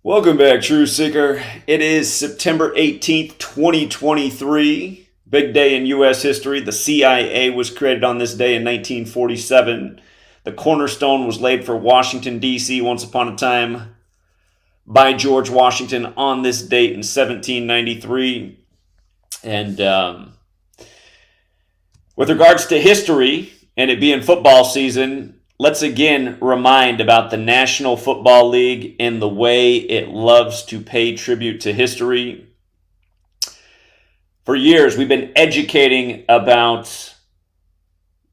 Welcome back, True Seeker. It is September 18th, 2023. Big day in U.S. history. The CIA was created on this day in 1947. The cornerstone was laid for Washington, D.C. once upon a time by George Washington on this date in 1793. And with regards to history and it being football season, let's again remind about the National Football League and the way it loves to pay tribute to history. For years, we've been educating about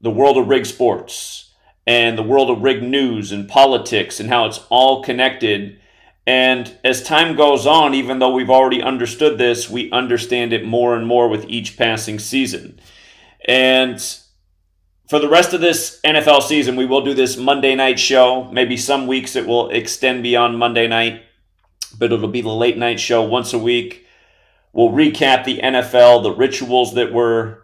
the world of rigged sports and the world of rigged news and politics and how it's all connected. And as time goes on, even though we've already understood this, we understand it more and more with each passing season. And for the rest of this NFL season, we will do this Monday night show. Maybe some weeks it will extend beyond Monday night, but it'll be the late night show once a week. We'll recap the NFL, the rituals that were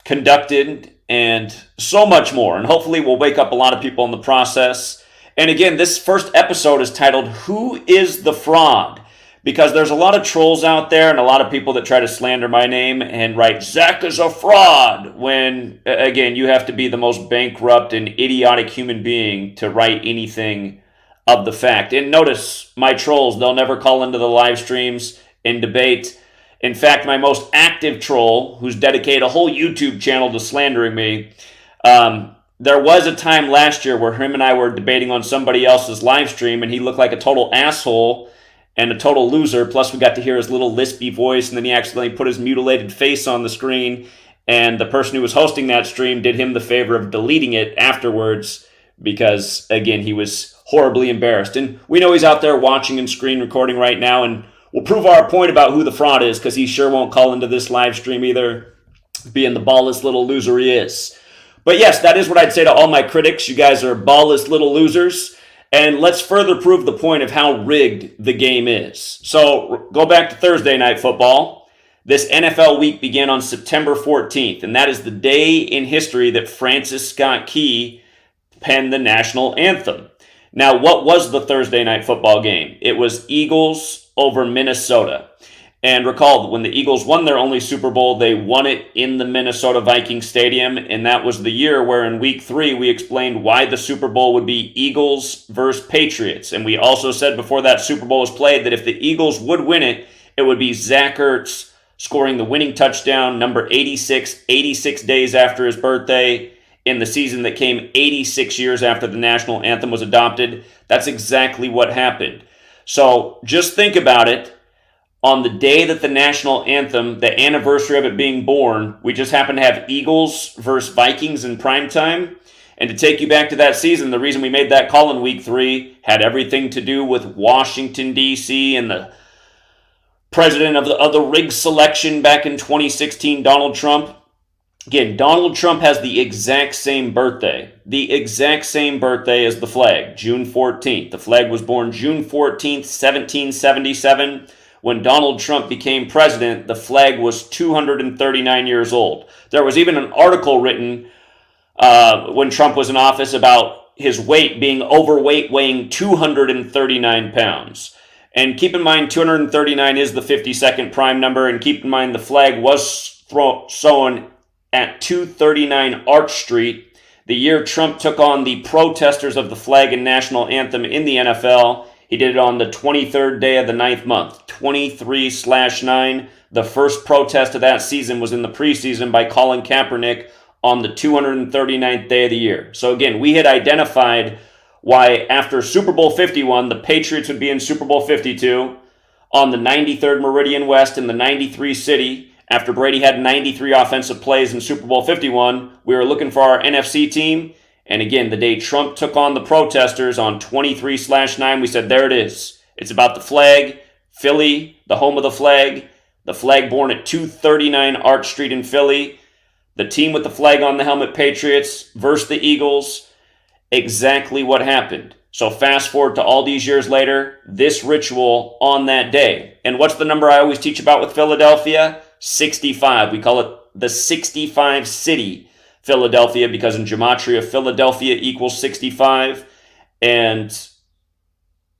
conducted, and so much more. And hopefully we'll wake up a lot of people in the process. And again, this first episode is titled, Who is the Fraud? Because there's a lot of trolls out there and a lot of people that try to slander my name and write, Zach is a fraud, when, again, you have to be the most bankrupt and idiotic human being to write anything of the fact. And notice, my trolls, they'll never call into the live streams and debate. In fact, my most active troll, who's dedicated a whole YouTube channel to slandering me, there was a time last year where him and I were debating on somebody else's live stream, and he looked like a total asshole and a total loser. Plus, we got to hear his little lispy voice, and then he accidentally put his mutilated face on the screen, and the person who was hosting that stream did him the favor of deleting it afterwards because, again, he was horribly embarrassed. And we know he's out there watching and screen recording right now, and we'll prove our point about who the fraud is because he sure won't call into this live stream either, being the ballless little loser he is. But yes, that is what I'd say to all my critics. You guys are ballless little losers. And let's further prove the point of how rigged the game is. So go back to Thursday Night Football. This NFL week began on September 14th, and that is the day in history that Francis Scott Key penned the national anthem. Now, what was the Thursday Night Football game? It was Eagles over Minnesota. And recall, when the Eagles won their only Super Bowl, they won it in the Minnesota Vikings Stadium, and that was the year where in Week 3 we explained why the Super Bowl would be Eagles versus Patriots. And we also said before that Super Bowl was played that if the Eagles would win it, it would be Zach Ertz scoring the winning touchdown, number 86 days after his birthday, in the season that came 86 years after the national anthem was adopted. That's exactly what happened. So just think about it. On the day that the national anthem, the anniversary of it being born, we just happen to have Eagles versus Vikings in primetime. And to take you back to that season, the reason we made that call in Week 3 had everything to do with Washington, D.C. and the president of the rig selection back in 2016, Donald Trump. Again, Donald Trump has the exact same birthday. The exact same birthday as the flag, June 14th. The flag was born June 14th, 1777. When Donald Trump became president, the flag was 239 years old. There was even an article written when Trump was in office about his weight being overweight, weighing 239 pounds. And keep in mind, 239 is the 52nd prime number, and keep in mind the flag was sewn at 239 Arch Street, the year Trump took on the protesters of the flag and national anthem in the NFL. He did it on the 23rd day of the 9th month, 23/9. The first protest of that season was in the preseason by Colin Kaepernick on the 239th day of the year. So again, we had identified why after Super Bowl 51, the Patriots would be in Super Bowl 52 on the 93rd Meridian West in the 93 city. After Brady had 93 offensive plays in Super Bowl 51, we were looking for our NFC team. And again, the day Trump took on the protesters on 23/9, we said, there it is. It's about the flag, Philly, the home of the flag born at 239 Arch Street in Philly, the team with the flag on the helmet, Patriots, versus the Eagles. Exactly what happened. So fast forward to all these years later, this ritual on that day. And what's the number I always teach about with Philadelphia? 65. We call it the 65 city Philadelphia because in Gematria, Philadelphia equals 65. And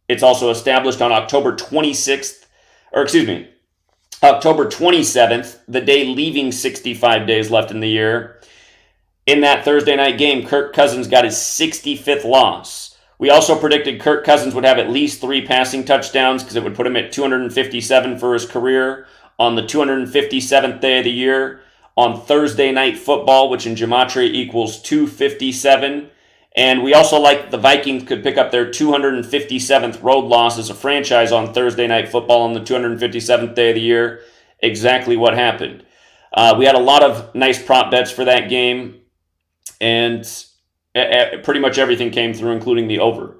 It's also established on October 26th, or excuse me, October 27th, the day leaving 65 days left in the year. In that Thursday night game, Kirk Cousins got his 65th loss. We also predicted Kirk Cousins would have at least 3 passing touchdowns because it would put him at 257 for his career on the 257th day of the year on Thursday Night Football, which in Gematria equals 257. And we also like the Vikings could pick up their 257th road loss as a franchise on Thursday Night Football on the 257th day of the year. Exactly what happened. We had a lot of nice prop bets for that game, and pretty much everything came through, including the over.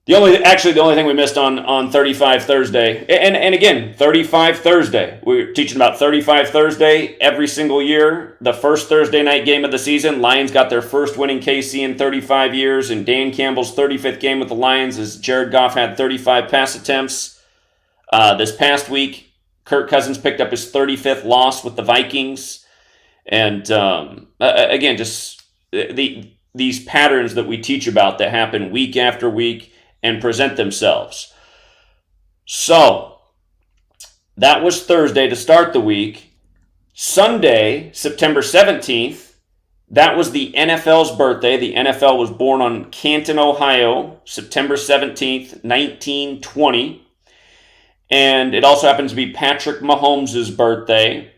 The only thing we missed on 35 Thursday, and again, 35 Thursday. We're teaching about 35 Thursday every single year. The first Thursday night game of the season, Lions got their first winning KC in 35 years, and Dan Campbell's 35th game with the Lions as Jared Goff had 35 pass attempts. This past week, Kirk Cousins picked up his 35th loss with the Vikings. And again, just these patterns that we teach about that happen week after week and present themselves. So, that was Thursday to start the week. Sunday, September 17th, that was the NFL's birthday. The NFL was born on Canton, Ohio, September 17th, 1920. And it also happens to be Patrick Mahomes' birthday.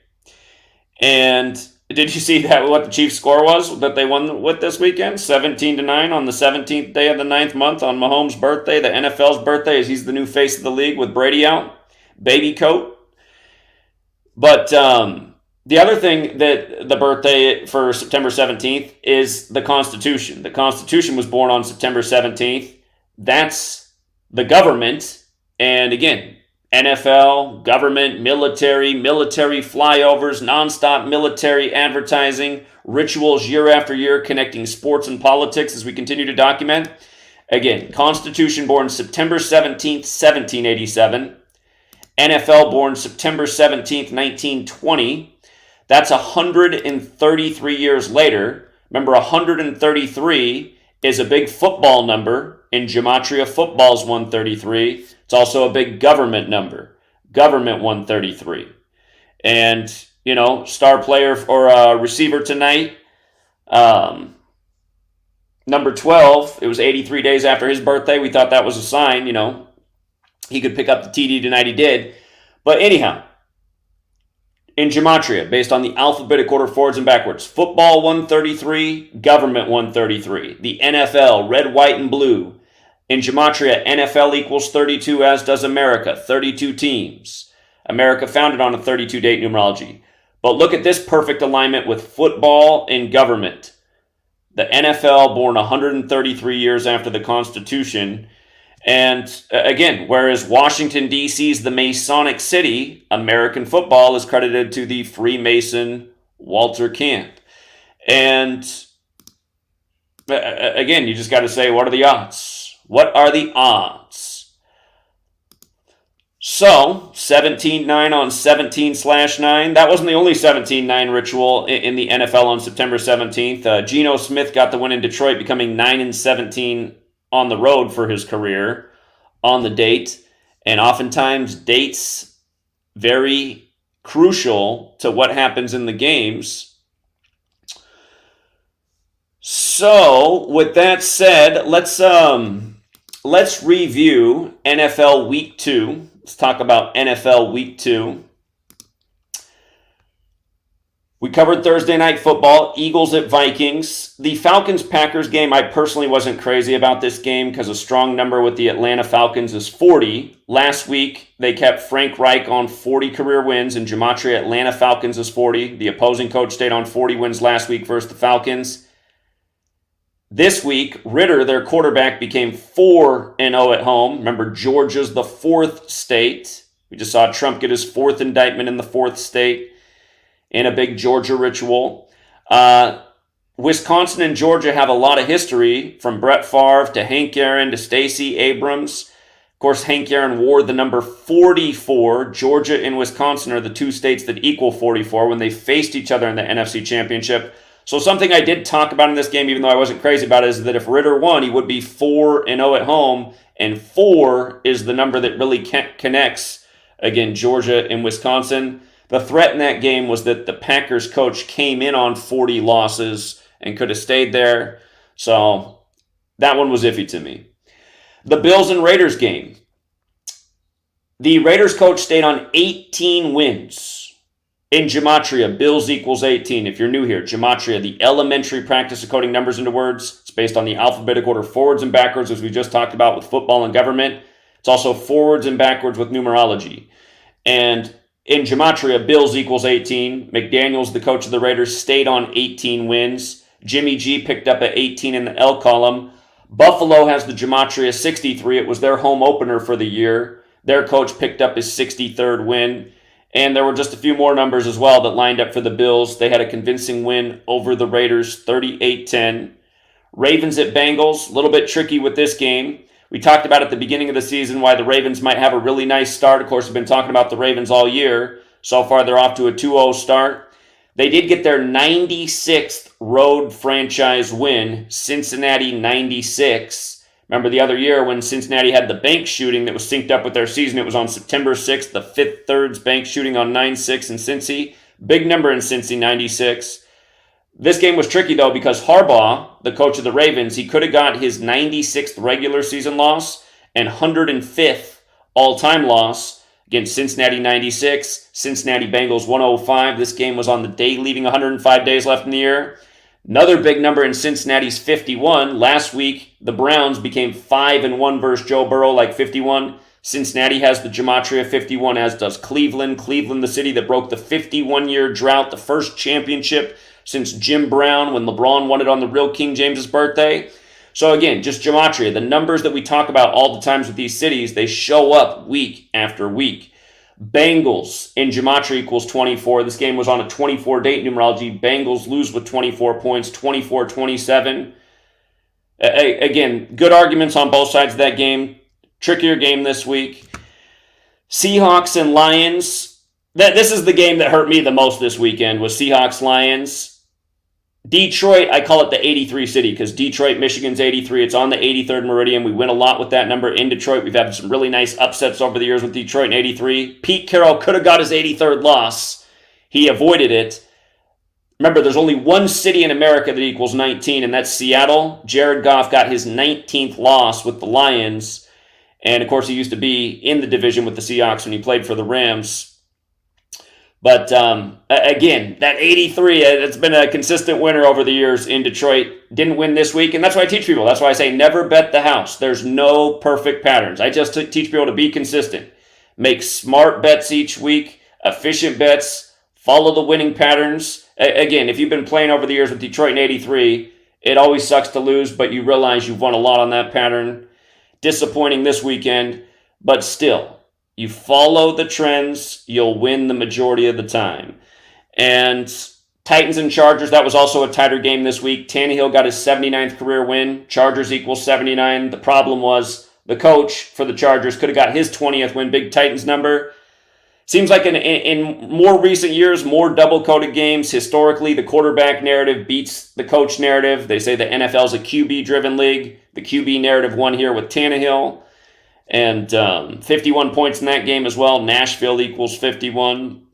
And did you see that what the Chiefs' score was that they won with this weekend? 17-9 on the 17th day of the 9th month on Mahomes' birthday, the NFL's birthday, as he's the new face of the league with Brady out. Baby coat. But the other thing that the birthday for September 17th is the Constitution. The Constitution was born on September 17th. That's the government. And again, NFL, government, military flyovers, nonstop military advertising, rituals year after year connecting sports and politics as we continue to document. Again, Constitution born September 17th, 1787. NFL born September 17th, 1920. That's 133 years later. Remember, 133 is a big football number. In Gematria, football's 133. It's also a big government number. Government 133. And, star player or receiver tonight, number 12, it was 83 days after his birthday. We thought that was a sign, he could pick up the TD tonight. He did. But anyhow, in Gematria, based on the alphabetic order forwards and backwards, football 133, government 133. The NFL, red, white, and blue. In Gematria, NFL equals 32, as does America, 32 teams. America founded on a 32-date numerology. But look at this perfect alignment with football and government. The NFL, born 133 years after the Constitution. And again, whereas Washington, D.C. is the Masonic city, American football is credited to the Freemason Walter Camp. And again, you just got to say, what are the odds? What are the odds? So, 17-9 on 17/9. That wasn't the only 17-9 ritual in the NFL on September 17th. Geno Smith got the win in Detroit, becoming 9-17 on the road for his career on the date. And oftentimes, dates very crucial to what happens in the games. So, with that said, let's review NFL Week 2. Let's talk about NFL Week 2. We covered Thursday Night Football, Eagles at Vikings. The Falcons-Packers game, I personally wasn't crazy about this game because a strong number with the Atlanta Falcons is 40. Last week, they kept Frank Reich on 40 career wins. In Gematria, Atlanta Falcons is 40. The opposing coach stayed on 40 wins last week versus the Falcons. This week, Ritter, their quarterback, became 4-0 at home. Remember, Georgia's the 4th state. We just saw Trump get his 4th indictment in the 4th state in a big Georgia ritual. Wisconsin and Georgia have a lot of history, from Brett Favre to Hank Aaron to Stacey Abrams. Of course, Hank Aaron wore the number 44. Georgia and Wisconsin are the two states that equal 44 when they faced each other in the NFC Championship. So something I did talk about in this game, even though I wasn't crazy about it, is that if Ritter won, he would be 4-0 at home, and 4 is the number that really connects, again, Georgia and Wisconsin. The threat in that game was that the Packers coach came in on 40 losses and could have stayed there. So that one was iffy to me. The Bills and Raiders game. The Raiders coach stayed on 18 wins. In Gematria, Bills equals 18. If you're new here, Gematria, the elementary practice of coding numbers into words. It's based on the alphabetic order forwards and backwards, as we just talked about with football and government. It's also forwards and backwards with numerology. And in Gematria, Bills equals 18. McDaniels, the coach of the Raiders, stayed on 18 wins. Jimmy G picked up at 18 in the L column. Buffalo has the Gematria 63. It was their home opener for the year. Their coach picked up his 63rd win. And there were just a few more numbers as well that lined up for the Bills. They had a convincing win over the Raiders, 38-10. Ravens at Bengals, a little bit tricky with this game. We talked about at the beginning of the season why the Ravens might have a really nice start. Of course, we've been talking about the Ravens all year. So far, they're off to a 2-0 start. They did get their 96th road franchise win, Cincinnati 96. Remember the other year when Cincinnati had the bank shooting that was synced up with their season? It was on September 6th, the Fifth Third's bank shooting on 9-6 in Cincy. Big number in Cincy, 96. This game was tricky, though, because Harbaugh, the coach of the Ravens, he could have got his 96th regular season loss and 105th all-time loss against Cincinnati 96, Cincinnati Bengals 105. This game was on the day leaving 105 days left in the year. Another big number in Cincinnati's 51. Last week, the Browns became 5-1 versus Joe Burrow, like 51. Cincinnati has the Gematria 51, as does Cleveland. Cleveland, the city that broke the 51-year drought, the first championship since Jim Brown when LeBron won it on the real King James's birthday. So again, just Gematria. The numbers that we talk about all the times with these cities, they show up week after week. Bengals in Gematria equals 24. This game was on a 24-date numerology. Bengals lose with 24 points, 24-27. Again, good arguments on both sides of that game. Trickier game this week. Seahawks and Lions. This is the game that hurt me the most this weekend, was Seahawks-Lions. Detroit, I call it the 83 city because Detroit, Michigan's 83. It's on the 83rd meridian. We win a lot with that number in Detroit. We've had some really nice upsets over the years with Detroit in 83. Pete Carroll could have got his 83rd loss. He avoided it. Remember, there's only one city in America that equals 19, and that's Seattle. Jared Goff got his 19th loss with the Lions. And, of course, he used to be in the division with the Seahawks when he played for the Rams. But, again, that 83, it's been a consistent winner over the years in Detroit. Didn't win this week, and that's why I teach people. That's why I say never bet the house. There's no perfect patterns. I just teach people to be consistent. Make smart bets each week, efficient bets, follow the winning patterns. Again, if you've been playing over the years with Detroit in 83, it always sucks to lose, but you realize you've won a lot on that pattern. Disappointing this weekend, but still. You follow the trends, you'll win the majority of the time. And Titans and Chargers, that was also a tighter game this week. Tannehill got his 79th career win. Chargers equals 79. The problem was the coach for the Chargers could have got his 20th win. Big Titans number. Seems like in more recent years, more double-coded games. Historically, the quarterback narrative beats the coach narrative. They say the NFL's a QB-driven league. The QB narrative won here with Tannehill. And 51 points in that game as well. Nashville equals 51.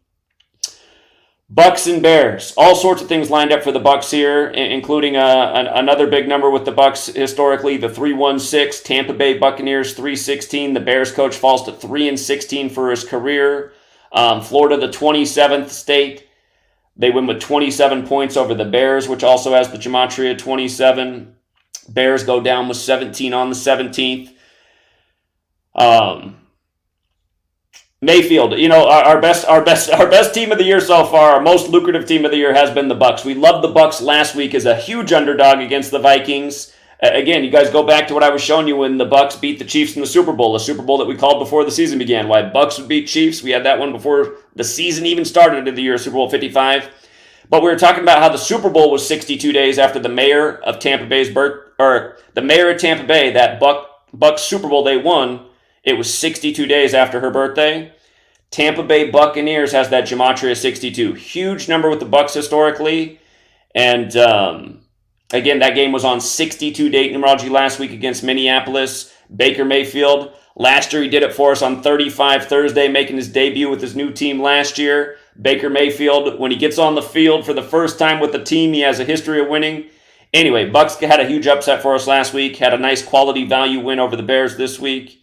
Bucks and Bears. All sorts of things lined up for the Bucks here, including another big number with the Bucks historically, the 3-1-6. Tampa Bay Buccaneers 3-16. The Bears coach falls to 3-16 for his career. Florida, the 27th state. They win with 27 points over the Bears, which also has the Gematria 27. Bears go down with 17 on the 17th. Mayfield, our best team of the year so far, our most lucrative team of the year has been the Bucks. We loved the Bucks last week as a huge underdog against the Vikings. Again, you guys go back to what I was showing you when the Bucks beat the Chiefs in the Super Bowl, a Super Bowl that we called before the season began. Why Bucks would beat Chiefs? We had that one before the season even started in the year Super Bowl 55. But we were talking about how the Super Bowl was 62 days after the mayor of Tampa Bay's the mayor of Tampa Bay, that Bucks Super Bowl they won. It was 62 days after her birthday. Tampa Bay Buccaneers has that Gematria 62. Huge number with the Bucks historically. And again, that game was on 62 date numerology last week against Minneapolis. Baker Mayfield, last year he did it for us on 35 Thursday, making his debut with his new team last year. Baker Mayfield, when he gets on the field for the first time with the team, he has a history of winning. Anyway, Bucks had a huge upset for us last week, had a nice quality value win over the Bears this week.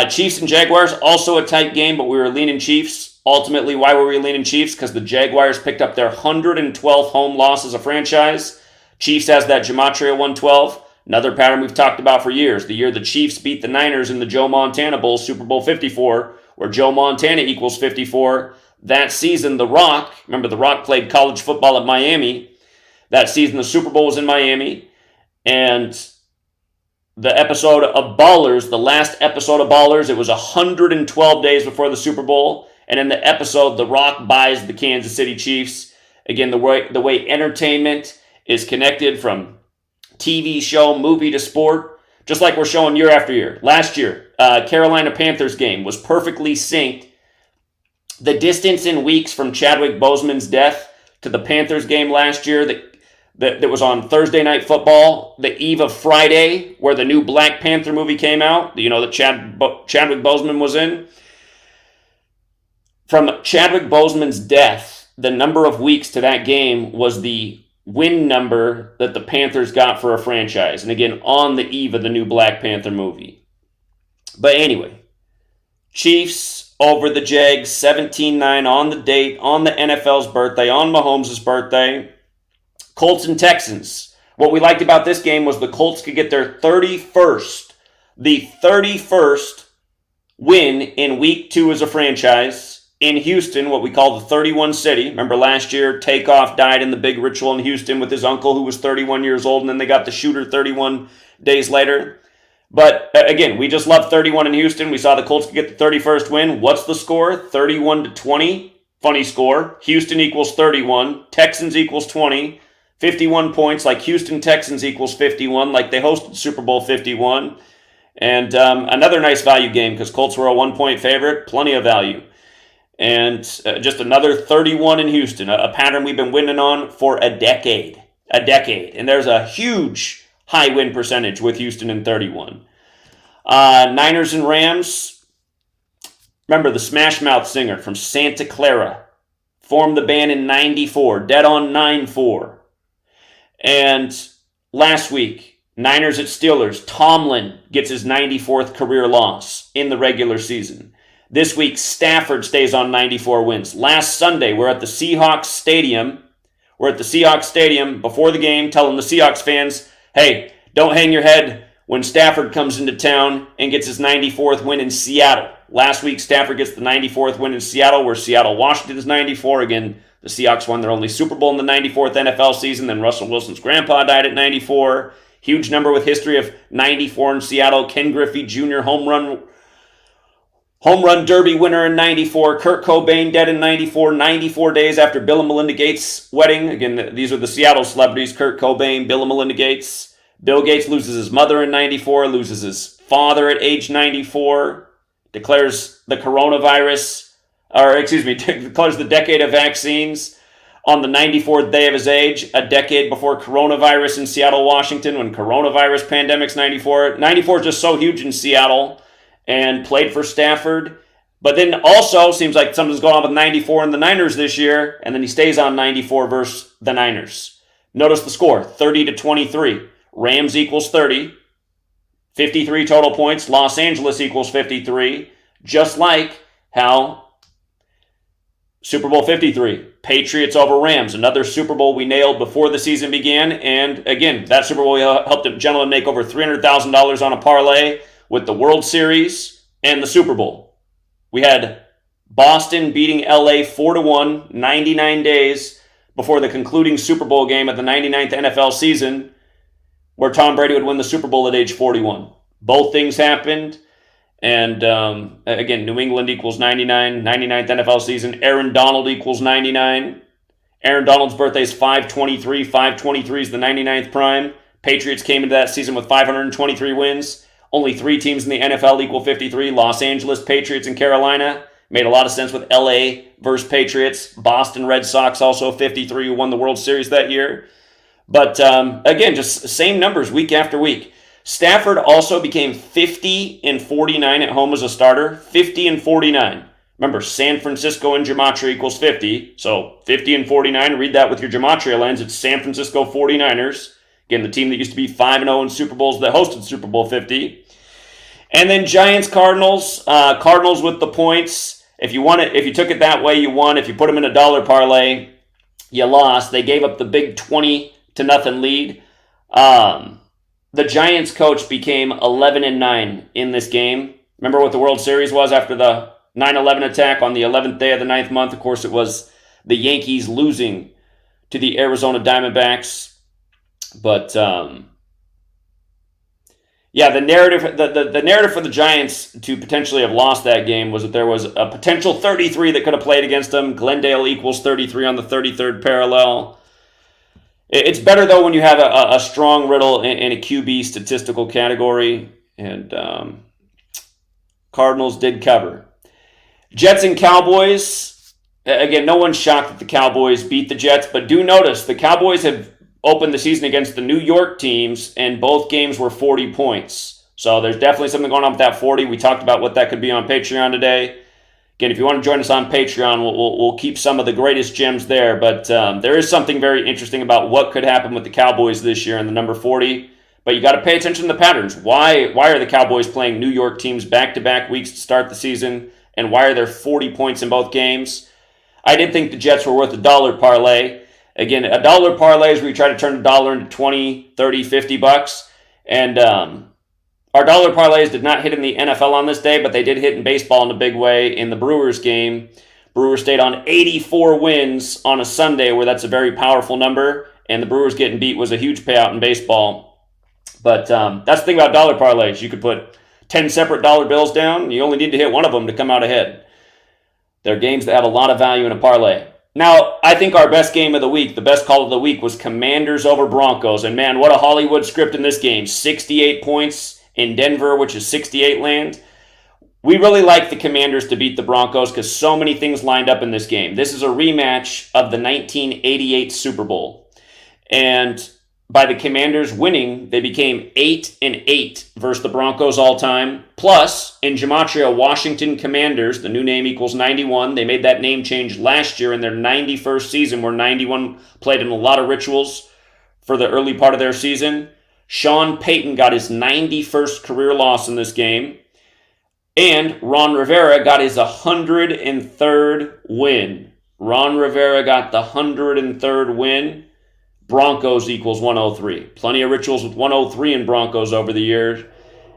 Chiefs and Jaguars, also a tight game, but we were leaning Chiefs. Ultimately, why were we leaning Chiefs? Because the Jaguars picked up their 112th home loss as a franchise. Chiefs has that Gematria 112. Another pattern we've talked about for years. The year the Chiefs beat the Niners in the Joe Montana Bowl, Super Bowl 54, where Joe Montana equals 54. That season, The Rock, remember The Rock played college football at Miami. That season, the Super Bowl was in Miami. And the episode of Ballers, the last episode of Ballers, it was 112 days before the Super Bowl. And in the episode, The Rock buys the Kansas City Chiefs. Again, the way entertainment is connected from TV show, movie to sport, just like we're showing year after year. Last year, Carolina Panthers game was perfectly synced. The distance in weeks from Chadwick Boseman's death to the Panthers game last year that was on Thursday Night Football, the eve of Friday, where the new Black Panther movie came out, that Chadwick Boseman was in. From Chadwick Boseman's death, the number of weeks to that game was the win number that the Panthers got for a franchise. And again, on the eve of the new Black Panther movie. But anyway, Chiefs over the Jags, 17-9 on the date, on the NFL's birthday, on Mahomes' birthday. Colts and Texans. What we liked about this game was the Colts could get their 31st win in week 2 as a franchise. In Houston, what we call the 31 City. Remember last year, Takeoff died in the big ritual in Houston with his uncle who was 31 years old, and then they got the shooter 31 days later. But again, we just love 31 in Houston. We saw the Colts get the 31st win. What's the score? 31-20. Funny score. Houston equals 31. Texans equals 20. 51 points, like Houston Texans equals 51, like they hosted Super Bowl 51. And another nice value game because Colts were a 1-point favorite. Plenty of value. And just another 31 in Houston, a pattern we've been winning on for a decade. And there's a huge high win percentage with Houston in 31. Niners and Rams. Remember, the Smash Mouth singer from Santa Clara formed the band in 94, dead on 9-4. And last week, Niners at Steelers, Tomlin gets his 94th career loss in the regular season. This week, Stafford stays on 94 wins. Last Sunday, we're at the Seahawks Stadium. Before the game, telling the Seahawks fans, hey, don't hang your head when Stafford comes into town and gets his 94th win in Seattle. Last week, Stafford gets the 94th win in Seattle, where Seattle-Washington is 94. Again, the Seahawks won their only Super Bowl in the 94th NFL season. Then Russell Wilson's grandpa died at 94. Huge number with history of 94 in Seattle. Ken Griffey Jr. home run derby winner in 94. Kurt Cobain dead in 94. 94 days after Bill and Melinda Gates' wedding. Again, these are the Seattle celebrities. Kurt Cobain, Bill and Melinda Gates. Bill Gates loses his mother in 94. Loses his father at age 94. Declares the decade of vaccines on the 94th day of his age, a decade before coronavirus in Seattle, Washington, when coronavirus pandemic's 94. 94 is just so huge in Seattle, and played for Stafford. But then also seems like something's going on with 94 in the Niners this year, and then he stays on 94 versus the Niners. Notice the score, 30-23. Rams equals 30. 53 total points. Los Angeles equals 53. Just like how Super Bowl 53, Patriots over Rams, another Super Bowl we nailed before the season began. And again, that Super Bowl helped a gentleman make over $300,000 on a parlay with the World Series and the Super Bowl. We had Boston beating LA 4-1, 99 days before the concluding Super Bowl game of the 99th NFL season, where Tom Brady would win the Super Bowl at age 41. Both things happened. And again, New England equals 99, 99th NFL season. Aaron Donald equals 99. Aaron Donald's birthday is 5/23. 5/23 is the 99th prime. Patriots came into that season with 523 wins. Only 3 teams in the NFL equal 53. Los Angeles, Patriots, and Carolina. Made a lot of sense with LA versus Patriots. Boston Red Sox also 53 who won the World Series that year. But again, just same numbers week after week. Stafford also became 50-49 at home as a starter. 50-49. Remember, San Francisco and Gematria equals 50. So 50-49, read that with your Gematria lens. It's San Francisco 49ers. Again, the team that used to be 5-0 in Super Bowls that hosted Super Bowl 50. And then Giants Cardinals. Cardinals with the points. If you took it that way, you won. If you put them in a dollar parlay, you lost. They gave up the big 20-0 lead. The Giants coach became 11-9 in this game. Remember what the World Series was after the 9/11 attack on the 11th day of the 9th month? Of course, it was the Yankees losing to the Arizona Diamondbacks. But yeah, the narrative for the Giants to potentially have lost that game was that there was a potential 33 that could have played against them. Glendale equals 33 on the 33rd parallel. It's better, though, when you have a strong riddle in a QB statistical category. And Cardinals did cover. Jets and Cowboys. Again, no one's shocked that the Cowboys beat the Jets, but do notice the Cowboys have opened the season against the New York teams, and both games were 40 points. So there's definitely something going on with that 40. We talked about what that could be on Patreon today. Again, if you want to join us on Patreon, we'll keep some of the greatest gems there. But there is something very interesting about what could happen with the Cowboys this year in the number 40. But you got to pay attention to the patterns. Why are the Cowboys playing New York teams back-to-back weeks to start the season? And why are there 40 points in both games? I did think the Jets were worth a dollar parlay. Again, a dollar parlay is where you try to turn a dollar into 20, 30, 50 bucks. And our dollar parlays did not hit in the NFL on this day, but they did hit in baseball in a big way in the Brewers game. Brewers stayed on 84 wins on a Sunday, where that's a very powerful number. And the Brewers getting beat was a huge payout in baseball. But that's the thing about dollar parlays. You could put 10 separate dollar bills down. You only need to hit one of them to come out ahead. They're games that have a lot of value in a parlay. Now, I think our best game of the week, the best call of the week, was Commanders over Broncos. And man, what a Hollywood script in this game. 68 points in Denver, which is 68 land. We really like the Commanders to beat the Broncos because so many things lined up in this game. This is a rematch of the 1988 Super Bowl. And by the Commanders winning, they became 8-8 versus the Broncos all time. Plus, in Gematria, Washington Commanders, the new name equals 91. They made that name change last year in their 91st season, where 91 played in a lot of rituals for the early part of their season. Sean Payton got his 91st career loss in this game. And Ron Rivera got his 103rd win. Ron Rivera got the 103rd win. Broncos equals 103. Plenty of rituals with 103 in Broncos over the years.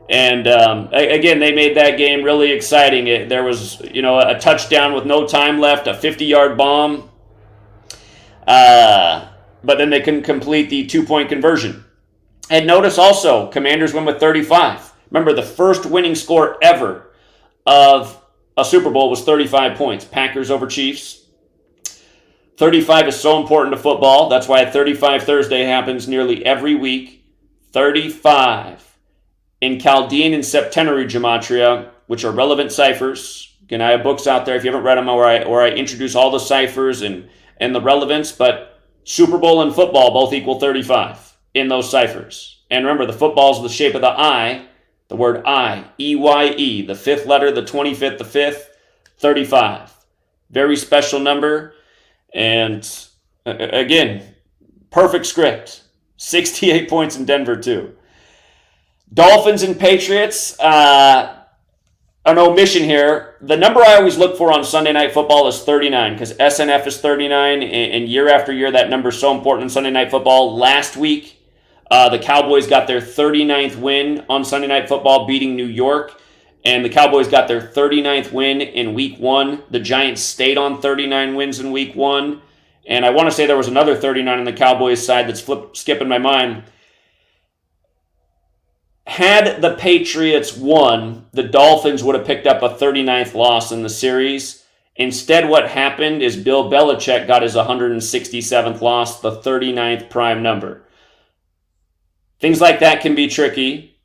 And again, they made that game really exciting. There was, a touchdown with no time left, a 50-yard bomb. But then they couldn't complete the 2-point conversion. And notice also, Commanders win with 35. Remember, the first winning score ever of a Super Bowl was 35 points. Packers over Chiefs. 35 is so important to football. That's why 35 Thursday happens nearly every week. 35 in Chaldean and Septenary Gematria, which are relevant ciphers. Again, I have books out there if you haven't read them where I introduce all the ciphers and the relevance, but Super Bowl and football both equal 35 in those ciphers. And remember, the football is the shape of the I, the word I, E-Y-E, the fifth letter, the 25th, the fifth, 35. Very special number. And again, perfect script. 68 points in Denver, too. Dolphins and Patriots. An omission here. The number I always look for on Sunday Night Football is 39 because SNF is 39, and year after year that number is so important in Sunday Night Football. Last week, the Cowboys got their 39th win on Sunday Night Football, beating New York. And the Cowboys got their 39th win in Week 1. The Giants stayed on 39 wins in Week 1. And I want to say there was another 39 on the Cowboys side that's skipping my mind. Had the Patriots won, the Dolphins would have picked up a 39th loss in the series. Instead, what happened is Bill Belichick got his 167th loss, the 39th prime number. Things like that can be tricky.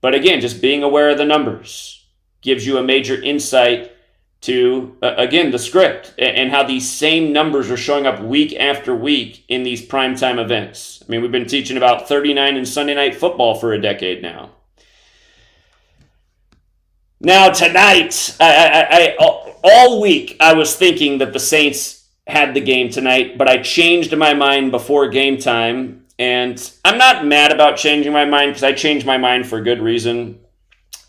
But again, just being aware of the numbers gives you a major insight to, again, the script and how these same numbers are showing up week after week in these primetime events. I mean, we've been teaching about 39 and Sunday Night Football for a decade now. Now, tonight, all week, I was thinking that the Saints had the game tonight, but I changed my mind before game time, and I'm not mad about changing my mind because I changed my mind for a good reason.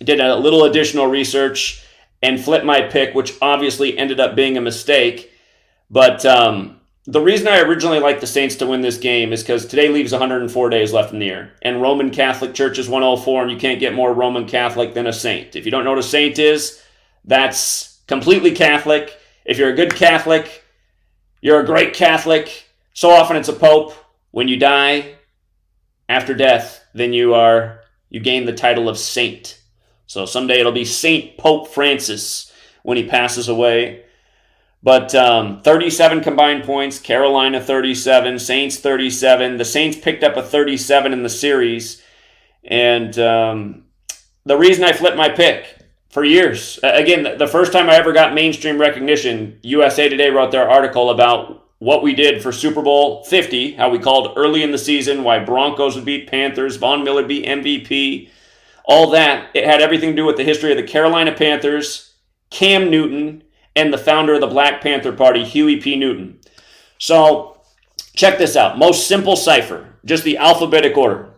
I did a little additional research and flipped my pick, which obviously ended up being a mistake. But the reason I originally liked the Saints to win this game is because today leaves 104 days left in the year. And Roman Catholic Church is 104, and you can't get more Roman Catholic than a saint. If you don't know what a saint is, that's completely Catholic. If you're a good Catholic, you're a great Catholic. So often it's a pope. When you die after death, then you gain the title of saint. So someday it'll be Saint Pope Francis when he passes away. But 37 combined points, Carolina 37, Saints 37. The Saints picked up a 37 in the series. And the reason I flipped my pick for years, again, the first time I ever got mainstream recognition, USA Today wrote their article about what we did for Super Bowl 50, how we called early in the season, why Broncos would beat Panthers, Von Miller beat MVP, all that. It had everything to do with the history of the Carolina Panthers, Cam Newton, and the founder of the Black Panther Party, Huey P. Newton. So, check this out. Most simple cipher, just the alphabetic order.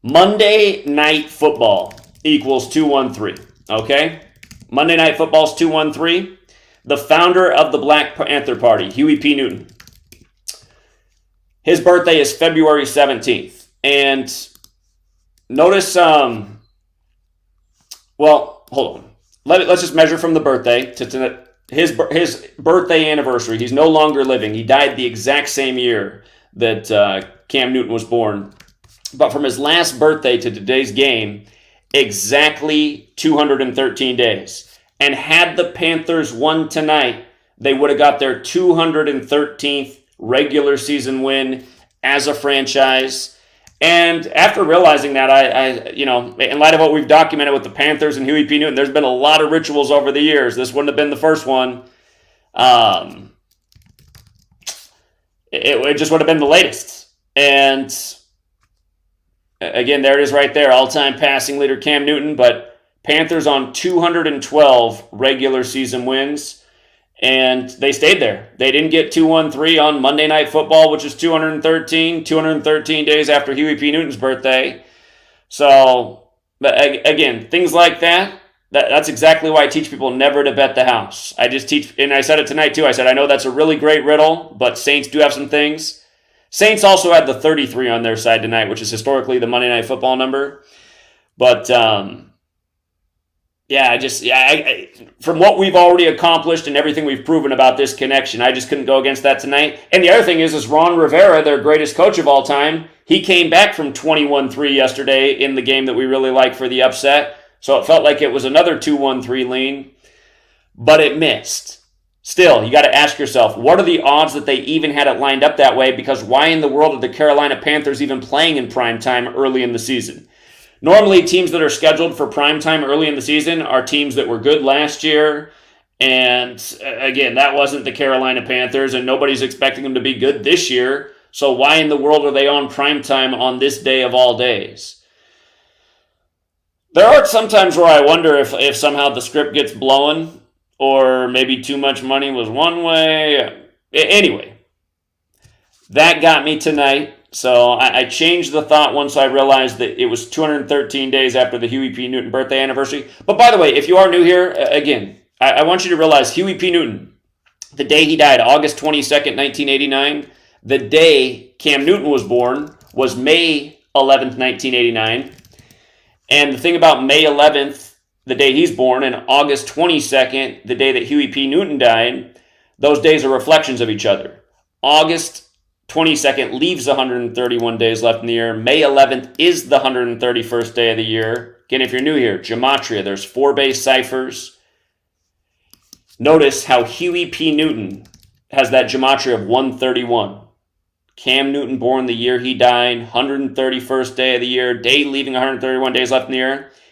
Monday Night Football equals 213, okay? Monday Night Football is 213. The founder of the Black Panther Party, Huey P. Newton. His birthday is February 17th. And notice, hold on. Let's just measure from the birthday to his birthday anniversary. He's no longer living. He died the exact same year that Cam Newton was born. But from his last birthday to today's game, exactly 213 days. And had the Panthers won tonight, they would have got their 213th regular season win as a franchise. And after realizing that, I in light of what we've documented with the Panthers and Huey P. Newton, there's been a lot of rituals over the years. This wouldn't have been the first one. It just would have been the latest. And again, there it is right there. All-time passing leader Cam Newton, but Panthers on 212 regular season wins. And they stayed there. They didn't get 213 on Monday Night Football, which is 213 days after Huey P. Newton's birthday. So, again, things like that's exactly why I teach people never to bet the house. I just teach, and I said it tonight too, I said, I know that's a really great riddle, but Saints do have some things. Saints also had the 33 on their side tonight, which is historically the Monday Night Football number. But, from what we've already accomplished and everything we've proven about this connection, I just couldn't go against that tonight. And the other thing is Ron Rivera, their greatest coach of all time, he came back from 21-3 yesterday in the game that we really like for the upset. So it felt like it was another 2-1-3 lean, but it missed. Still, you got to ask yourself, what are the odds that they even had it lined up that way? Because why in the world are the Carolina Panthers even playing in prime time early in the season? Normally, teams that are scheduled for prime time early in the season are teams that were good last year. And again, that wasn't the Carolina Panthers, and nobody's expecting them to be good this year. So why in the world are they on prime time on this day of all days? There are some times where I wonder if somehow the script gets blown, or maybe too much money was one way. Anyway, that got me tonight. So I changed the thought once I realized that it was 213 days after the Huey P. Newton birthday anniversary. But by the way, if you are new here, again, I want you to realize Huey P. Newton, the day he died, August 22nd, 1989, the day Cam Newton was born was May 11th, 1989. And the thing about May 11th, the day he's born, and August 22nd, the day that Huey P. Newton died, those days are reflections of each other. August 22nd leaves 131 days left in the year. May 11th is the 131st day of the year. Again, if you're new here, Gematria, there's 4 base ciphers. Notice how Huey P. Newton has that Gematria of 131. Cam Newton born the year he died, 131st day of the year, day leaving 131 days left in the year.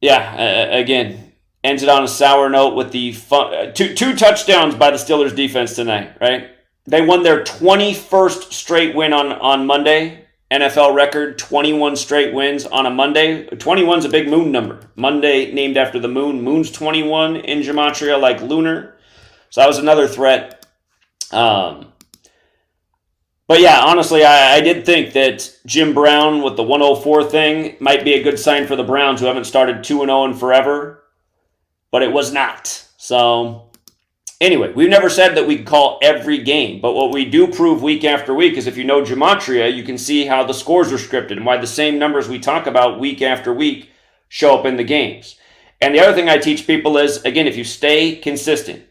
Yeah, again, ended on a sour note with the two touchdowns by the Steelers defense tonight, right? They won their 21st straight win on Monday. NFL record, 21 straight wins on a Monday. 21's a big moon number. Monday named after the moon. Moon's 21 in Gematria, like lunar. So that was another threat. But yeah, honestly, I did think that Jim Brown with the 104 thing might be a good sign for the Browns, who haven't started 2-0 in forever. But it was not. So anyway, we've never said that we could call every game, but what we do prove week after week is if you know Gematria, you can see how the scores are scripted and why the same numbers we talk about week after week show up in the games. And the other thing I teach people is, again, if you stay consistent,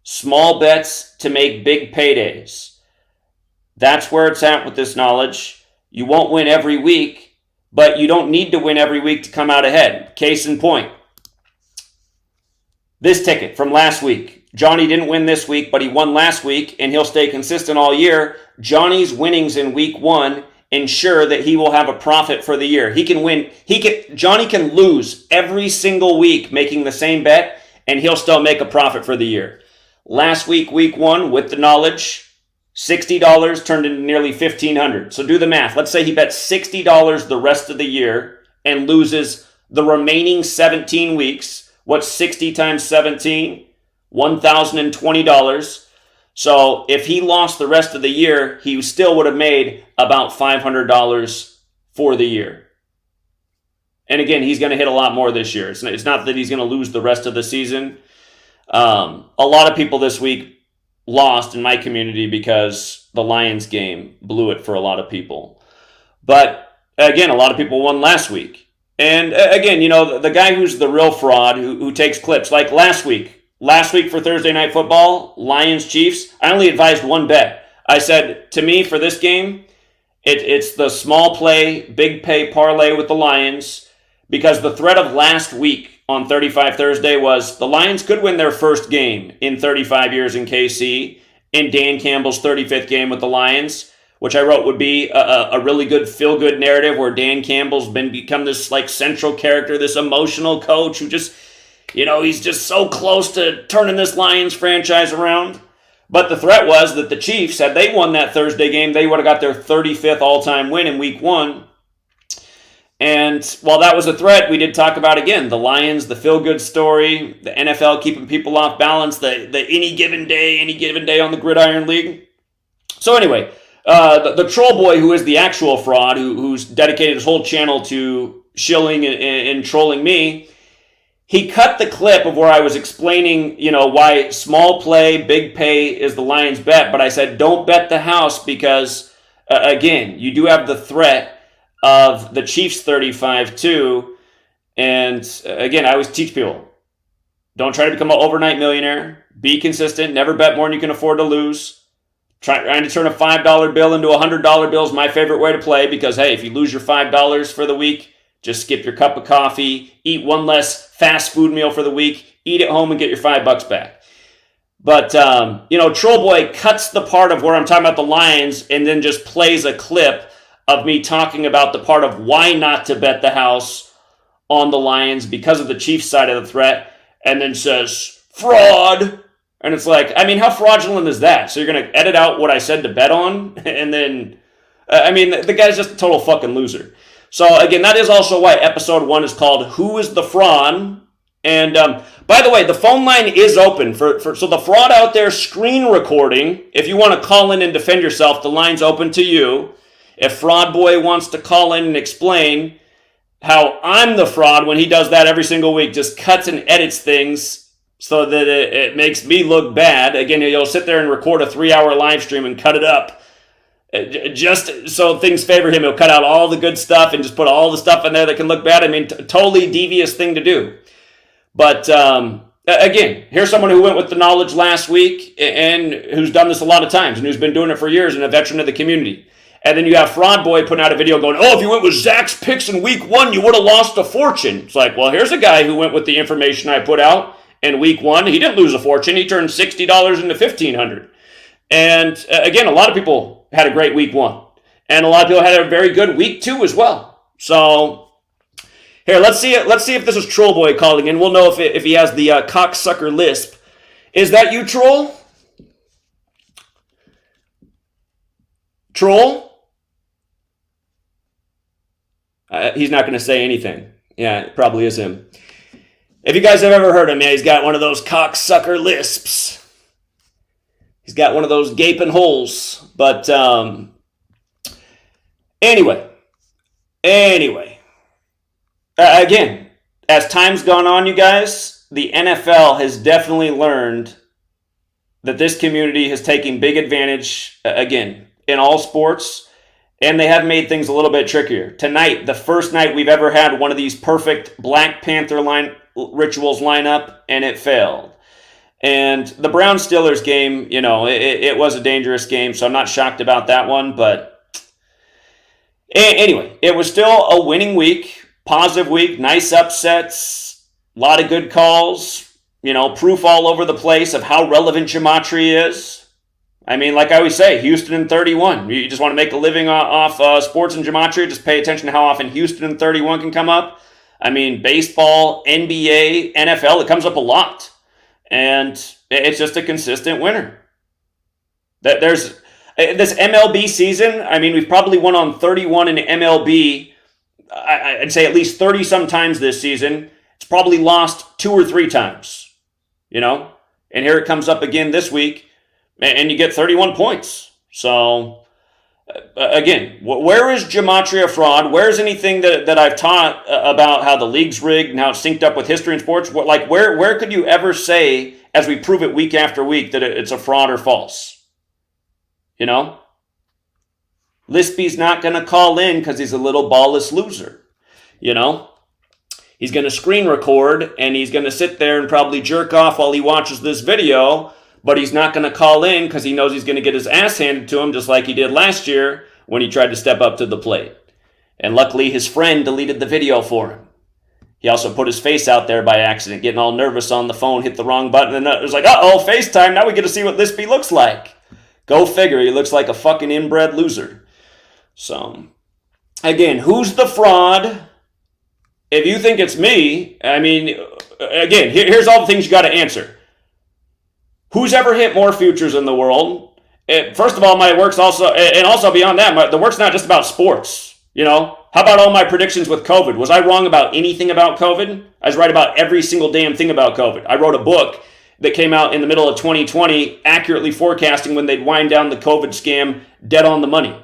small bets to make big paydays. That's where it's at with this knowledge. You won't win every week, but you don't need to win every week to come out ahead. Case in point, this ticket from last week. Johnny didn't win this week, but he won last week, and he'll stay consistent all year. Johnny's winnings in week 1 ensure that he will have a profit for the year. He can win. Johnny can lose every single week making the same bet, and he'll still make a profit for the year. Last week, week 1, with the knowledge, $60 turned into nearly $1,500. So do the math. Let's say he bets $60 the rest of the year and loses the remaining 17 weeks. What's 60 times 17? $1,020. So if he lost the rest of the year, he still would have made about $500 for the year. And again, he's going to hit a lot more this year. It's not that he's going to lose the rest of the season. A lot of people this week lost in my community because the Lions game blew it for a lot of people. But again, a lot of people won last week. And again, the guy who's the real fraud, who takes clips, like last week for Thursday Night Football, Lions-Chiefs, I only advised one bet. I said, to me, for this game, it's the small play, big pay parlay with the Lions, because the threat of last week on 35 Thursday was the Lions could win their first game in 35 years in KC in Dan Campbell's 35th game with the Lions, which I wrote would be a really good feel-good narrative where Dan Campbell's become this like central character, this emotional coach who just, he's just so close to turning this Lions franchise around. But the threat was that the Chiefs, had they won that Thursday game, they would have got their 35th all-time win in week 1. And while that was a threat, we did talk about, again, the Lions, the feel-good story, the NFL keeping people off balance, the any given day on the Gridiron League. So anyway, the troll boy who is the actual fraud, who's dedicated his whole channel to shilling and trolling me, he cut the clip of where I was explaining, why small play, big pay is the Lions bet. But I said, don't bet the house because, again, you do have the threat of the Chiefs 35 too. And again, I always teach people, don't try to become an overnight millionaire. Be consistent. Never bet more than you can afford to lose. Trying to turn a $5 bill into a $100 bill is my favorite way to play because, hey, if you lose your $5 for the week, just skip your cup of coffee, eat one less fast food meal for the week, eat at home and get your $5 back. But, Troll Boy cuts the part of where I'm talking about the Lions and then just plays a clip of me talking about the part of why not to bet the house on the Lions because of the Chiefs side of the threat, and then says, fraud. And it's like, how fraudulent is that? So you're going to edit out what I said to bet on? And then, the guy's just a total fucking loser. So again, that is also why episode 1 is called Who is the Fraud? And by the way, the phone line is open so the fraud out there screen recording. If you want to call in and defend yourself, the line's open to you. If Fraud Boy wants to call in and explain how I'm the fraud when he does that every single week, just cuts and edits things so that it makes me look bad. Again, he'll sit there and record a 3-hour live stream and cut it up. Just so things favor him, he'll cut out all the good stuff and just put all the stuff in there that can look bad. Totally devious thing to do. But again, here's someone who went with the knowledge last week and who's done this a lot of times and who's been doing it for years and a veteran of the community. And then you have Fraud Boy putting out a video going, if you went with Zach's picks in week 1, you would have lost a fortune. It's like, well, here's a guy who went with the information I put out in week 1. He didn't lose a fortune. He turned $60 into $1,500. And again, a lot of people had a great week 1. And a lot of people had a very good week 2 as well. So Here, let's see it. Let's see if this is Troll Boy calling in. We'll know if he has the cocksucker lisp. Is that you, Troll? Troll? He's not going to say anything. Yeah, it probably is him. If you guys have ever heard him, yeah, he's got one of those cocksucker lisps. He's got one of those gaping holes. But anyway. Again, as time's gone on, you guys, the NFL has definitely learned that this community has taken big advantage, again, in all sports, and they have made things a little bit trickier. Tonight, the first night we've ever had one of these perfect Black Panther rituals line up, and it failed. And the Browns-Steelers game, it was a dangerous game, so I'm not shocked about that one, but anyway, it was still a winning week. Positive week, nice upsets, a lot of good calls, proof all over the place of how relevant Gematria is. I mean, like I always say, Houston in 31. You just want to make a living off sports and Gematria, just pay attention to how often Houston in 31 can come up. I mean, baseball, NBA, NFL, it comes up a lot. And it's just a consistent winner. There's this MLB season, I mean, we've probably won on 31 in MLB. I'd say at least 30 some times this season. It's probably lost 2 or 3 times, And here it comes up again this week, and you get 31 points. So, again, where is Gematria fraud? Where's anything that I've taught about how the league's rigged and how it's synced up with history and sports? Where could you ever say, as we prove it week after week, that it's a fraud or false? Lispy's not going to call in because he's a little ballless loser. He's going to screen record and he's going to sit there and probably jerk off while he watches this video, but he's not going to call in because he knows he's going to get his ass handed to him just like he did last year when he tried to step up to the plate. And luckily his friend deleted the video for him. He also put his face out there by accident, getting all nervous on the phone, hit the wrong button, and it was like, uh-oh, FaceTime, now we get to see what Lispy looks like. Go figure, he looks like a fucking inbred loser. So, again, who's the fraud? If you think it's me, I mean, again, here's all the things you got to answer. Who's ever hit more futures in the world? First of all, my work's also, and also beyond that, the work's not just about sports. How about all my predictions with COVID? Was I wrong about anything about COVID? I was right about every single damn thing about COVID. I wrote a book that came out in the middle of 2020, accurately forecasting when they'd wind down the COVID scam dead on the money.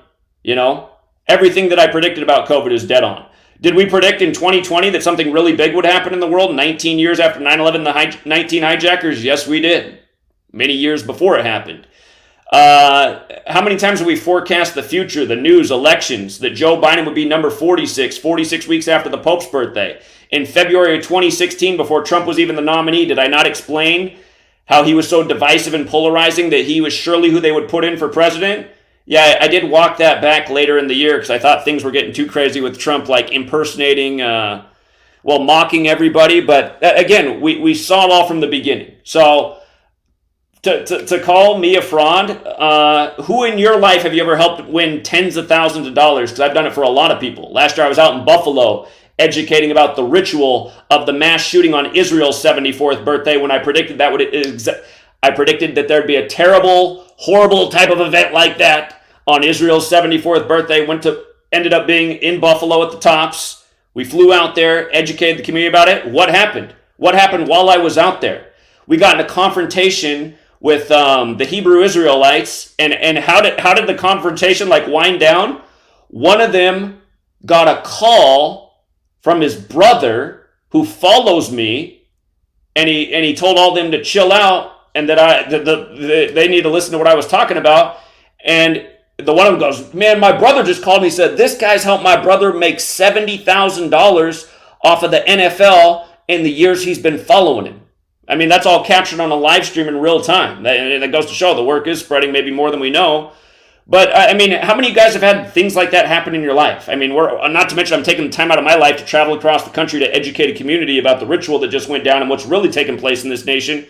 Everything that I predicted about COVID is dead on. Did we predict in 2020 that something really big would happen in the world 19 years after 9/11, the 19 hijackers? Yes, we did. Many years before it happened. How many times have we forecast the future, the news, elections, that Joe Biden would be number 46 weeks after the Pope's birthday? In February of 2016, before Trump was even the nominee, did I not explain how he was so divisive and polarizing that he was surely who they would put in for president? Yeah, I did walk that back later in the year because I thought things were getting too crazy with Trump, like impersonating, mocking everybody. But again, we saw it all from the beginning. So to call me a fraud, who in your life have you ever helped win tens of thousands of dollars? Because I've done it for a lot of people. Last year I was out in Buffalo educating about the ritual of the mass shooting on Israel's 74th birthday when I predicted I predicted that there'd be a terrible, horrible type of event like that on Israel's 74th birthday. Ended up being in Buffalo at the Tops. We flew out there, educated the community about it. What happened? What happened while I was out there? We got in a confrontation with the Hebrew Israelites, and how did the confrontation wind down? One of them got a call from his brother who follows me, and he told all them to chill out and that they need to listen to what I was talking about. And the one of them goes, man, my brother just called me, said this guy's helped my brother make $70,000 off of the NFL in the years he's been following him. I mean, that's all captured on a live stream in real time. That goes to show the work is spreading maybe more than we know. But, I mean, how many of you guys have had things like that happen in your life? I mean, not to mention I'm taking the time out of my life to travel across the country to educate a community about the ritual that just went down and what's really taking place in this nation.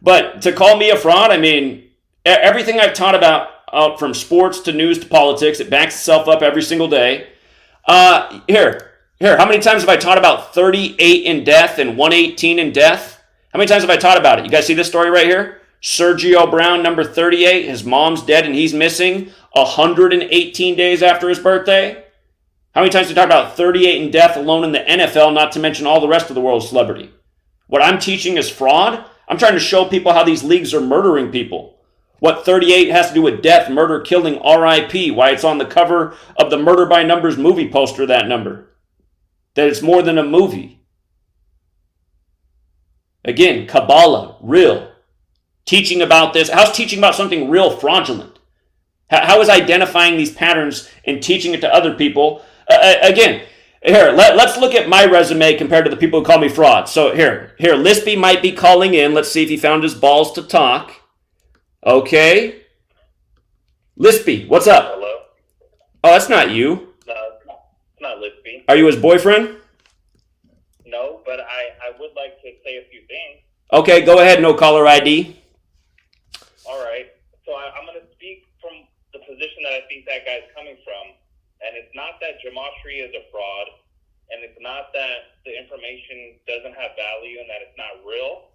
But to call me a fraud, I mean, everything I've taught from sports to news to politics, it backs itself up every single day. Here, Here, how many times have I taught about 38 in death and 118 in death? How many times have I taught about it? You guys see this story right here? Sergio Brown, number 38. His mom's dead and he's missing 118 days after his birthday. How many times have we talked about 38 in death alone in the NFL, not to mention all the rest of the world's celebrity? What I'm teaching is fraud. I'm trying to show people how these leagues are murdering people. What 38 has to do with death, murder, killing, RIP, why it's on the cover of the Murder by Numbers movie poster, that number. That it's more than a movie. Again, Kabbalah, real. Teaching about this. How's teaching about something real fraudulent? How is identifying these patterns and teaching it to other people? Again, here, let's look at my resume compared to the people who call me fraud. So here, Lispy might be calling in. Let's see if he found his balls to talk. Okay. Lispy, what's up? Hello? Oh, that's not you. No, it's not Lispy. Are you his boyfriend? No, but I would like to say a few things. Okay, go ahead, no caller ID. All right. So I'm going to speak from the position that I think that guy's coming from. And it's not that Gematria is a fraud, and it's not that the information doesn't have value and that it's not real.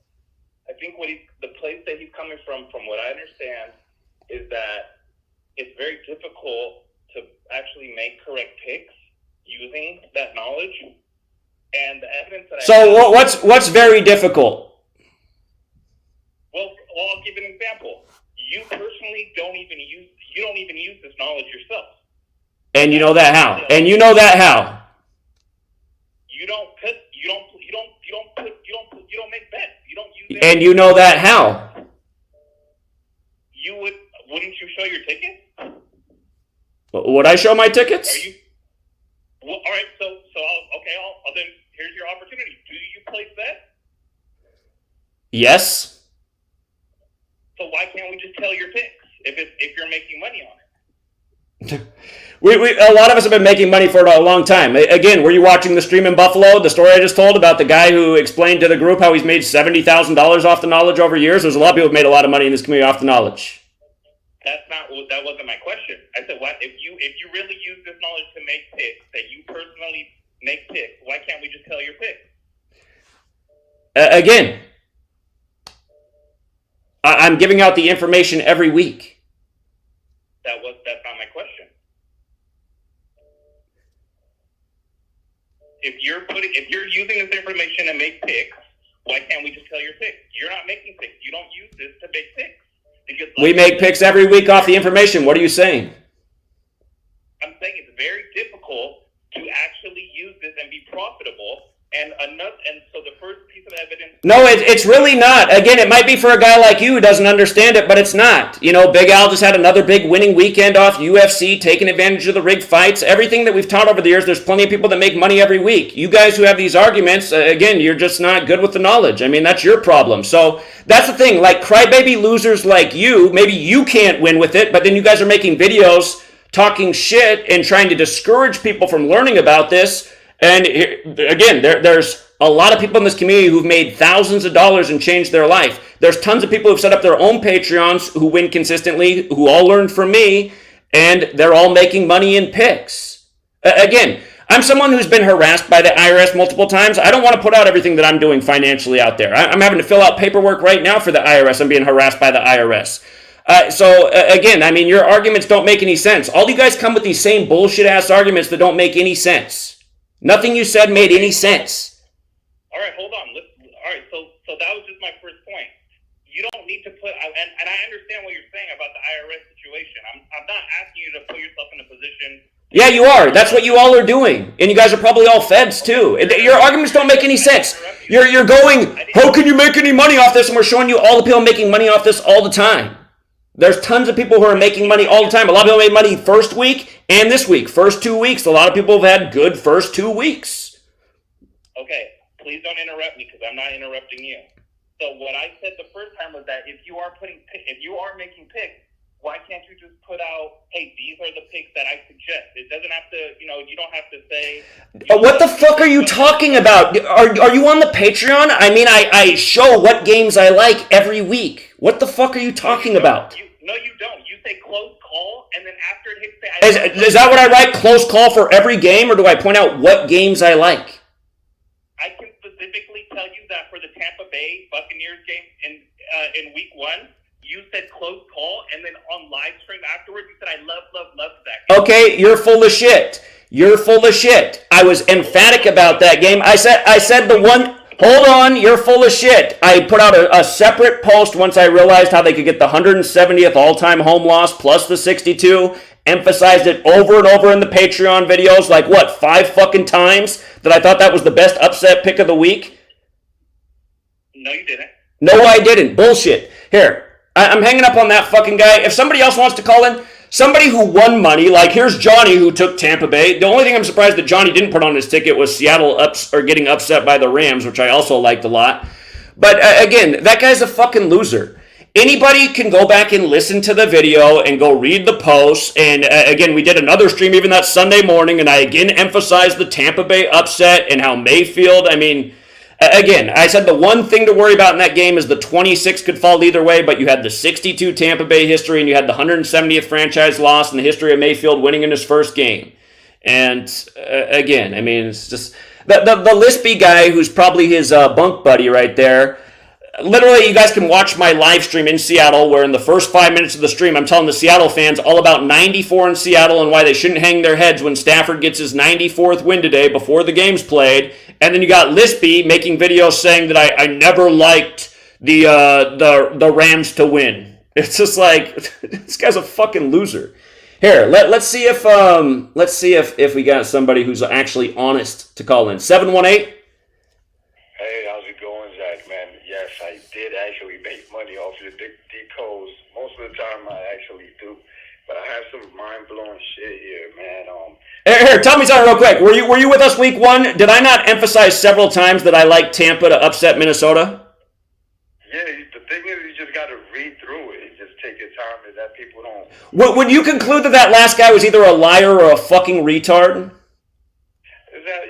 I think the place that he's coming from what I understand, is that it's very difficult to actually make correct picks using that knowledge. And the evidence that what's very difficult? Well, I'll give an example. You personally don't even use this knowledge yourself. And you know that how? And you know that how? You don't make bets. You don't use it. And you know that how? Wouldn't you show your ticket? Would I show my tickets? Well, all right. So I'll then here's your opportunity. Do you place bets? Yes. So why can't we just tell your picks if you're making money on it? A lot of us have been making money for a long time. Again, were you watching the stream in Buffalo? The story I just told about the guy who explained to the group how he's made $70,000 off the knowledge over years. There's a lot of people who have made a lot of money in this community off the knowledge. That wasn't my question. I said, what if you really use this knowledge to make picks, that you personally make picks? Why can't we just tell your picks? Again, I'm giving out the information every week. That's not my question. If you're using this information to make picks, why can't we just tell your picks? You're not making picks. You don't use this to make picks. We make picks every week off the information. What are you saying? I'm saying it's very difficult to actually use this and be profitable. And so the first piece of evidence... No, it's really not. Again, it might be for a guy like you who doesn't understand it, but it's not. You know, Big Al just had another big winning weekend off UFC, taking advantage of the rigged fights. Everything that we've taught over the years, there's plenty of people that make money every week. You guys who have these arguments, again, you're just not good with the knowledge. I mean, that's your problem. So that's the thing. Like crybaby losers like you, maybe you can't win with it, but then you guys are making videos talking shit and trying to discourage people from learning about this. And again, there's a lot of people in this community who've made thousands of dollars and changed their life. There's tons of people who've set up their own Patreons who win consistently, who all learned from me, and they're all making money in picks. Again, I'm someone who's been harassed by the IRS multiple times. I don't want to put out everything that I'm doing financially out there. I'm having to fill out paperwork right now for the IRS. I'm being harassed by the IRS. Again, I mean, your arguments don't make any sense. All you guys come with these same bullshit-ass arguments that don't make any sense. Nothing you said made any sense. All right, hold on. All right, so that was just my first point. You don't need to put, and I understand what you're saying about the IRS situation. I'm not asking you to put yourself in a position. Yeah, you are. That's what you all are doing. And you guys are probably all feds, too. Your arguments don't make any sense. You're going, how can you make any money off this? And we're showing you all the people making money off this all the time. There's tons of people who are making money all the time. A lot of people made money first week and this week. First 2 weeks. A lot of people have had good first 2 weeks. Okay, please don't interrupt me because I'm not interrupting you. So what I said the first time was that if you are making picks, why can't you just put out, hey, these are the picks that I suggest? It doesn't have to, you don't have to say... What the fuck are you talking about? Are you on the Patreon? I mean, I show what games I like every week. What the fuck are you talking about? No, you don't. You say close call, and then after it hits Is that what I write? Close call for every game, or do I point out what games I like? I can specifically tell you that for the Tampa Bay Buccaneers game in week 1, you said close call, and then on live stream afterwards, you said I love that game. Okay, you're full of shit. You're full of shit. I was emphatic about that game. I said the one. Hold on, you're full of shit. I put out a separate post once I realized how they could get the 170th all-time home loss plus the 62. Emphasized it over and over in the Patreon videos, like what, 5 fucking times, that I thought that was the best upset pick of the week? No, you didn't. No, I didn't. Bullshit. Here, I'm hanging up on that fucking guy. If somebody else wants to call in, somebody who won money, like here's Johnny who took Tampa Bay. The only thing I'm surprised that Johnny didn't put on his ticket was Seattle getting upset by the Rams, which I also liked a lot. But again, that guy's a fucking loser. Anybody can go back and listen to the video and go read the posts. And again, we did another stream even that Sunday morning, and I again emphasized the Tampa Bay upset and how Mayfield, I mean, again, I said the one thing to worry about in that game is the 26 could fall either way, but you had the 62 Tampa Bay history and you had the 170th franchise loss in the history of Mayfield winning in his first game. And again, I mean, it's just the Lispy guy who's probably his bunk buddy right there. Literally, you guys can watch my live stream in Seattle where in the first 5 minutes of the stream, I'm telling the Seattle fans all about 94 in Seattle and why they shouldn't hang their heads when Stafford gets his 94th win today before the game's played. And then you got Lispy making videos saying that I never liked the Rams to win. It's just like, this guy's a fucking loser. Here, let's see if we got somebody who's actually honest to call in. 718. Hey, how's it going, Zach, man? Yes, I did actually make money off your decodes. Most of the time I actually do. But I have some mind-blowing shit here, man. Here, tell me something real quick. Were you with us week 1? Did I not emphasize several times that I like Tampa to upset Minnesota? Yeah, the thing is, you just got to read through it. You just take your time, and that people don't. Would you conclude that last guy was either a liar or a fucking retard? Is that,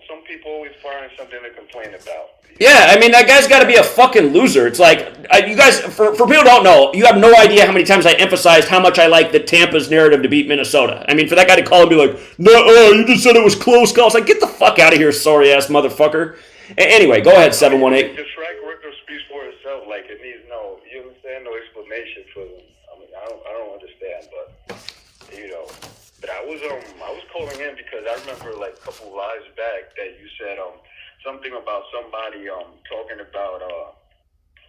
some people always find something to complain about. Yeah, I mean, that guy's got to be a fucking loser. It's like, you guys, for people who don't know, you have no idea how many times I emphasized how much I like the Tampa's narrative to beat Minnesota. I mean, for that guy to call and be like, no, you just said it was close call. It's like, get the fuck out of here, sorry-ass motherfucker. Anyway, go ahead, 718. The track record speaks for itself. Like, it needs you understand, no explanation for them. I mean, I don't understand, but, But I was calling in because I remember, like, a couple lives back that you said, something about somebody talking about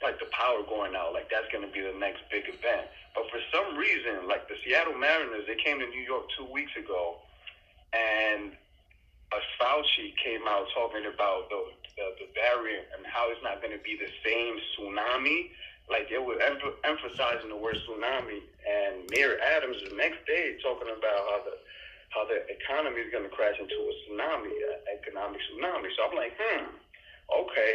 like the power going out, like that's going to be the next big event. But for some reason, like the Seattle Mariners, they came to New York 2 weeks ago, and Fauci came out talking about the variant and how it's not going to be the same tsunami. Like they were emphasizing the word tsunami, and Mayor Adams the next day talking about how the economy is going to crash into a tsunami, economic tsunami. So I'm like, okay.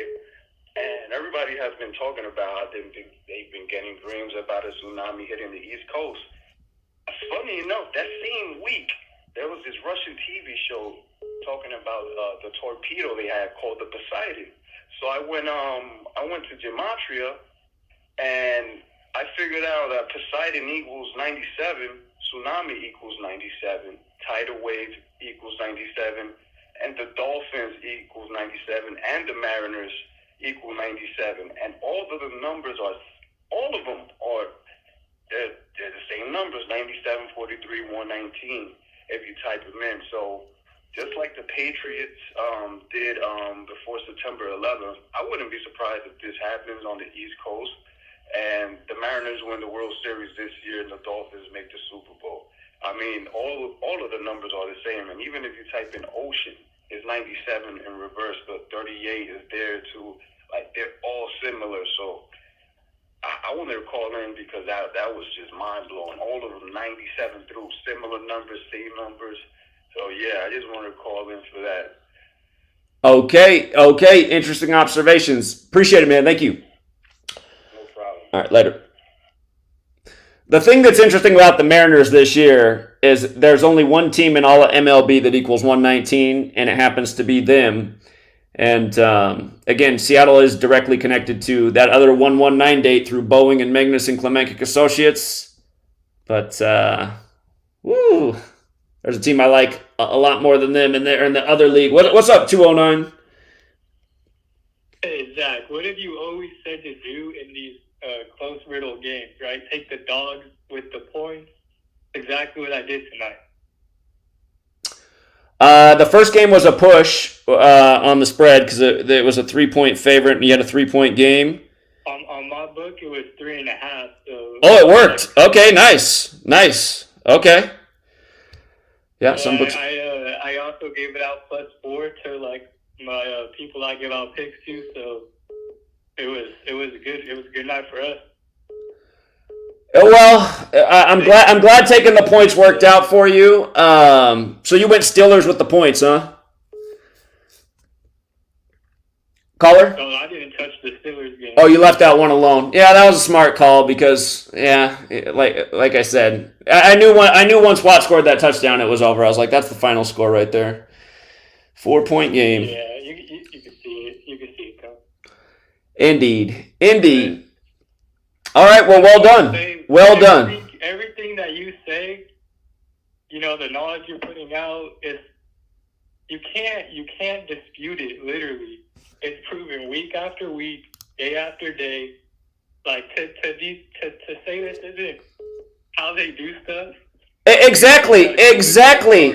And everybody has been talking about how they've been getting dreams about a tsunami hitting the East Coast. Funny enough, that same week, there was this Russian TV show talking about the torpedo they had called the Poseidon. So I went to Gematria, and I figured out that Poseidon equals 97, tsunami equals 97, tidal wave equals 97, and the Dolphins equals 97, and the Mariners equal 97. And all of them are they're the same numbers, 97, 43, 119, if you type them in. So just like the Patriots did before September 11th, I wouldn't be surprised if this happens on the East Coast and the Mariners win the World Series this year and the Dolphins make the Super Bowl. I mean, all of the numbers are the same. And even if you type in ocean, it's 97 in reverse, but 38 is there too. Like, they're all similar. So I wanted to call in because that was just mind-blowing. All of them 97 through, similar numbers, same numbers. So, yeah, I just wanted to call in for that. Okay. Interesting observations. Appreciate it, man. Thank you. No problem. All right, later. The thing that's interesting about the Mariners this year is there's only one team in all of MLB that equals 119, and it happens to be them. And again, Seattle is directly connected to that other 119 date through Boeing and Magnus and Klemenkic Associates. But Woo! There's a team I like a lot more than them, and they're in the other league. What's up, 209? Hey, Zach, what have you always said to do in these close riddle games, right? Take the dogs with the points. Exactly what I did tonight. The first game was a push on the spread because it was a 3-point favorite, and you had a 3-point game. On my book, it was 3.5. So Oh, it worked. Okay, nice. Okay. Yeah, some books. I also gave it out +4 to like my people I give out picks to, so it was good. It was a good night for us. Well, I'm glad taking the points worked out for you. So you went Steelers with the points, huh? Caller? So I didn't touch the Steelers game. Oh, you left that one alone. Yeah, that was a smart call because, like I said, I knew once Watt scored that touchdown, it was over. I was like, that's the final score right there. 4-point game. Yeah, you can see it. You can see it, Tom. Indeed. All right, well done. Well done. Everything that you say, the knowledge you're putting out, you can't dispute it. Literally, it's proven week after week, day after day. Like to say this isn't how they do stuff. Exactly.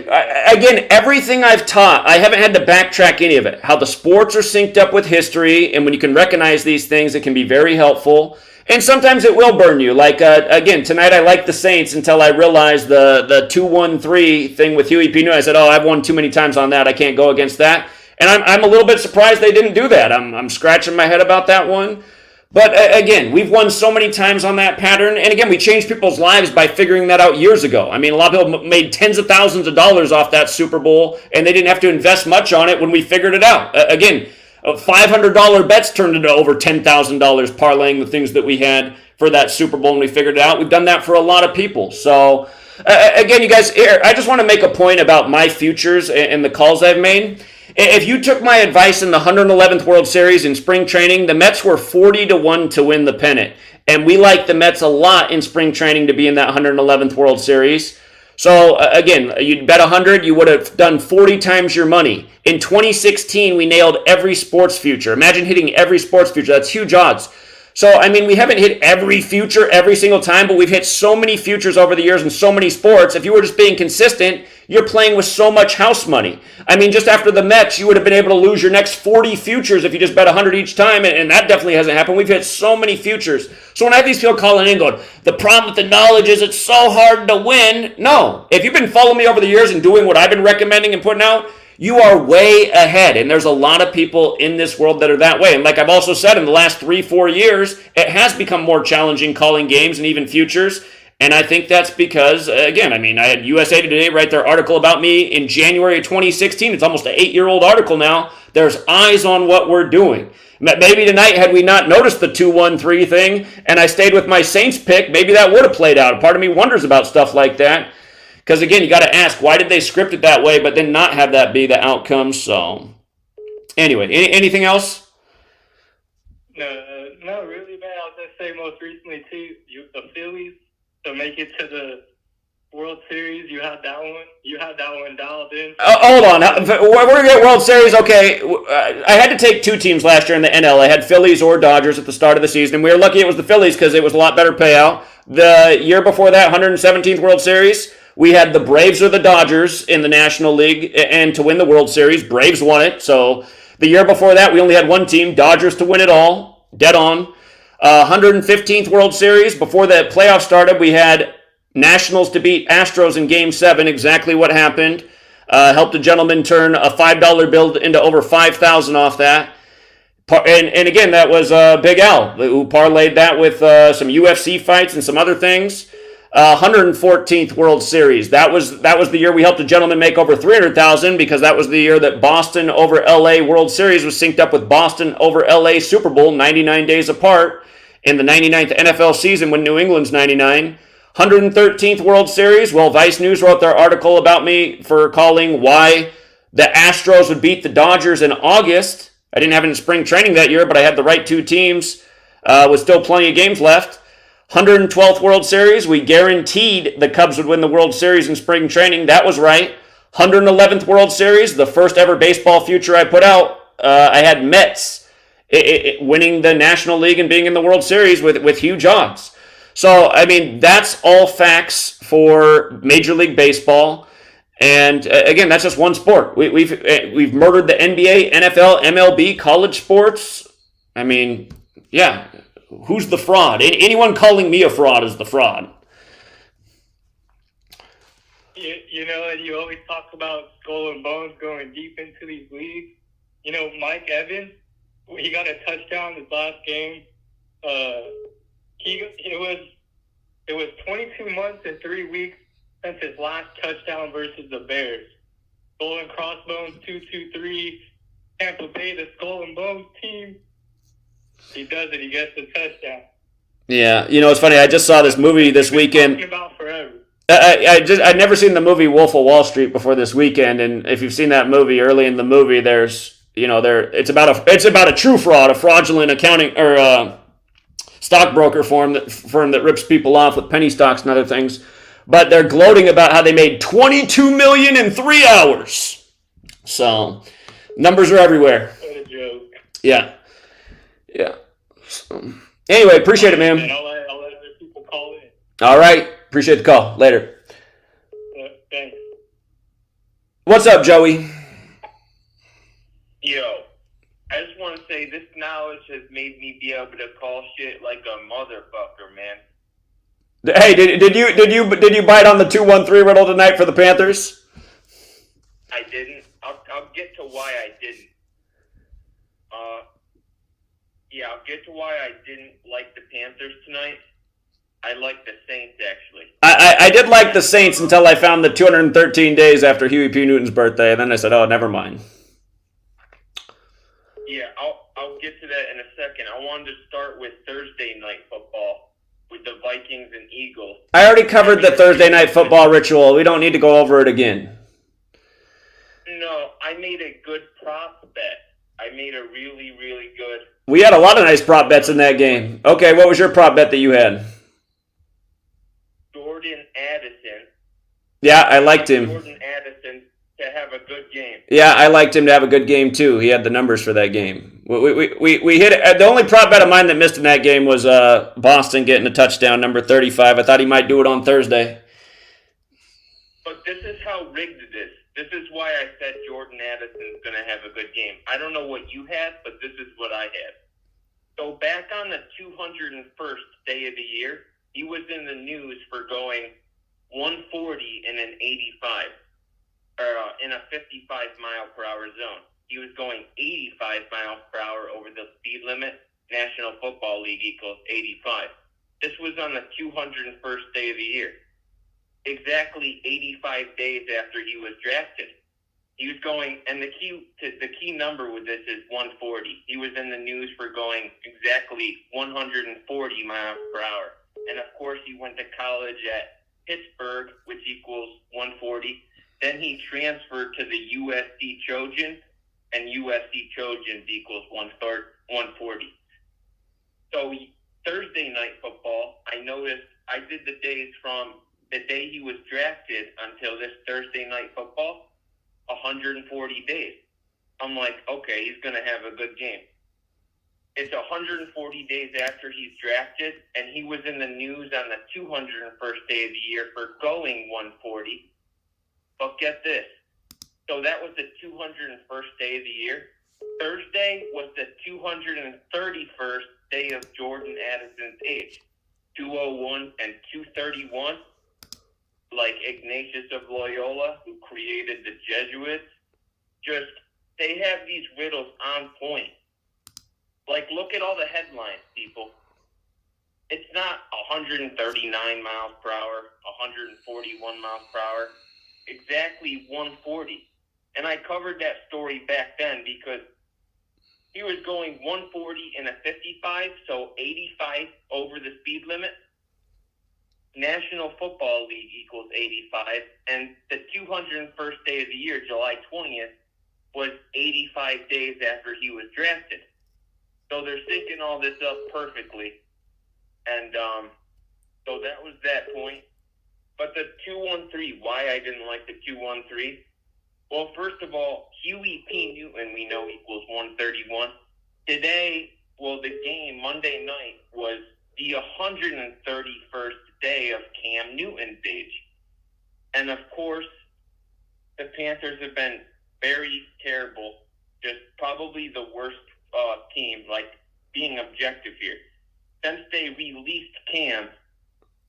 Again, everything I've taught, I haven't had to backtrack any of it. How the sports are synced up with history, and when you can recognize these things, it can be very helpful. And sometimes it will burn you. Like, again, tonight I liked the Saints until I realized the 2-1-3 thing with Huey Pino. I said, I've won too many times on that. I can't go against that. And I'm a little bit surprised they didn't do that. I'm scratching my head about that one. But again, we've won so many times on that pattern. And again, we changed people's lives by figuring that out years ago. I mean, a lot of people made tens of thousands of dollars off that Super Bowl, and they didn't have to invest much on it when we figured it out. Again, $500 bets turned into over $10,000 parlaying the things that we had for that Super Bowl when we figured it out. We've done that for a lot of people. So, again, you guys, I just want to make a point about my futures and the calls I've made. If you took my advice in the 111th World Series in spring training, the Mets were 40-1 to win the pennant. And we like the Mets a lot in spring training to be in that 111th World Series. So, again, you'd bet 100, you would have done 40 times your money. In 2016, we nailed every sports future. Imagine hitting every sports future. That's huge odds. So, I mean, we haven't hit every future every single time, but we've hit so many futures over the years in so many sports. If you were just being consistent, you're playing with so much house money. I mean, just after the Mets, you would have been able to lose your next 40 futures if you just bet 100 each time, and that definitely hasn't happened. We've hit so many futures. So when I have these people calling in going, the problem with the knowledge is it's so hard to win. No. If you've been following me over the years and doing what I've been recommending and putting out, you are way ahead. And there's a lot of people in this world that are that way. And like I've also said, in the last 3-4 years, it has become more challenging calling games and even futures. And I think that's because, again, I mean, I had USA Today write their article about me in January of 2016. It's almost an 8-year-old article now. There's eyes on what we're doing. Maybe tonight, had we not noticed the 2-1-3 thing and I stayed with my Saints pick, maybe that would have played out. Part of me wonders about stuff like that. Because, again, you got to ask, why did they script it that way, but then not have that be the outcome? So, anyway, anything else? No, really, man. I was going to say most recently, too, the Phillies, to make it to the World Series, you had that one. You had that one dialed in. Hold on. We're going to get World Series. Okay, I had to take 2 teams last year in the NL. I had Phillies or Dodgers at the start of the season. And we were lucky it was the Phillies because it was a lot better payout. The year before that, 117th World Series, we had the Braves or the Dodgers in the National League, and to win the World Series, Braves won it. So the year before that, we only had one team, Dodgers, to win it all. Dead on. 115th World Series, before the playoffs started, we had Nationals to beat Astros in Game 7, exactly what happened. Helped a gentleman turn a $5 bill into over $5,000 off that. And again, that was Big Al, who parlayed that with some UFC fights and some other things. 114th World Series. That was the year we helped a gentleman make over $300,000 because that was the year that Boston over LA World Series was synced up with Boston over LA Super Bowl 99 days apart in the 99th NFL season when New England's 99. 113th World Series. Well, Vice News wrote their article about me for calling why the Astros would beat the Dodgers in August. I didn't have it in spring training that year, but I had the right 2 teams with still plenty of games left. 112th World Series, we guaranteed the Cubs would win the World Series in spring training. That was right. 111th World Series, the first ever baseball future I put out, I had Mets winning the National League and being in the World Series with huge odds. So, I mean, that's all facts for Major League Baseball. And again, that's just one sport. We've murdered the NBA, NFL, MLB, college sports. I mean, yeah, who's the fraud? Anyone calling me a fraud is the fraud. You know, and you always talk about Skull and Bones going deep into these leagues. You know, Mike Evans, he got a touchdown his last game. It was 22 months and 3 weeks since his last touchdown versus the Bears. Skull and Crossbones 2-2-3, Tampa Bay, the Skull and Bones team. He does it. He gets the touchdown. Yeah, you know, it's funny. I just saw this movie this weekend. Talking about forever. I'd never seen the movie Wolf of Wall Street before this weekend, and if you've seen that movie, early in the movie, it's about a true fraud, a fraudulent accounting or stockbroker firm that rips people off with penny stocks and other things. But they're gloating about how they made $22 million in 3 hours. So numbers are everywhere. What a joke. Yeah. So, anyway, appreciate it, man. And I'll let other people call in. All right, appreciate the call. Later. Thanks. What's up, Joey? Yo, I just want to say this knowledge has made me be able to call shit like a motherfucker, man. Hey, did you bite on the 2-1-3 riddle tonight for the Panthers? I didn't. I'll get to why I didn't. I'll get to why I didn't like the Panthers tonight. I like the Saints, actually. I did like the Saints until I found the 213 days after Huey P. Newton's birthday, and then I said, oh, never mind. Yeah, I'll get to that in a second. I wanted to start with Thursday night football with the Vikings and Eagles. I already covered the Thursday night football ritual. We don't need to go over it again. No, I made a good prop bet. I made a really, really good... We had a lot of nice prop bets in that game. Okay, what was your prop bet that you had? Jordan Addison. Yeah, I liked him. Jordan Addison to have a good game. Yeah, I liked him to have a good game too. He had the numbers for that game. We hit it. The only prop bet of mine that missed in that game was Boston getting a touchdown, number 35. I thought he might do it on Thursday. But this is how rigged it is. This is why I said Jordan Addison's going to have a good game. I don't know what you had, but this is what I had. So back on the 201st day of the year, he was in the news for going 140 in an 85, or in a 55 mile per hour zone. He was going 85 miles per hour over the speed limit. National Football League equals 85. This was on the 201st day of the year. Exactly 85 days after he was drafted. He was going, and the key number with this is 140. He was in the news for going exactly 140 miles per hour. And of course, he went to college at Pittsburgh, which equals 140. Then he transferred to the USC Trojans, and USC Trojans equals 140. So Thursday night football, I noticed I did the days from the day he was drafted until this Thursday night football, 140 days. I'm like, okay, he's going to have a good game. It's 140 days after he's drafted, and he was in the news on the 201st day of the year for going 140. But get this. So that was the 201st day of the year. Thursday was the 231st day of Jordan Addison's age. 201 and 231. Like Ignatius of Loyola, who created the Jesuits, they have these riddles on point. Like, look at all the headlines, people. It's not 139 miles per hour, 141 miles per hour, exactly 140. And I covered that story back then because he was going 140 in a 55, so 85 over the speed limit. National Football League equals 85, and the 201st day of the year, July 20th, was 85 days after he was drafted. So they're syncing all this up perfectly. And So that was that point. But the 213, why I didn't like the 213? Well, first of all, Huey P. Newton we know equals 131. Today, well, the game Monday night was the 131st day of Cam Newton's age. And of course, the Panthers have been very terrible. Just probably the worst team, like being objective here. Since they released Cam,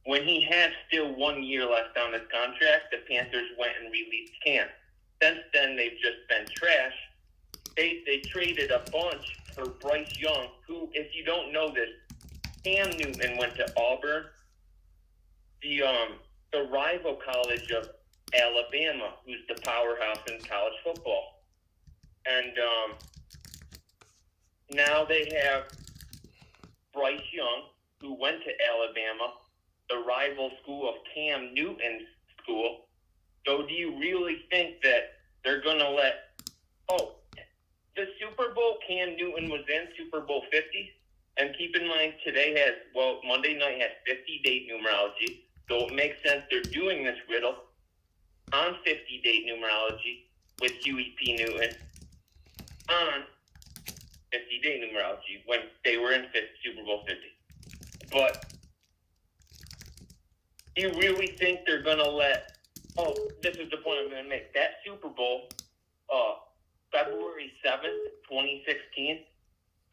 when he had still 1 year left on his contract, the Panthers went and released Cam. Since then, they've just been trash. They traded a bunch for Bryce Young, who, if you don't know this, Cam Newton went to Auburn, the rival college of Alabama, who's the powerhouse in college football. And now they have Bryce Young, who went to Alabama, the rival school of Cam Newton's school. So do you really think that they're going to let... Oh, the Super Bowl Cam Newton was in, Super Bowl 50. And keep in mind, Monday night had 50-date numerology. So it makes sense they're doing this riddle on 50-date numerology with Huey P. Newton on 50-date numerology when they were in Super Bowl 50. But do you really think they're going to let... Oh, this is the point I'm going to make. That Super Bowl, February 7th, 2016,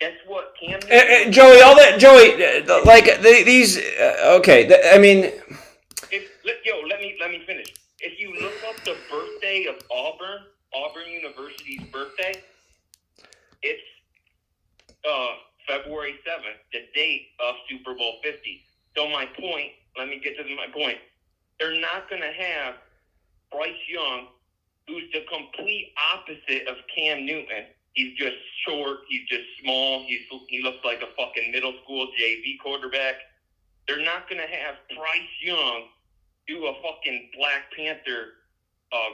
guess what? Cam Newton... Joey, all that... Joey, these... okay, I mean... Let me finish. If you look up the birthday of Auburn University's birthday, it's February 7th, the date of Super Bowl 50. So let me get to my point. They're not going to have Bryce Young, who's the complete opposite of Cam Newton. He's just short. He's just small. He looks like a fucking middle school JV quarterback. They're not going to have Bryce Young do a fucking Black Panther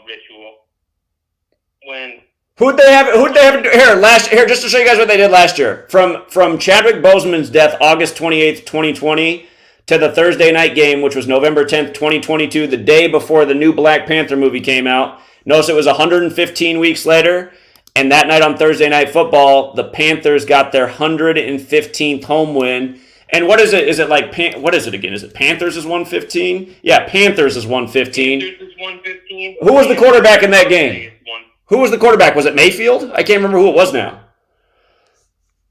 ritual when... Who'd they have here, just to show you guys what they did last year. From Chadwick Boseman's death, August 28th, 2020, to the Thursday night game, which was November 10th, 2022, the day before the new Black Panther movie came out. Notice it was 115 weeks later, and that night on Thursday Night Football, the Panthers got their 115th home win. And what is it? Is it like, what is it again? Is it Panthers is 115? Yeah, Panthers is 115. Panthers is 115. Who was the quarterback in that game? Who was the quarterback? Was it Mayfield? I can't remember who it was now.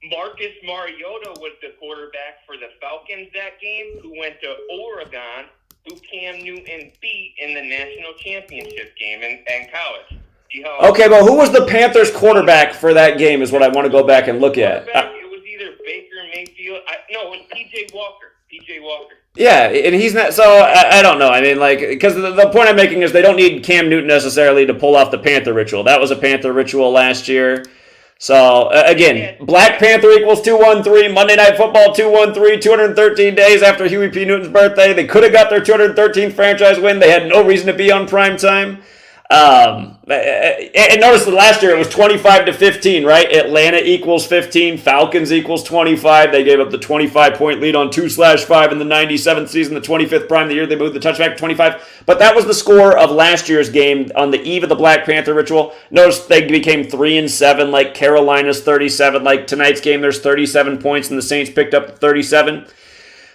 Marcus Mariota was the quarterback for the Falcons that game, who went to Oregon, who Cam Newton beat in the national championship game in college. Okay, but who was the Panthers quarterback for that game is what I want to go back and look at. It was either Baker Mayfield. No, it was P.J. Walker. Yeah, and he's not, so I don't know. I mean, because the point I'm making is they don't need Cam Newton necessarily to pull off the Panther ritual. That was a Panther ritual last year. So, again, Black Panther equals 213, Monday Night Football 213, 213 days after Huey P. Newton's birthday. They could have got their 213th franchise win. They had no reason to be on prime time. And notice that last year it was 25-15, right? Atlanta equals 15, Falcons equals 25. They gave up the 25-point lead on 2/5 in the 97th season, the 25th prime, the year they moved the touchback to 25. But that was the score of last year's game on the eve of the Black Panther ritual. Notice they became 3-7, like Carolina's 37. Like tonight's game, there's 37 points, and the Saints picked up 37.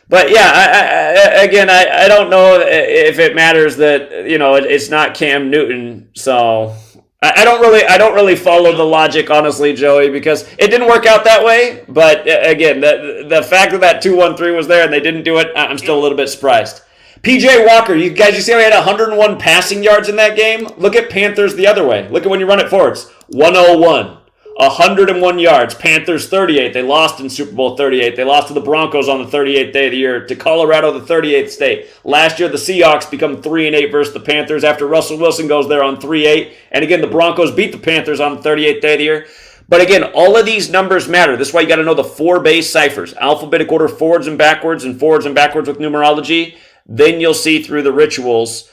But yeah, I don't know if it matters that it's not Cam Newton. So I don't really follow the logic, honestly, Joey, because it didn't work out that way. But again, the fact that 213 was there and they didn't do it, I'm still a little bit surprised. PJ Walker, you see how he had 101 passing yards in that game? Look at Panthers the other way. Look at when you run it forwards. 101. 101 yards. Panthers 38. They lost in Super Bowl 38. They lost to the Broncos on the 38th day of the year. To Colorado, the 38th state. Last year, the Seahawks become 3-8 versus the Panthers after Russell Wilson goes there on 3-8. And again, the Broncos beat the Panthers on the 38th day of the year. But again, all of these numbers matter. This is why you got to know the 4 base ciphers. Alphabetic order, forwards and backwards with numerology. Then you'll see through the rituals.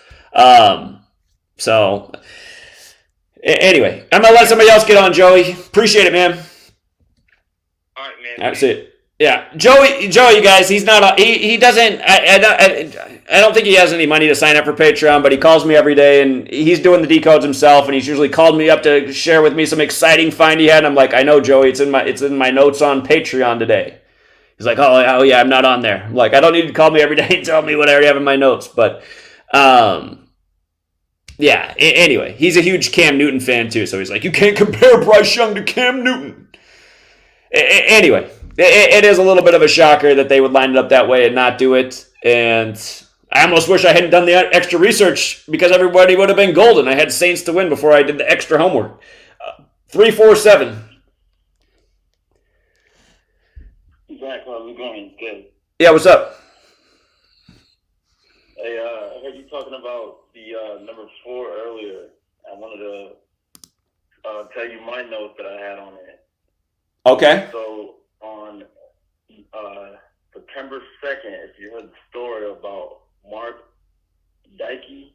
Anyway, I'm going to let somebody else get on, Joey. Appreciate it, man. All right, man. That's it. Yeah, Joey, you guys, he's not. He doesn't. I don't think he has any money to sign up for Patreon, but he calls me every day, and he's doing the decodes himself, and he's usually called me up to share with me some exciting find he had. And I'm like, I know, Joey, it's in my notes on Patreon today. He's like, oh yeah, I'm not on there. I'm like, I don't need to call me every day and tell me what I already have in my notes, but yeah. Anyway, he's a huge Cam Newton fan too, so he's like, you can't compare Bryce Young to Cam Newton. Anyway, it is a little bit of a shocker that they would line it up that way and not do it. And I almost wish I hadn't done the extra research because everybody would have been golden. I had Saints to win before I did the extra homework. 3-4-7. Zach, how's it going? Good. Yeah, what's up? Hey, I heard you talking about the number 4 earlier. I wanted to tell you my notes that I had on it. Okay. So on September 2nd, if you heard the story about Mark Dykey,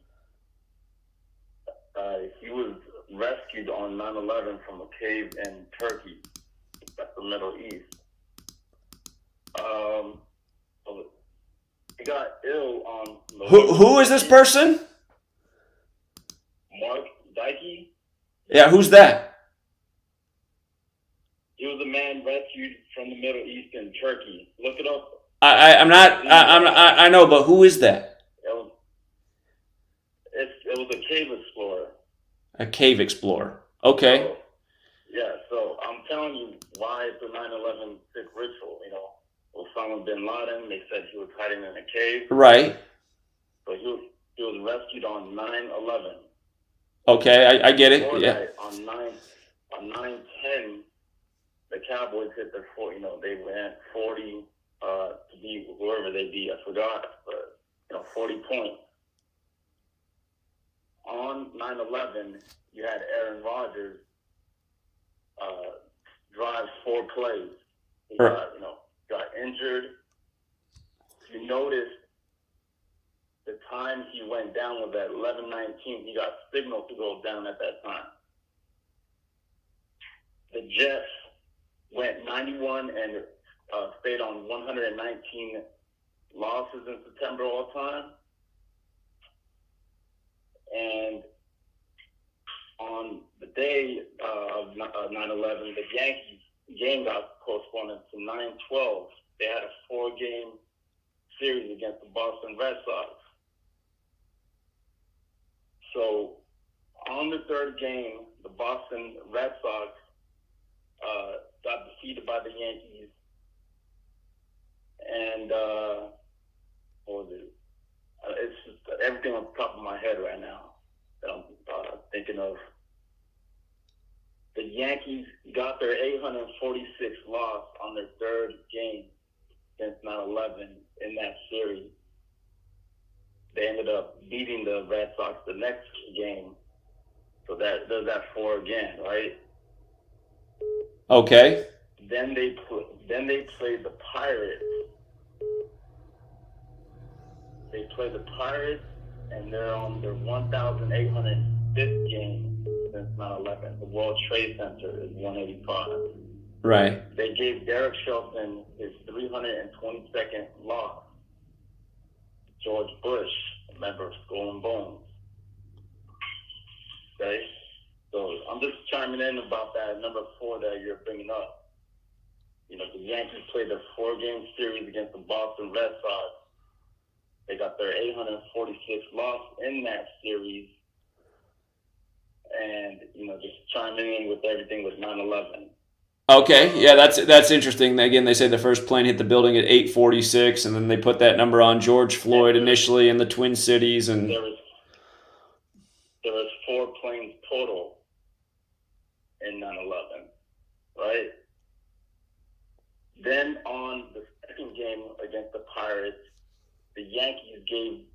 he was rescued on 9/11 from a cave in Turkey, that's the Middle East. So he got ill on Who is this person? Mark Dykey. Yeah, who's that? He was a man rescued from the Middle East in Turkey. Look it up. I'm not. I know, but who is that? It was a cave explorer. A cave explorer. Okay. So, yeah, so I'm telling you why it's a 9/11 sick ritual. Osama bin Laden, they said he was hiding in a cave. Right. So he was rescued on 9/11. Okay, I get it. Before Yeah. that, on 9/10, the Cowboys hit their 40. They went 40 to beat whoever they beat. I forgot, but 40 points. On 9/11, you had Aaron Rodgers drive 4 plays. He got injured. You noticed the time he went down was at 11:19. He got signaled to go down at that time. The Jets went 91 and stayed on 119 losses in September all time. And on the day of 9/11, the Yankees game got postponed to 9/12. They had a 4-game series against the Boston Red Sox. So on the 3rd game, the Boston Red Sox got defeated by the Yankees. And what was it? It's just everything on the top of my head right now that I'm thinking of. The Yankees got their 846th loss on their 3rd game since 9/11 in that series. They ended up beating the Red Sox the next game. So that does that 4 again, right? Okay. Then they played the Pirates. They played the Pirates, and they're on their 1,805th game since 9/11. The World Trade Center is 185. Right. They gave Derek Shelton his 322nd loss. George Bush, a member of Skull and Bones. Okay? So I'm just chiming in about that number 4 that you're bringing up. The Yankees played a 4-game series against the Boston Red Sox. They got their 846th loss in that series. And, just chiming in with everything with 9/11. Okay, yeah, that's interesting. Again, they say the first plane hit the building at 8:46, and then they put that number on George Floyd initially in the Twin Cities, and There was 4 planes total in 9/11, right? Then on the 2nd game against the Pirates, the Yankees gave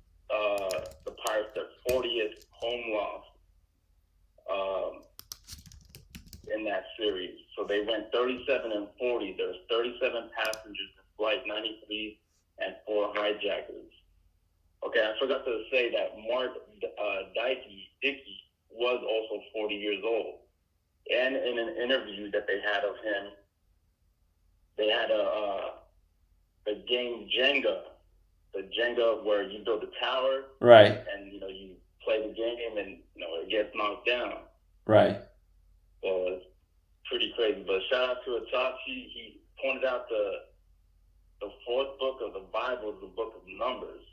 the Pirates their 40th home loss in that series. So they went 37-40. There was 37 passengers in Flight 93 and 4 hijackers. Okay, I forgot to say that Mark Dickey was also 40 years old. And in an interview that they had of him, they had the game Jenga. The Jenga where you build a tower. Right. And, you play the game and, it gets knocked down. Right. So it's pretty crazy. But shout out to Itachi. He pointed out the fourth book of the Bible is the book of Numbers.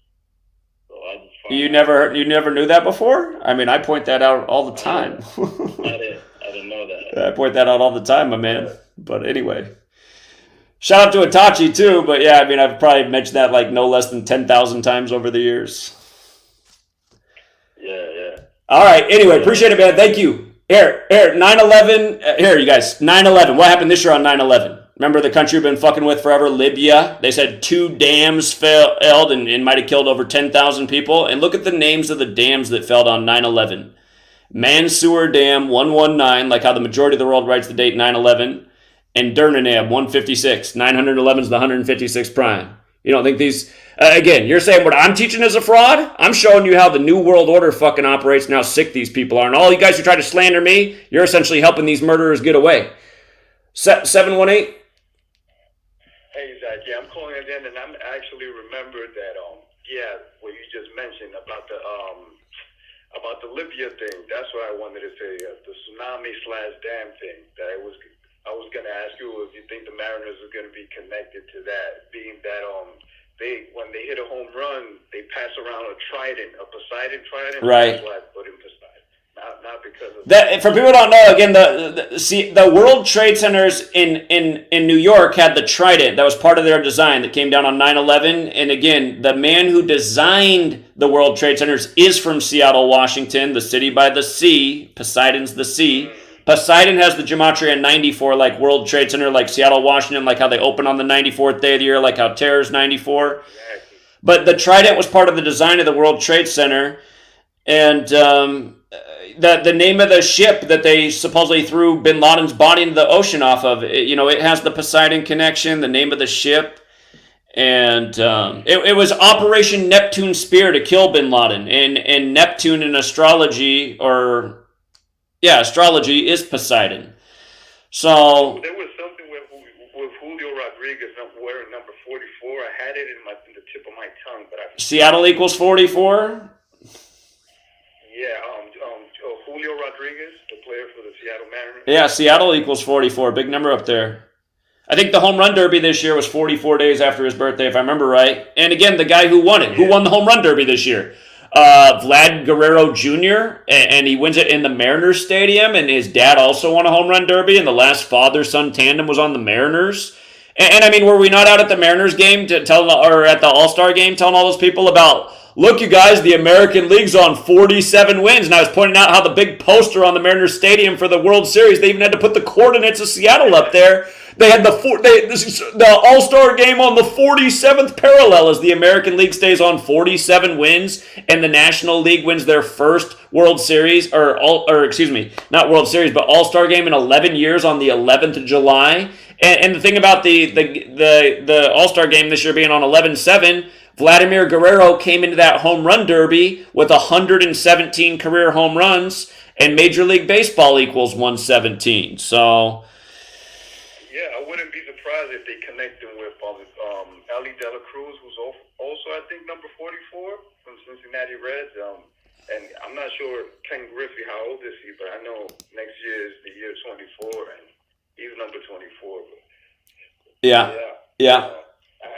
So I just found You never knew that before? I mean, I point that out all the time. I didn't know that. I point that out all the time, my man. But anyway. Shout out to Itachi too, but yeah, I mean, I've probably mentioned that like no less than 10,000 times over the years. Yeah. All right, anyway, appreciate it, man. Thank you. Here, 9/11. Here, you guys, 9/11. What happened this year on 9/11? Remember the country we've been fucking with forever, Libya? They said 2 dams failed and might have killed over 10,000 people. And look at the names of the dams that failed on 9/11. Mansour Dam 119, like how the majority of the world writes the date 9/11. And Durnanab 156. 911 is the 156 prime. You don't think these... again, you're saying what I'm teaching is a fraud? I'm showing you how the New World Order fucking operates and how sick these people are. And all you guys who try to slander me, you're essentially helping these murderers get away. 718? Hey, Zach. Yeah, I'm calling it in, and I'm actually remembered that, what you just mentioned about the Libya thing. That's what I wanted to say. The tsunami/dam thing. I was going to ask you if you think the Mariners are going to be connected to that, being that when they hit a home run, they pass around a trident, a Poseidon trident. Right. That's why I put in Poseidon. Not because of that. For people who don't know, again, the World Trade Centers in New York had the trident. That was part of their design that came down on 9/11. And again, the man who designed the World Trade Centers is from Seattle, Washington, the city by the sea. Poseidon's the sea. Poseidon has the gematria 94, like World Trade Center, like Seattle, Washington, like how they open on the 94th day of the year, like how Terror's 94. Exactly. But the trident was part of the design of the World Trade Center. And the name of the ship that they supposedly threw bin Laden's body into the ocean off of, it has the Poseidon connection, the name of the ship. And it was Operation Neptune Spear to kill bin Laden. And Neptune in astrology, astrology is Poseidon. So there was something with Julio Rodriguez wearing number 44. I had it in the tip of my tongue, but Seattle equals 44. Yeah, Julio Rodriguez, the player for the Seattle Mariners. Yeah, Seattle equals 44. Big number up there. I think the home run derby this year was 44 days after his birthday, if I remember right. And again, the guy who won it. Who won the home run derby this year? Vlad Guerrero Jr., and he wins it in the Mariners Stadium, and his dad also won a home run derby, and the last father-son tandem was on the Mariners. And I mean, were we not out at the Mariners game or at the All-Star game telling all those people about, look, you guys, the American League's on 47 wins, and I was pointing out how the big poster on the Mariners Stadium for the World Series, they even had to put the coordinates of Seattle up there. They had the All-Star game on the 47th parallel as the American League stays on 47 wins and the National League wins their first World Series, or excuse me, not World Series, but All-Star game in 11 years on the 11th of July. And the thing about the All-Star game this year being on 11/7, Vladimir Guerrero came into that home run derby with 117 career home runs, and Major League Baseball equals 117. So... yeah, I wouldn't be surprised if they connect him with Ellie De La Cruz, who's also, I think, number 44 from Cincinnati Reds. And I'm not sure Ken Griffey, how old is he, but I know next year is the year 24, and he's number 24. But, Yeah. I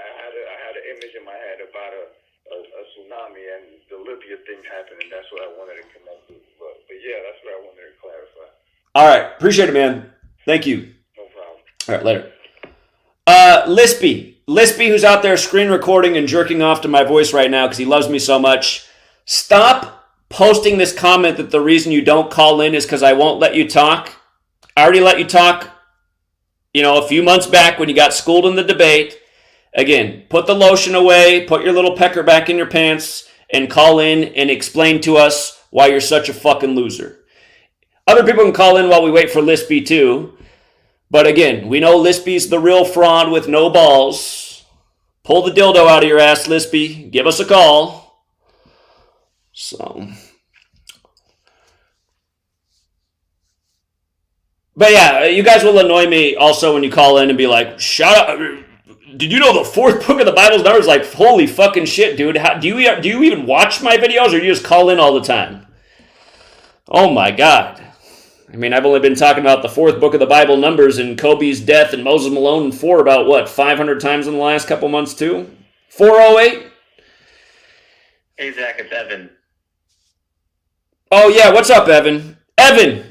had an image in my head about a tsunami and the Libya thing happening. That's what I wanted to connect with. But yeah, that's what I wanted to clarify. All right. Appreciate it, man. Thank you. No problem. All right, later. Lispy, who's out there screen recording and jerking off to my voice right now because he loves me so much. Stop posting this comment that the reason you don't call in is because I won't let you talk. I already let you talk, a few months back when you got schooled in the debate. Again, put the lotion away, put your little pecker back in your pants, and call in and explain to us why you're such a fucking loser. Other people can call in while we wait for Lispy too. But again, we know Lispy's the real fraud with no balls. Pull the dildo out of your ass, Lispy. Give us a call. So... but yeah, you guys will annoy me also when you call in and be like, shut up. did you know the fourth book of the Bible's numbers? Like, holy fucking shit, dude. Do you even watch my videos, or you just call in all the time? Oh my God. I mean, I've only been talking about the fourth book of the Bible, Numbers, and Kobe's death and Moses Malone and 4 about, what, 500 times in the last couple months, too? 408? Hey, Zach, it's Evan. Oh, yeah, what's up, Evan? Evan.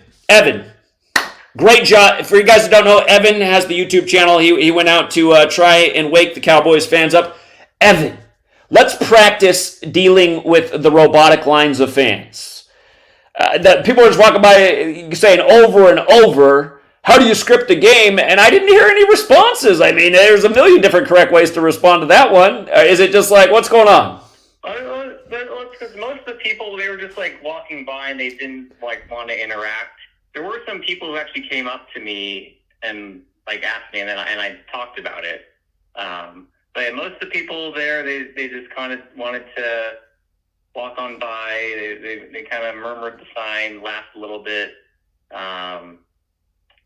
Great job. For you guys who don't know, Evan has the YouTube channel. He went out to try and wake the Cowboys fans up. Evan, let's practice dealing with the robotic lines of fans. That people are just walking by saying over and over, how do you script a game? And I didn't hear any responses. I mean, there's a million different correct ways to respond to that one. Is it just like, what's going on? Because most of the people, they were just like walking by and they didn't like want to interact. There were some people who actually came up to me and like asked me, and I talked about it. But most of the people there, they just kind of wanted to walk on by. They kind of murmured the sign, laughed a little bit.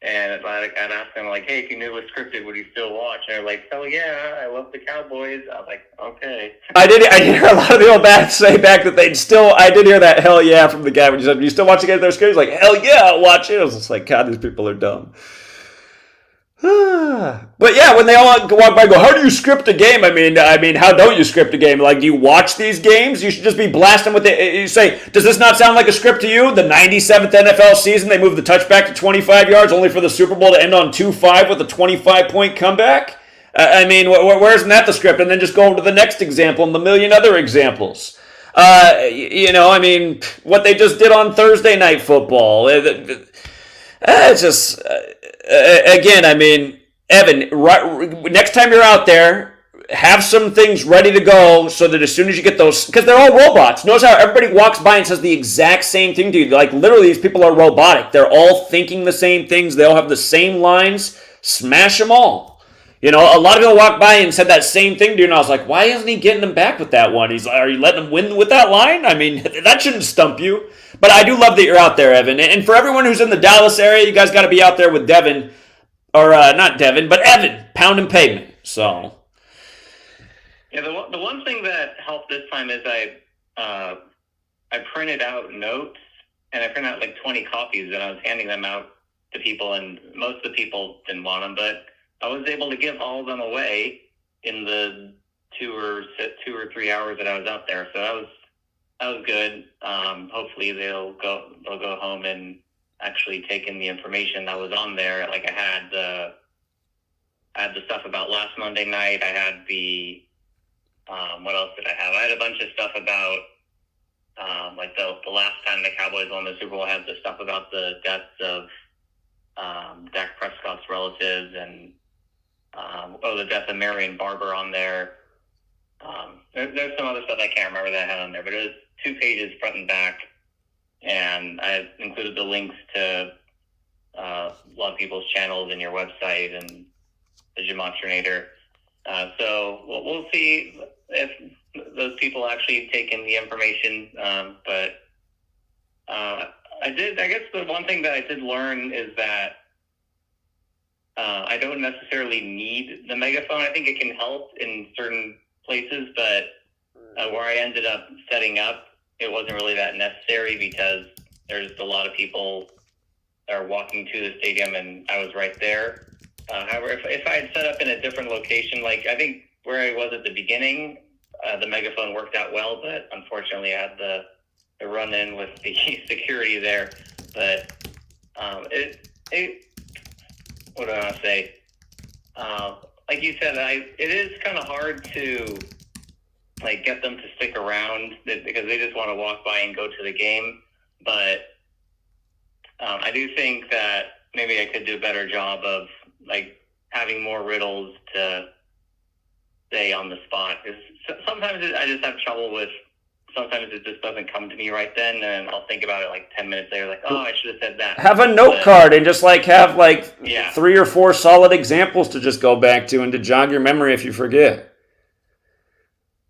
And I'd ask them, like, hey, if you knew it was scripted, would you still watch? And they're like, oh, yeah, I love the Cowboys. I was like, okay. I did hear a lot of people say back that they'd still, I did hear that hell yeah from the guy when you said, you still watch against their scripts? He's like, hell yeah, I'll watch it. I was just like, God, these people are dumb. But yeah, when they all walk by and go, how do you script a game? I mean, how don't you script a game? Like, do you watch these games? You should just be blasting with it. You say, does this not sound like a script to you? The 97th NFL season, they moved the touchback to 25 yards, only for the Super Bowl to end on 2-5 with a 25-point comeback? I mean, where's that the script? And then just go over to the next example and the million other examples. I mean, what they just did on Thursday Night Football. It's just... again, I mean, Evan, next time you're out there, have some things ready to go so that as soon as you get those, because they're all robots. Notice how everybody walks by and says the exact same thing to you. Like, literally, these people are robotic. They're all thinking the same things. They all have the same lines. Smash them all. You know, a lot of people walked by and said that same thing to you, and I was like, why isn't he getting them back with that one? He's like, are you letting him win with that line? I mean, that shouldn't stump you. But I do love that you're out there, Evan. And for everyone who's in the Dallas area, you guys got to be out there with Devin. Or not Devin, but Evan. Pound and pavement. So. Yeah, the one thing that helped this time is I printed out notes, and I printed out like 20 copies, and I was handing them out to people, and most of the people didn't want them, but I was able to give all of them away in the 2 or 3 hours that I was out there. So that was good. Hopefully they'll go home and actually take in the information that was on there. Like I had the stuff about last Monday night. I had the what else did I have? I had a bunch of stuff about like the last time the Cowboys won the Super Bowl. I had the stuff about the deaths of Dak Prescott's relatives and the death of Marion Barber on there. There's some other stuff I can't remember that I had on there, but it was 2 pages front and back, and I included the links to a lot of people's channels and your website and the Gematriator. So we'll see if those people actually take in the information. But I guess the one thing that I did learn is that I don't necessarily need the megaphone. I think it can help in certain places, but where I ended up setting up, it wasn't really that necessary because there's a lot of people that are walking to the stadium, and I was right there. However, if I had set up in a different location, like I think where I was at the beginning, the megaphone worked out well, but unfortunately I had the run-in with the security there. But what do I want to say? Like you said, it is kind of hard to like get them to stick around because they just want to walk by and go to the game. But I do think that maybe I could do a better job of like having more riddles to stay on the spot. Because sometimes I just have trouble with. Sometimes it just doesn't come to me right then, and I'll think about it like 10 minutes later, like, oh, I should have said that. Have a note card and just like have like 3 or 4 solid examples to just go back to and to jog your memory if you forget.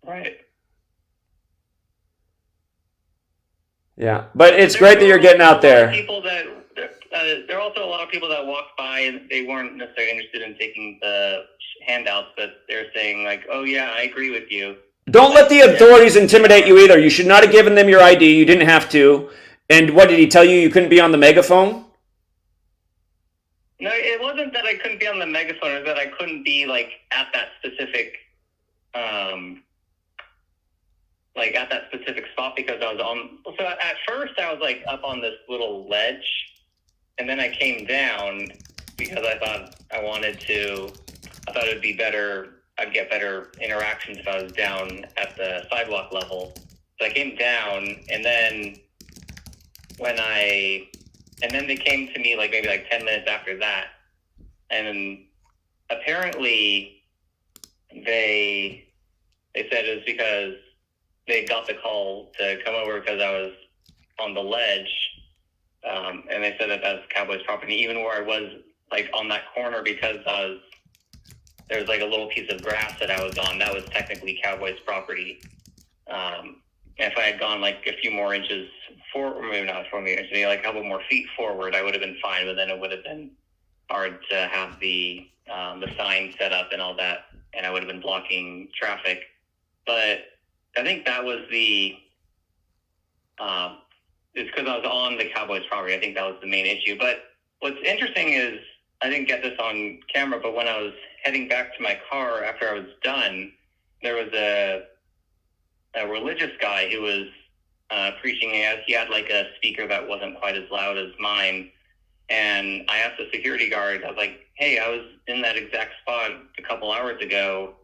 Right. Yeah, but it's great that you're getting out there. People that there are also a lot of people that walked by and they weren't necessarily interested in taking the handouts, but they're saying like, "Oh yeah, I agree with you." Don't let the authorities intimidate you either. You should not have given them your ID. You didn't have to. And what did he tell you? You couldn't be on the megaphone? No, it wasn't that I couldn't be on the megaphone. It was that I couldn't be like at that specific, spot because I was on. So at first I was like up on this little ledge, and then I came down because I thought it would be better. I'd get better interactions if I was down at the sidewalk level. So I came down, and then they came to me like maybe like 10 minutes after that, and apparently they said it was because they got the call to come over because I was on the ledge, and they said that was Cowboys property, even where I was like on that corner because there was like a little piece of grass that I was on that was technically Cowboys property. If I had gone like a few more inches forward, or maybe not 4 meters, maybe like a couple more feet forward, I would have been fine. But then it would have been hard to have the sign set up and all that, and I would have been blocking traffic. But I think that was it's because I was on the Cowboys property. I think that was the main issue. But what's interesting is I didn't get this on camera, but when I was heading back to my car after I was done, there was a religious guy who was preaching. He had like a speaker that wasn't quite as loud as mine, and I asked the security guard, I was like, "Hey, I was in that exact spot a couple hours ago.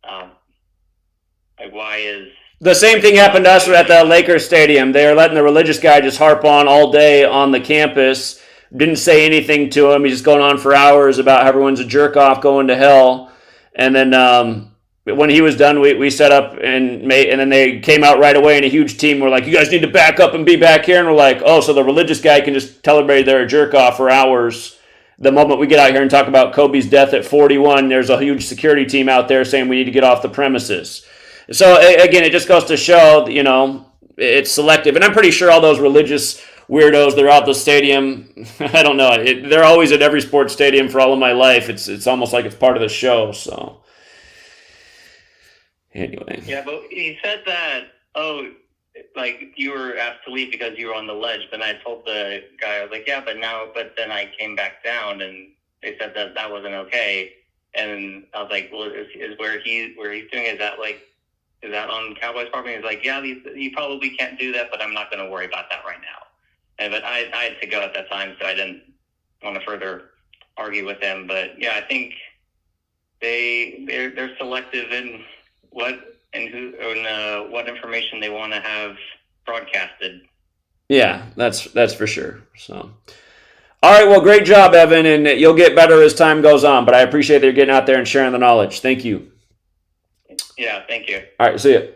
Like, why is..." The same thing happened to us at the Lakers stadium. They were letting the religious guy just harp on all day on the campus. Didn't say anything to him. He's just going on for hours about how everyone's a jerk off going to hell. And then when he was done, we set up and then they came out right away in a huge team. We're like, "You guys need to back up and be back here." And we're like, "Oh, so the religious guy can just tell everybody they're a jerk off for hours. The moment we get out here and talk about Kobe's death at 41, there's a huge security team out there saying we need to get off the premises." So again, it just goes to show, it's selective. And I'm pretty sure all those religious weirdos, they're out the stadium. I don't know. They're always at every sports stadium for all of my life. It's almost like it's part of the show. So anyway. Yeah, but he said that, like you were asked to leave because you were on the ledge. Then I told the guy, I was like, "Yeah, but then I came back down and they said that wasn't okay." And I was like, "Well, is where he's doing, is that on Cowboys property?" He's like, "Yeah, you probably can't do that, but I'm not going to worry about that right now." But I had to go at that time, so I didn't want to further argue with them. But yeah, I think they're selective in what information they want to have broadcasted. Yeah, that's for sure. So, all right, well, great job, Evan, and you'll get better as time goes on. But I appreciate that you're getting out there and sharing the knowledge. Thank you. Yeah, thank you. All right, see you.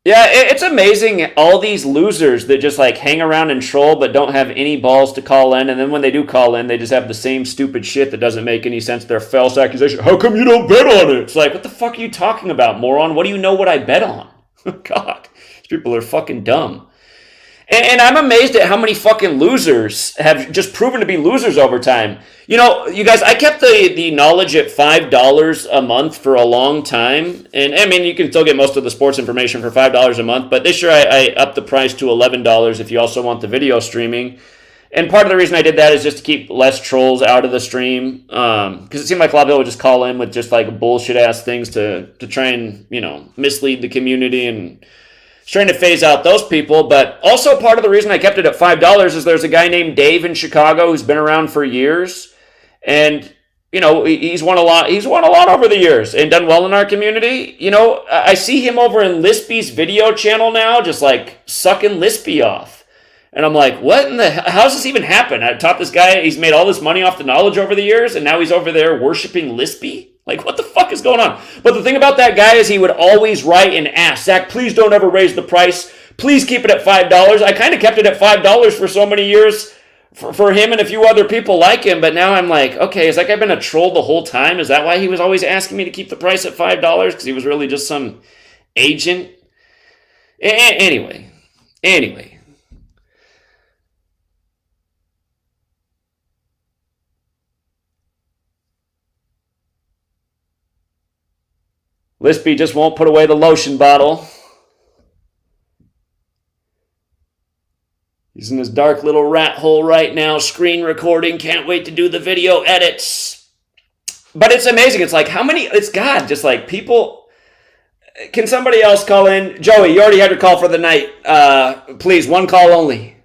Yeah, it's amazing, all these losers that just like hang around and troll but don't have any balls to call in, and then when they do call in, they just have the same stupid shit that doesn't make any sense. Their false accusation. "How come you don't bet on it?" It's like, what the fuck are you talking about, moron? What do you know what I bet on? God, these people are fucking dumb. And I'm amazed at how many fucking losers have just proven to be losers over time. You guys, I kept the knowledge at $5 a month for a long time. And I mean, you can still get most of the sports information for $5 a month. But this year I upped the price to $11 if you also want the video streaming. And part of the reason I did that is just to keep less trolls out of the stream. Because it seemed like a lot of people would just call in with just like bullshit-ass things to try and, mislead the community and trying to phase out those people. But also part of the reason I kept it at $5 is there's a guy named Dave in Chicago who's been around for years, and he's won a lot. He's won a lot over the years and done well in our community. I see him over in Lispy's video channel now, just like sucking Lispy off, and I'm like, what in the hell? How's this even happen? I taught this guy. He's made all this money off the knowledge over the years, and now he's over there worshiping Lispy. Like, what the fuck is going on? But the thing about that guy is he would always write and ask, "Zach, please don't ever raise the price. Please keep it at $5. I kind of kept it at $5 for so many years for him and a few other people like him. But now I'm like, okay, has that guy been a troll the whole time? Is that why he was always asking me to keep the price at $5? Because he was really just some agent? Anyway. Lispy just won't put away the lotion bottle. He's in his dark little rat hole right now, screen recording. Can't wait to do the video edits. But it's amazing. It's like, how many, it's God, just like people. Can somebody else call in? Joey, you already had your call for the night. Please, one call only.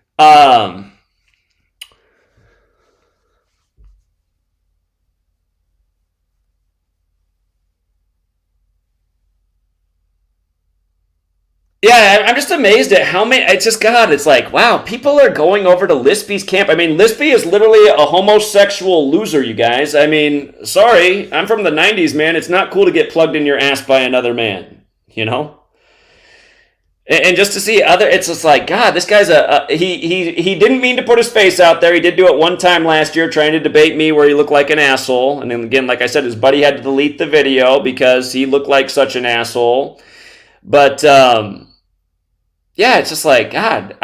Yeah, I'm just amazed at how many. It's just God. It's like, wow, people are going over to Lispy's camp. I mean, Lispy is literally a homosexual loser, you guys. I mean, sorry, I'm from the '90s, man. It's not cool to get plugged in your ass by another man, you know. And just to see other, it's just like, God, this guy's he didn't mean to put his face out there. He did do it one time last year, trying to debate me where he looked like an asshole. And then again, like I said, his buddy had to delete the video because he looked like such an asshole. But yeah, it's just like, God,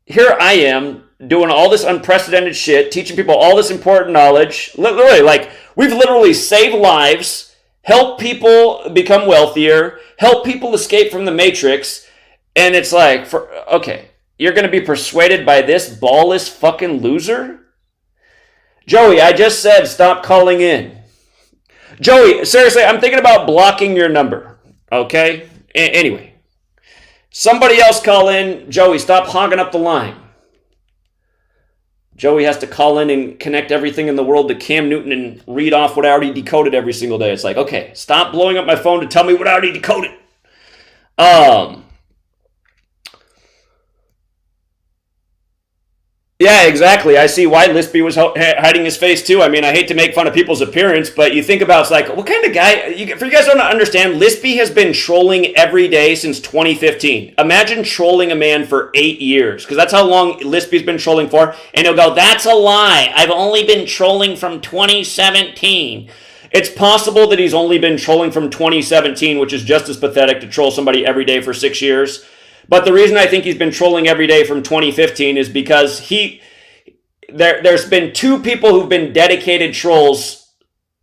here I am doing all this unprecedented shit, teaching people all this important knowledge. Literally, like, we've literally saved lives, helped people become wealthier, helped people escape from the Matrix, and it's like, okay, you're going to be persuaded by this ballless fucking loser? Joey, I just said stop calling in. Joey, seriously, I'm thinking about blocking your number, okay? Anyway. Somebody else call in. Joey, stop hogging up the line. Joey has to call in and connect everything in the world to Cam Newton and read off what I already decoded every single day. It's like, okay, stop blowing up my phone to tell me what I already decoded. Yeah, exactly. I see why Lispy was hiding his face too. I mean, I hate to make fun of people's appearance, but you think about, it's like, what kind of guy, for you guys don't understand, Lispy has been trolling every day since 2015. Imagine trolling a man for 8 years, because that's how long Lispy's been trolling for, and he'll go, that's a lie. I've only been trolling from 2017. It's possible that he's only been trolling from 2017, which is just as pathetic to troll somebody every day for 6 years. But the reason I think he's been trolling every day from 2015 is because there's been two people who've been dedicated trolls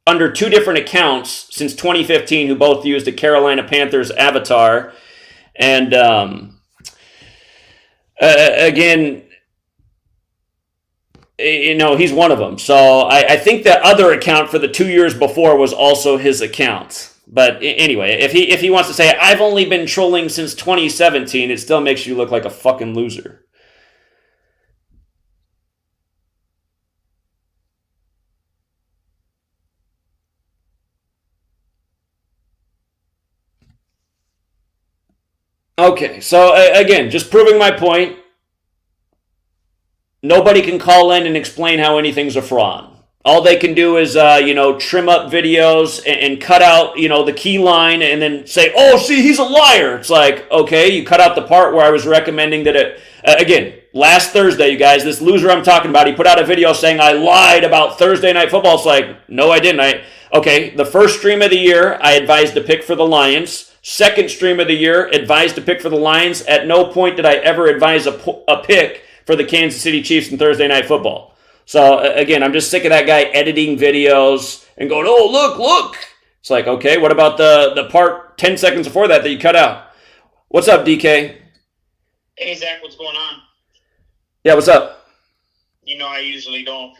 under two different accounts since 2015 who both used a Carolina Panthers avatar. And again, you know, he's one of them. So I think the other account for the 2 years before was also his account. But anyway, if he wants to say, I've only been trolling since 2017, it still makes you look like a fucking loser. Okay, so again, just proving my point. Nobody can call in and explain how anything's a fraud. All they can do is, trim up videos and cut out, the key line and then say, oh, see, he's a liar. It's like, okay, you cut out the part where I was recommending that again, last Thursday, you guys, this loser I'm talking about, he put out a video saying I lied about Thursday Night Football. It's like, no, I didn't. Okay, the first stream of the year, I advised to pick for the Lions. Second stream of the year, advised to pick for the Lions. At no point did I ever advise a pick for the Kansas City Chiefs in Thursday Night Football. So, again, I'm just sick of that guy editing videos and going, oh, look. It's like, okay, what about the part 10 seconds before that you cut out? What's up, DK? Hey, Zach, what's going on? Yeah, what's up? I usually don't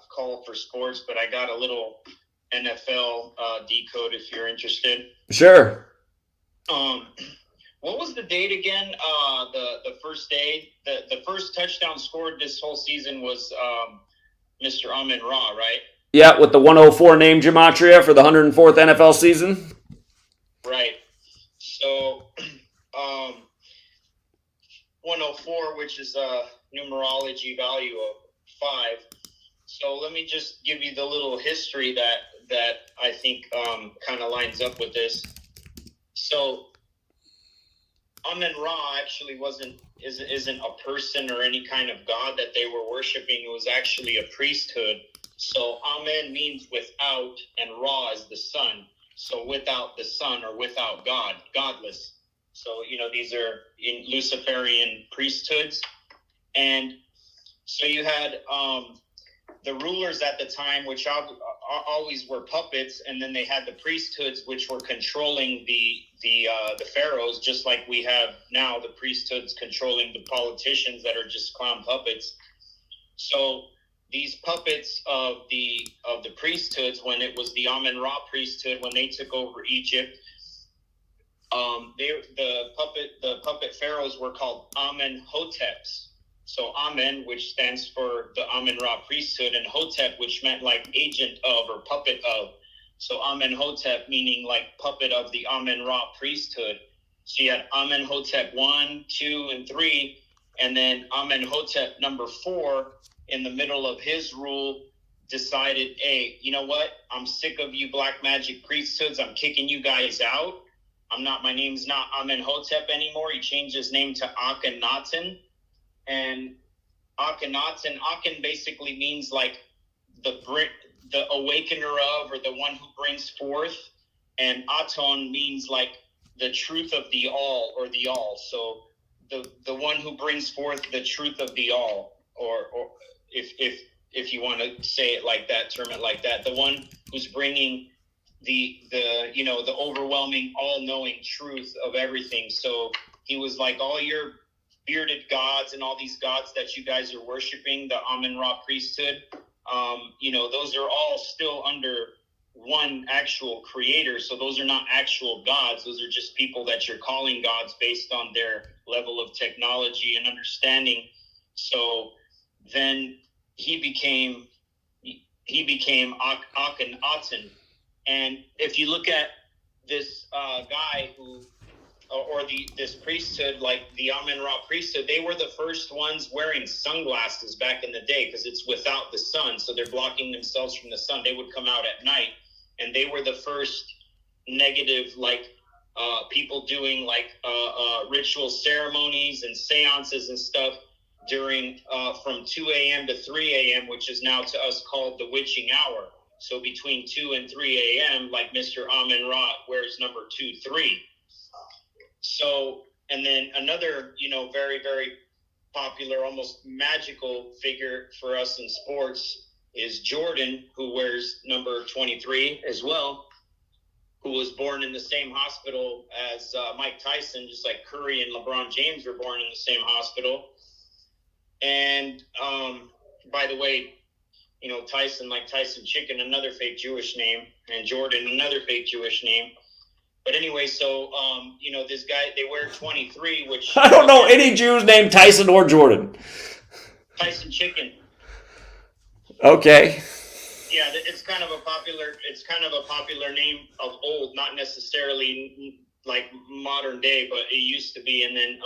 call for sports, but I got a little NFL decode if you're interested. Sure. What was the date again? The first day, the first touchdown scored this whole season was Mr. Amon-Ra, right? Yeah, with the 104 name Gematria for the 104th NFL season. Right. So 104, which is a numerology value of 5. So let me just give you the little history that I think kind of lines up with this. So Amon-Ra actually isn't a person or any kind of god that they were worshiping. It was actually a priesthood. So Amen means without, and Ra is the sun. So without the sun or without God, godless. So, these are in Luciferian priesthoods. And so you had the rulers at the time, which always were puppets, and then they had the priesthoods, which were controlling the pharaohs, just like we have now the priesthoods controlling the politicians that are just clown puppets. So these puppets of the priesthoods, when it was the Amen-Ra priesthood, when they took over Egypt, the puppet pharaohs were called Amenhoteps. So Amen, which stands for the Amen-Ra priesthood, and Hotep, which meant like agent of or puppet of. So Amenhotep meaning like puppet of the Amen-Ra priesthood. So you had Amenhotep 1, 2, and 3, and then Amenhotep number 4 in the middle of his rule decided, hey, you know what? I'm sick of you black magic priesthoods. I'm kicking you guys out. My name's not Amenhotep anymore. He changed his name to Akhenaten. And Akhenaten, Aken basically means like the awakener of, or the one who brings forth. And Aton means like the truth of the all, or the all. So the one who brings forth the truth of the all, or if you want to say it like that, term it like that, the one who's bringing the overwhelming, all-knowing truth of everything. So he was like, all your bearded gods and all these gods that you guys are worshiping, the Amen-Ra priesthood, those are all still under one actual creator. So those are not actual gods. Those are just people that you're calling gods based on their level of technology and understanding. So then he became Akhenaten. And if you look at this guy who, or this priesthood, like the Amen-Ra priesthood, they were the first ones wearing sunglasses back in the day, because it's without the sun, so they're blocking themselves from the sun. They would come out at night, and they were the first negative, like people doing like ritual ceremonies and seances and stuff during from 2 a.m. to 3 a.m., which is now to us called the witching hour. So between 2 and 3 a.m., like Mr. Amen-Ra wears number 2, 3. So, and then another, very, very popular, almost magical figure for us in sports is Jordan, who wears number 23 as well, who was born in the same hospital as Mike Tyson, just like Curry and LeBron James were born in the same hospital. And by the way, Tyson, like Tyson Chicken, another fake Jewish name, and Jordan, another fake Jewish name. But anyway, so, this guy, they wear 23, which... I don't know any Jews named Tyson or Jordan. Tyson Chicken. Okay. Yeah, it's kind of a popular name of old, not necessarily like modern day, but it used to be. And then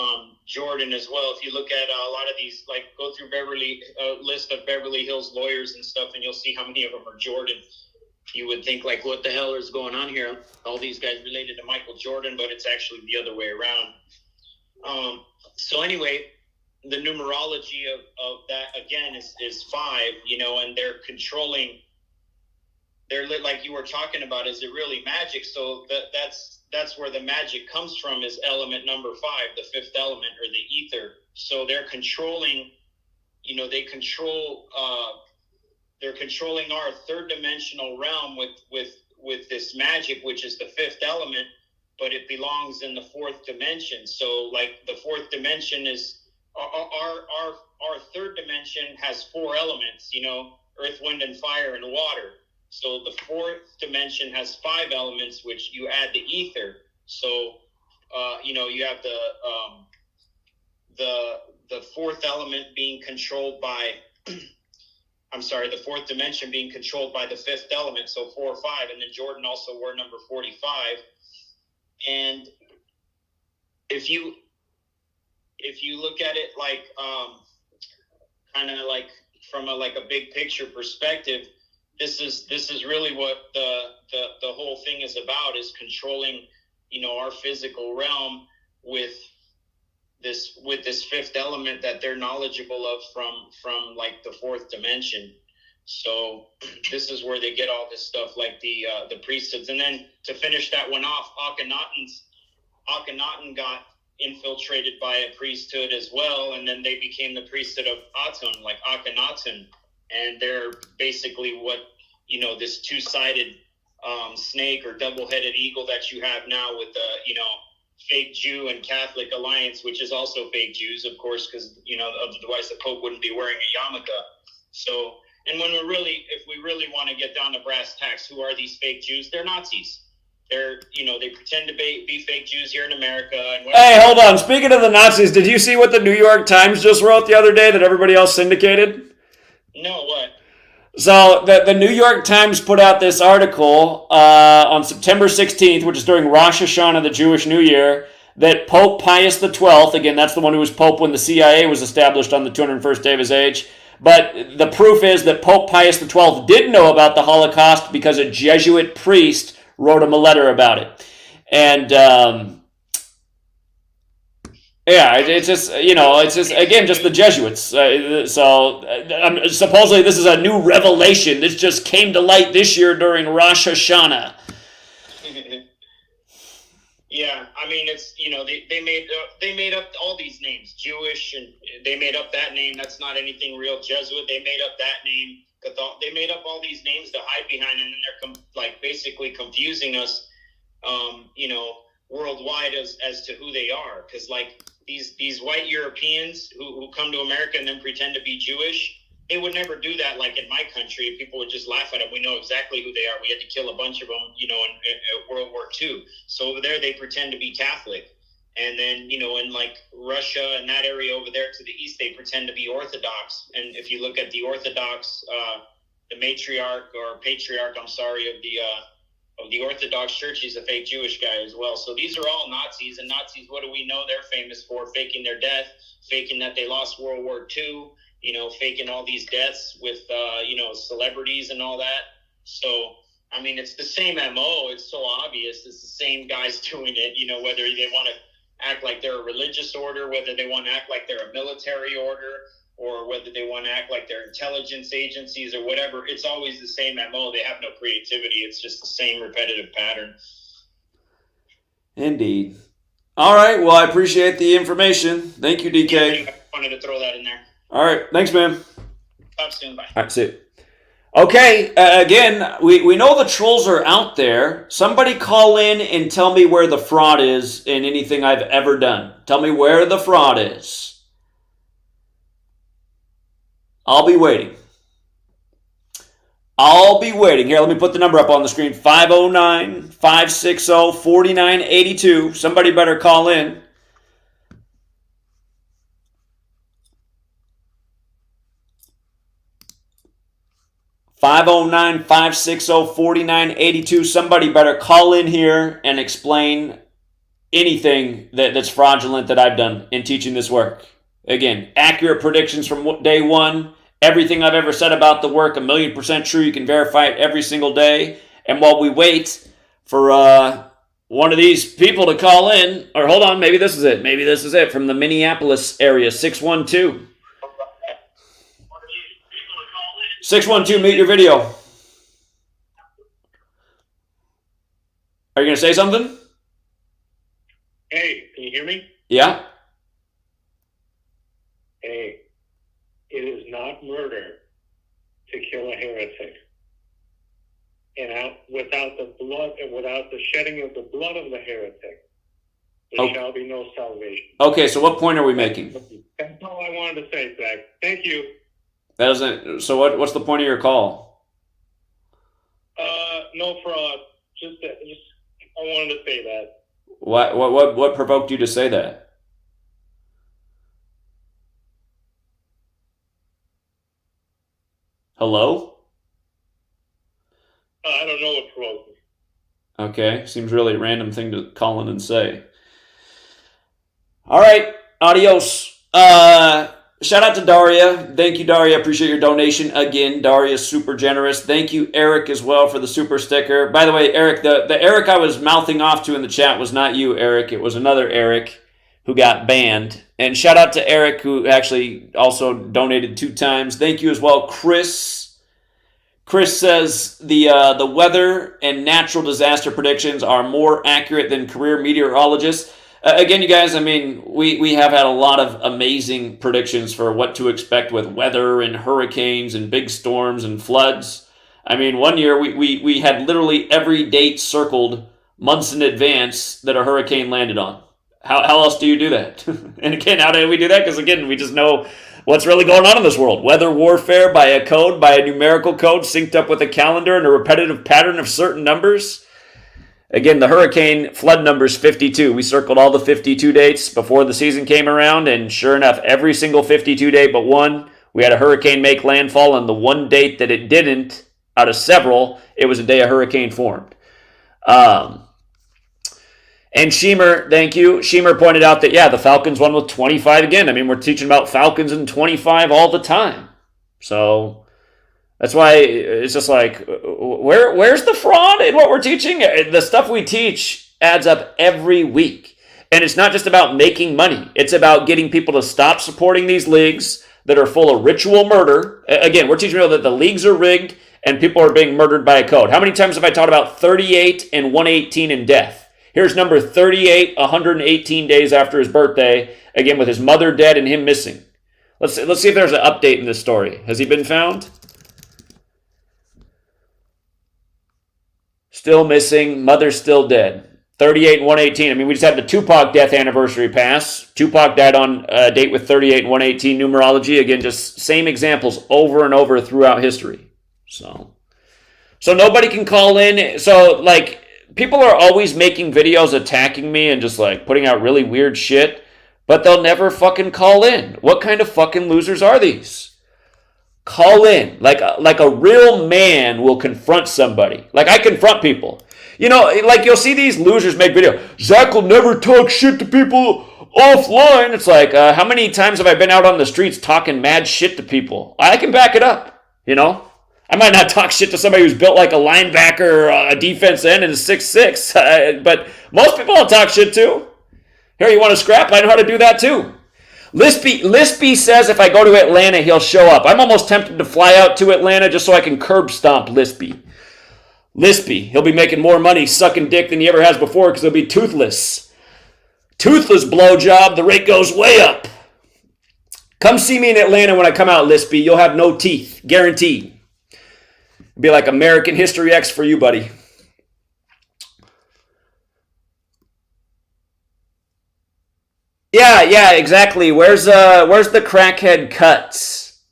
Jordan as well. If you look at a lot of these, like go through list of Beverly Hills lawyers and stuff, and you'll see how many of them are Jordan. You would think like, what the hell is going on here? All these guys related to Michael Jordan, but it's actually the other way around. So anyway, the numerology of that again is 5, and they're controlling. They're like you were talking about. Is it really magic? So that's where the magic comes from. Is element number 5, the 5th element, or the ether. So they're controlling. They control. They're controlling our 3rd dimensional realm with this magic, which is the 5th element, but it belongs in the 4th dimension. So like the 4th dimension is our 3rd dimension has 4 elements, earth, wind, and fire, and water. So the 4th dimension has 5 elements, which you add the ether. So you have the 4th element being controlled by the 4th dimension being controlled by the 5th element, so 4 or 5, and then Jordan also wore number 45. And if you look at it like kind of like from a big picture perspective, this is really what the whole thing is about, is controlling our physical realm with this 5th element that they're knowledgeable of from like the 4th dimension. So this is where they get all this stuff, like the priesthoods. And then to finish that one off, Akhenaten got infiltrated by a priesthood as well, and then they became the priesthood of Aton, like Akhenaten, and they're basically what this two-sided snake or double-headed eagle that you have now with the, fake Jew and Catholic alliance, which is also fake Jews, of course, because, otherwise the Pope wouldn't be wearing a yarmulke. So, and if we really want to get down to brass tacks, who are these fake Jews? They're Nazis. They're, they pretend to be fake Jews here in America. And hey, hold on. Speaking of the Nazis, did you see what the New York Times just wrote the other day that everybody else syndicated? No, what? So the New York Times put out this article on September 16th, which is during Rosh Hashanah, the Jewish New Year, that Pope Pius XII, again, that's the one who was Pope when the CIA was established on the 201st day of his age, but the proof is that Pope Pius XII did know about the Holocaust because a Jesuit priest wrote him a letter about it. And yeah, it's just, again, just the Jesuits. Supposedly this is a new revelation. This just came to light this year during Rosh Hashanah. Yeah, I mean, it's, they made up all these names, Jewish, and they made up that name. That's not anything real. Jesuit, they made up that name. They made up all these names to hide behind, and then they're basically confusing us, worldwide as to who they are. Because these white Europeans who come to America and then pretend to be Jewish, they would never do that like in my country. People would just laugh at them. We know exactly who they are. We had to kill a bunch of them, in World War II. So over there, they pretend to be Catholic. And then, in Russia and that area over there to the east, they pretend to be Orthodox. And if you look at the Orthodox, the matriarch or patriarch, of the Orthodox Church, he's a fake Jewish guy as well. So these are all Nazis, and Nazis, what do we know they're famous for? Faking their death, faking that they lost World War II, faking all these deaths with, celebrities and all that. So, I mean, it's the same MO. It's so obvious. It's the same guys doing it, whether they want to act like they're a religious order, whether they want to act like they're a military order, or whether they want to act like they're intelligence agencies or whatever. It's always the same MO. They have no creativity. It's just the same repetitive pattern. Indeed. All right. Well, I appreciate the information. Thank you, DK. I wanted to throw that in there. All right. Thanks, man. Talk soon. Bye. All right. See you. Okay. Again, we know the trolls are out there. Somebody call in and tell me where the fraud is in anything I've ever done. Tell me where the fraud is. I'll be waiting. Here, let me put the number up on the screen. 509-560-4982. Somebody better call in. $509-560-4982. Somebody better call in here and explain anything that's fraudulent that I've done in teaching this work. Again, accurate predictions from day one. Everything I've ever said about the work, 1,000,000% true. You can verify it every single day. And while we wait for one of these people to call in, or hold on, maybe this is it. Maybe this is it from the Minneapolis area, 612. 612, mute your video. Are you going to say something? Hey, can you hear me? Yeah. Hey, it is not murder to kill a heretic. And without the blood and without the shedding of the blood of the heretic, there shall be no salvation. Okay, so what point are we making? That's all I wanted to say, Zach. Thank you. That doesn't. So what's the point of your call? No fraud. Just I wanted to say that. What provoked you to say that? Hello? I don't know what provoked me. Okay, seems really a random thing to call in and say. All right, adios. Shout out to Daria. Thank you, Daria. Appreciate your donation again. Daria's super generous. Thank you, Eric, as well, for the super sticker. By the way, Eric, the Eric I was mouthing off to in the chat was not you, Eric. It was another Eric who got banned. And shout out to Eric, who actually also donated 2 times. Thank you as well, Chris. Chris says the weather and natural disaster predictions are more accurate than career meteorologists. Again, you guys, I mean, we have had a lot of amazing predictions for what to expect with weather and hurricanes and big storms and floods. I mean, one year we had literally every date circled months in advance that a hurricane landed on. How else do you do that? And again, how do we do that? Because again, we just know what's really going on in this world. Weather warfare by a code, by a numerical code synced up with a calendar and a repetitive pattern of certain numbers. Again, the hurricane flood number is 52. We circled all the 52 dates before the season came around, and sure enough, every single 52 date but one, we had a hurricane make landfall, and the one date that it didn't, out of several, it was a day a hurricane formed. And Sheemer, thank you. Sheemer pointed out that, yeah, the Falcons won with 25 again. I mean, we're teaching about Falcons and 25 all the time. So that's why it's just like, where's the fraud in what we're teaching? The stuff we teach adds up every week. And it's not just about making money. It's about getting people to stop supporting these leagues that are full of ritual murder. Again, we're teaching people that the leagues are rigged and people are being murdered by a code. How many times have I taught about 38 and 118 in death? Here's number 38, 118 days after his birthday, again with his mother dead and him missing. Let's see if there's an update in this story. Has he been found? Still missing, mother still dead. 38 and 118. I mean, we just had the Tupac death anniversary pass. Tupac died on a date with 38 and 118 numerology. Again, just same examples over and over throughout history. So nobody can call in. So, like, people are always making videos attacking me and just like putting out really weird shit, but they'll never fucking call in. What kind of fucking losers are these? Call in. Like a real man will confront somebody. Like I confront people. You know, like you'll see these losers make videos. Zach will never talk shit to people offline. It's like, how many times have I been out on the streets talking mad shit to people? I can back it up, you know? I might not talk shit to somebody who's built like a linebacker or a defense end and is 6'6", but most people I'll talk shit to. Here, you want to scrap? I know how to do that too. Lispy says if I go to Atlanta, he'll show up. I'm almost tempted to fly out to Atlanta just so I can curb stomp Lispy. He'll be making more money sucking dick than he ever has before because he'll be toothless. Toothless blowjob, the rate goes way up. Come see me in Atlanta when I come out, Lispy. You'll have no teeth, guaranteed. It'll be like American History X for you, buddy. Yeah, exactly. Where's the crackhead Cuts?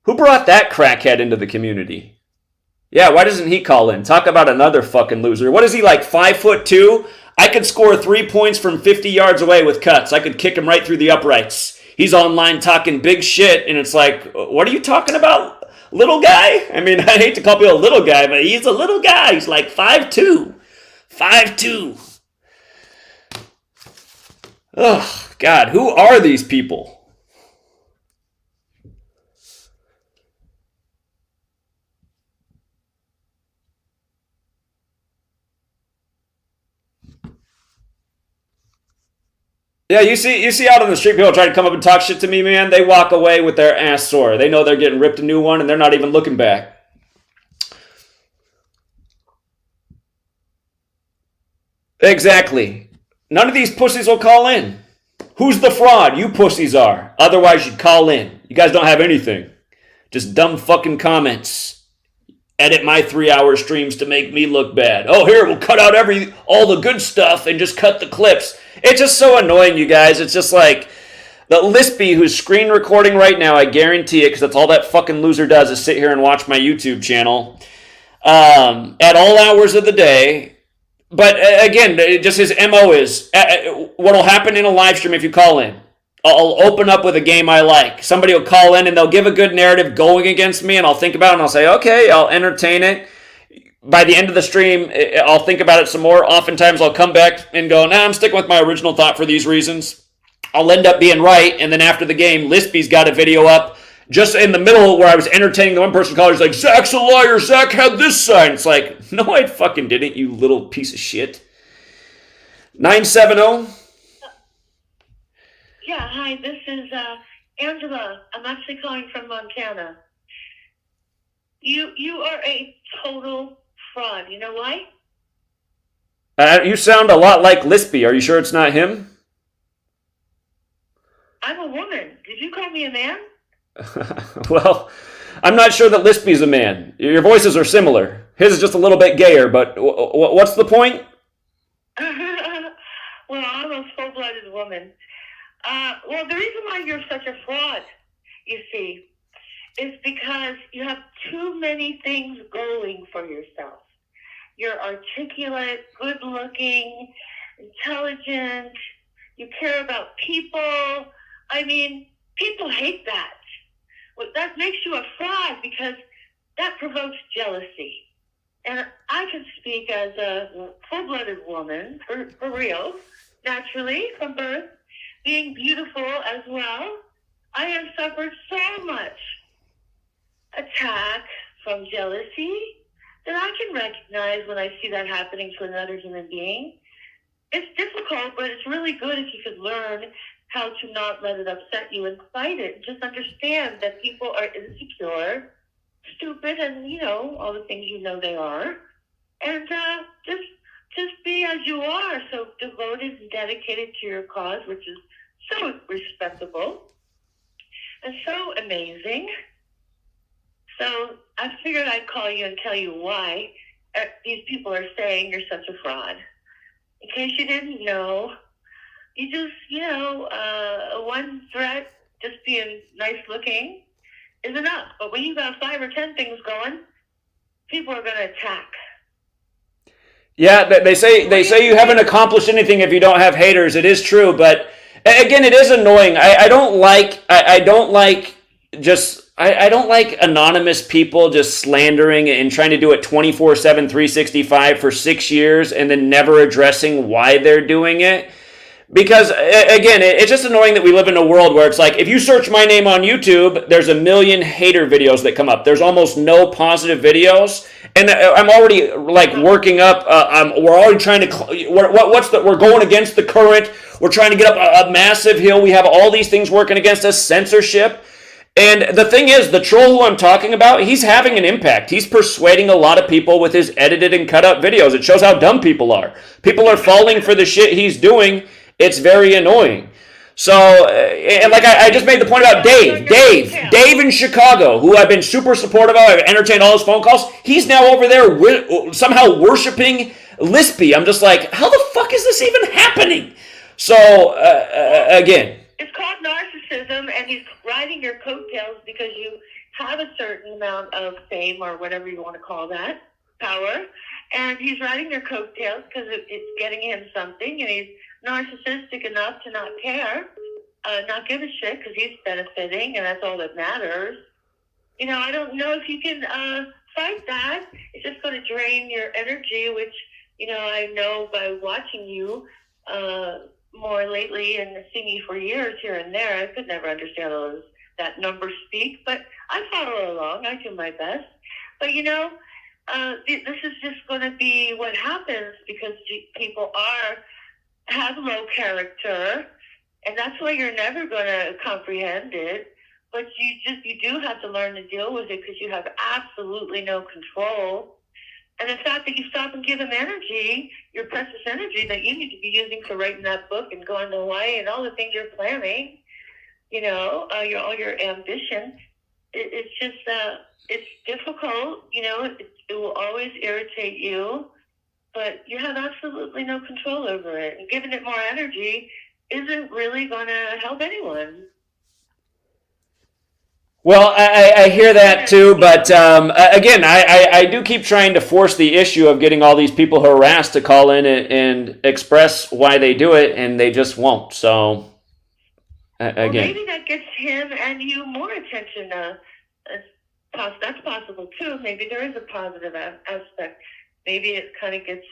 Who brought that crackhead into the community? Yeah, why doesn't he call in? Talk about another fucking loser. What is he, like 5'2"? I could score 3 points from 50 yards away with Cuts. I could kick him right through the uprights. He's online talking big shit, and it's like, what are you talking about? Little guy? I mean, I hate to call people a little guy, but he's a little guy. He's like 5'2". 5'2". Ugh, God, who are these people? Yeah, you see out on the street people try to come up and talk shit to me, man. They walk away with their ass sore. They know they're getting ripped a new one, and they're not even looking back. Exactly. None of these pussies will call in. Who's the fraud? You pussies are. Otherwise, you'd call in. You guys don't have anything. Just dumb fucking comments. Edit my 3-hour streams to make me look bad. Oh, here, we'll cut out all the good stuff and just cut the clips. It's just so annoying, you guys. It's just like the Lispy who's screen recording right now, I guarantee it, because that's all that fucking loser does is sit here and watch my YouTube channel at all hours of the day. But again, just his MO is what'll happen in a live stream if you call in. I'll open up with a game I like. Somebody will call in and they'll give a good narrative going against me, and I'll think about it and I'll say, okay, I'll entertain it. By the end of the stream, I'll think about it some more. Oftentimes I'll come back and go, nah, I'm sticking with my original thought for these reasons. I'll end up being right, and then after the game, Lispy's got a video up just in the middle where I was entertaining the one person caller. He's like, Zach's a liar. Zach had this sign. It's like, no, I fucking didn't, you little piece of shit. 970. Yeah, hi, this is Angela. I'm actually calling from Montana. You are a total fraud. You know why? You sound a lot like Lispy. Are you sure it's not him? I'm a woman. Did you call me a man? Well, I'm not sure that Lispy's a man. Your voices are similar. His is just a little bit gayer, but what's the point? Well, I'm a full-blooded woman. Well, the reason why you're such a fraud, you see, is because you have too many things going for yourself. You're articulate, good-looking, intelligent. You care about people. I mean, people hate that. Well, that makes you a fraud because that provokes jealousy. And I can speak as a full-blooded woman, for real, naturally, from birth, being beautiful as well. I have suffered so much attack from jealousy that I can recognize when I see that happening to another human being. It's difficult, but it's really good if you could learn how to not let it upset you and fight it. Just understand that people are insecure, stupid, and, all the things they are. And just be as you are, so devoted and dedicated to your cause, which is so respectable and so amazing. So I figured I'd call you and tell you why these people are saying you're such a fraud. In case you didn't know, you just, one threat, just being nice looking, is enough. But when you got 5 or 10 things going, people are going to attack. Yeah, they say you haven't accomplished anything if you don't have haters. It is true, but again, it is annoying. I don't like anonymous people just slandering and trying to do it 24/7, 365 for 6 years and then never addressing why they're doing it. Because, again, it's just annoying that we live in a world where it's like, if you search my name on YouTube, there's a million hater videos that come up. There's almost no positive videos. And I'm already, working up, we're already trying to, we're going against the current. We're trying to get up a massive hill. We have all these things working against us, censorship. And the thing is, the troll who I'm talking about, he's having an impact. He's persuading a lot of people with his edited and cut up videos. It shows how dumb people are. People are falling for the shit he's doing. It's very annoying. So, and I just made the point about Dave in Chicago, who I've been super supportive of. I've entertained all his phone calls. He's now over there somehow worshiping Lispy. I'm just like, how the fuck is this even happening? So, again. It's called narcissism, and he's riding your coattails because you have a certain amount of fame or whatever you want to call that, power. And he's riding your coattails because it's getting him something, and he's narcissistic enough to not care, not give a shit because he's benefiting, and that's all that matters. I don't know if you can fight that. It's just going to drain your energy, which, I know by watching you more lately and seeing you for years here and there, I could never understand all that number speak, but I follow along. I do my best. But, this is just going to be what happens because people have low character, and that's why you're never going to comprehend it. But you do have to learn to deal with it because you have absolutely no control. And the fact that you stop and give them energy, your precious energy that you need to be using for writing that book and going to Hawaii and all the things you're planning, all your ambition, it's just, it's difficult, it will always irritate you, but you have absolutely no control over it. And giving it more energy isn't really going to help anyone. Well, I hear that too, but again, I do keep trying to force the issue of getting all these people harassed to call in and express why they do it, and they just won't. So, again. Well, maybe that gets him and you more attention. That's possible too. Maybe there is a positive aspect. Maybe it kind of gets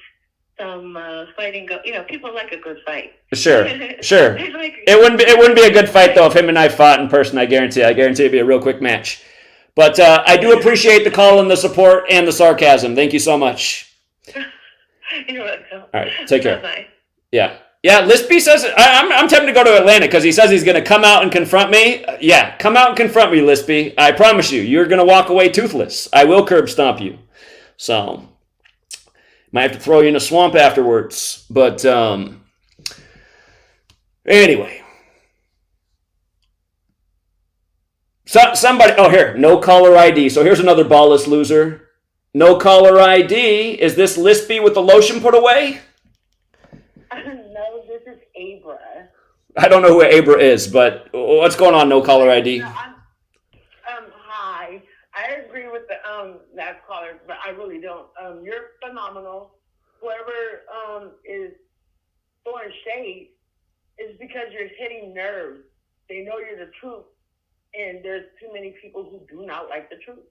some fighting. People like a good fight. Sure. It wouldn't be a good fight though if him and I fought in person. I guarantee it'd be a real quick match. But I do appreciate the call and the support and the sarcasm. Thank you so much. You're welcome. All right, take care. Bye-bye. Yeah. Lispy says I'm tempted to go to Atlanta because he says he's going to come out and confront me. Yeah, come out and confront me, Lispy. I promise you, you're going to walk away toothless. I will curb stomp you. So. Might have to throw you in a swamp afterwards. But anyway. Somebody, oh, here, no caller ID. So here's another ballless loser. No caller ID. Is this Lispy with the lotion put away? No, this is Abra. I don't know who Abra is, but what's going on, no caller ID? No, hi. I agree with the last caller, but I really don't. You're phenomenal. Whoever is throwing shade is because you're hitting nerves. They know you're the truth, and there's too many people who do not like the truth.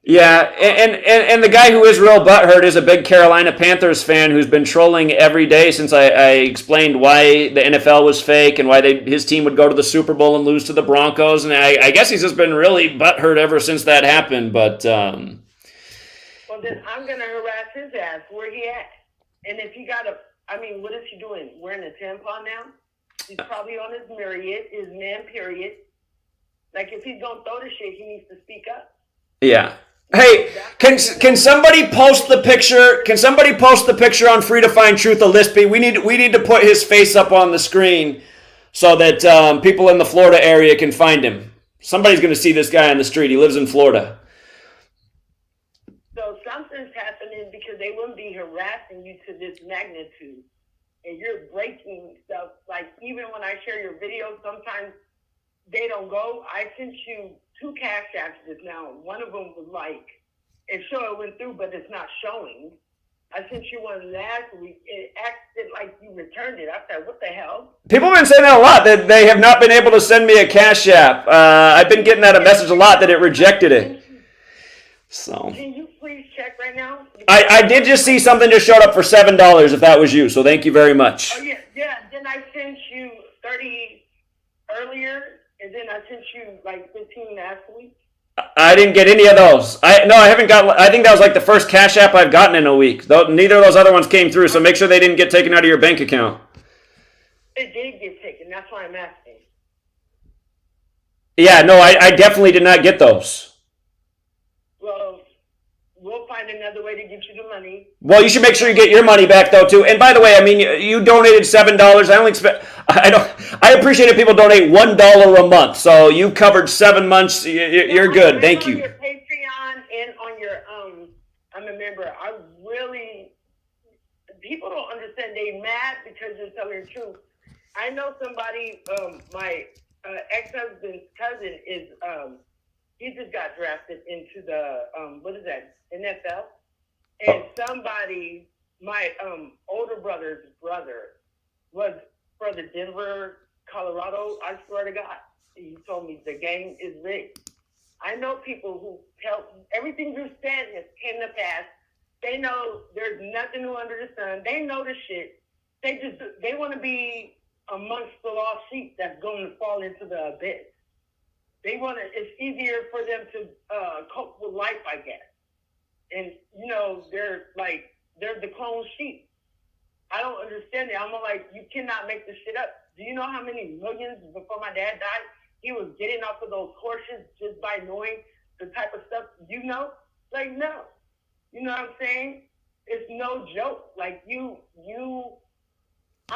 Yeah, and the guy who is real butthurt is a big Carolina Panthers fan who's been trolling every day since I explained why the NFL was fake and why his team would go to the Super Bowl and lose to the Broncos. And I guess he's just been really butthurt ever since that happened. But well, then I'm gonna harass his ass. Where he at? And if he got what is he doing? Wearing a tampon now? He's probably on his man period. Like if he's gonna throw the shit, he needs to speak up. yeah. Hey, can somebody post the picture? Can somebody post the picture on Free to Find Truth of Lispy? We need to put his face up on the screen so that people in the Florida area can find him. Somebody's going to see this guy on the street. He lives in Florida. So something's happening because they wouldn't be harassing you to this magnitude, and you're breaking stuff. Like even when I share your videos, sometimes they don't go. I sent you 2 CashApps just now. One of them was like, it went through, but it's not showing. I sent you one last week. It acted like you returned it. I said, what the hell? People have been saying that a lot, that they have not been able to send me a Cash App. I've been getting that a message a lot that it rejected it. So Can you please check right now? I did just see something just showed up for $7 if that was you, so thank you very much. Oh, yeah. Then I sent you 30 earlier, and then I sent you like 15 last week. I didn't get any of those. I haven't got. I think that was like the first Cash App I've gotten in a week. Though neither of those other ones came through, so make sure they didn't get taken out of your bank account. It did get taken. That's why I'm asking. Yeah, no, I definitely did not get those. Well, we'll find another way to get you the money. Well, you should make sure you get your money back though too. And by the way, I mean you donated $7. I only expect. I appreciate it. People donate $1 a month, so you covered 7 months. You're good. Thank you. On your Patreon and on your I'm a member. I really people don't understand. They mad because you're telling the truth. I know somebody. My ex-husband's cousin is he just got drafted into the what is that, NFL, and somebody, my older brother's brother was for the Denver, Colorado. I swear to God, he told me the game is rigged. I know people who tell everything you said has came to pass. They know there's nothing new under the sun. They know the shit. They want to be amongst the lost sheep that's going to fall into the abyss. They want to. It's easier for them to cope with life, I guess. And they're the clone sheep. I don't understand it. I'm like, you cannot make this shit up. Do you know how many millions before my dad died he was getting off of those horses just by knowing the type of stuff you know? Like, no. You know what I'm saying? It's no joke. Like, I'm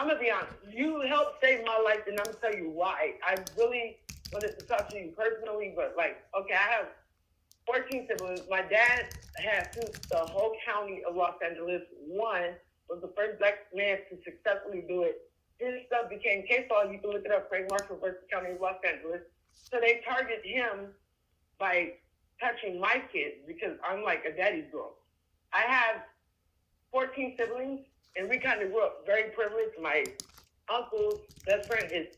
going to be honest. You helped save my life, and I'm going to tell you why. I really wanted to talk to you personally, but, okay, I have 14 siblings. My dad had the whole county of Los Angeles. One was the first black man to successfully do it. His stuff became case law. You can look it up, Frank Marshall versus County of Los Angeles. So they target him by touching my kids because I'm like a daddy's girl. I have 14 siblings, and we kind of grew up very privileged. My uncle's best friend is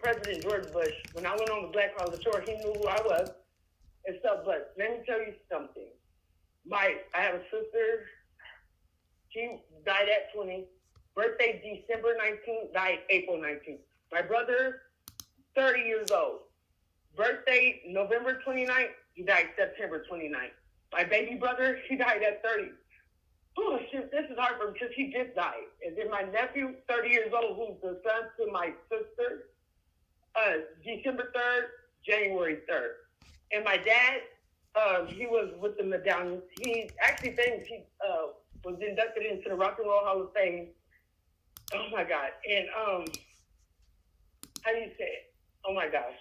President George Bush. When I went on the Black Call of the Shore, he knew who I was and stuff. But let me tell you something. I have a sister. She died at 20. Birthday December 19th, died April 19th. My brother, 30 years old. Birthday November 29th, he died September 29th. My baby brother, he died at 30. Oh, shit, this is hard for him because he just died. And then my nephew, 30 years old, who's the son to my sister, December 3rd, January 3rd. And my dad, he was with the medallions. He actually thinks he was inducted into the Rock and Roll Hall of Fame. Oh, my God. And, how do you say it? Oh, my gosh.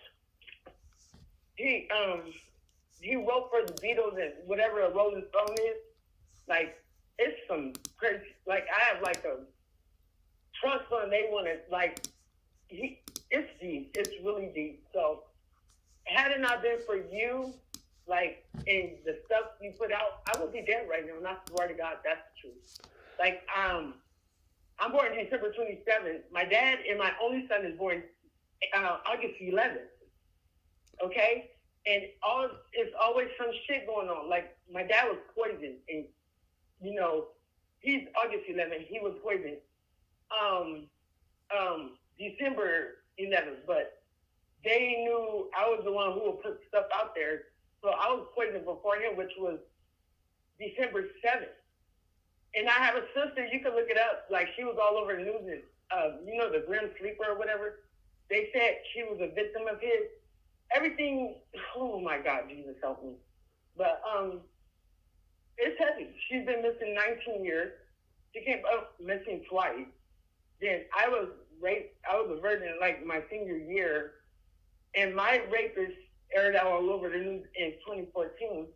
he wrote for the Beatles and whatever a Rolling Stone is. Like, it's some crazy. Like, I have like a trust fund. They want to like. It's deep. It's really deep. So, had it not been for you, like, and the stuff you put out, I would be dead right now. And I swear to God, that's the truth. Like, I'm born December 27th. My dad and my only son is born August 11th. Okay? And it's always some shit going on. Like, my dad was poisoned. And, you know, he's August 11th. He was poisoned December 11th. But they knew I was the one who would put stuff out there. So I was poisoned before him, which was December 7th. And I have a sister, you can look it up. Like, she was all over the news. You know, the Grim Sleeper or whatever. They said she was a victim of his. Everything, oh my God, Jesus help me. But it's heavy. She's been missing 19 years. She came up missing twice. Then I was raped. I was a virgin like my senior year. And my rapist aired out all over the news in 2014.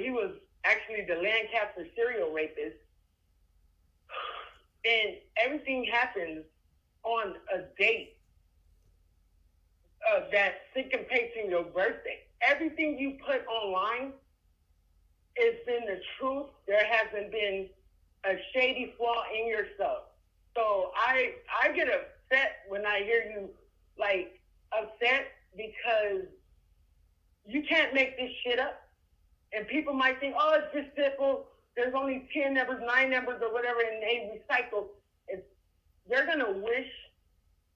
He was actually the Lancaster serial rapist. And everything happens on a date that syncopates your birthday. Everything you put online has been the truth. There hasn't been a shady flaw in your stuff. So I get upset when I hear you, like, upset because you can't make this shit up. And people might think, oh, it's just simple. There's only 10 numbers, 9 numbers, or whatever, and they recycle. They're going to wish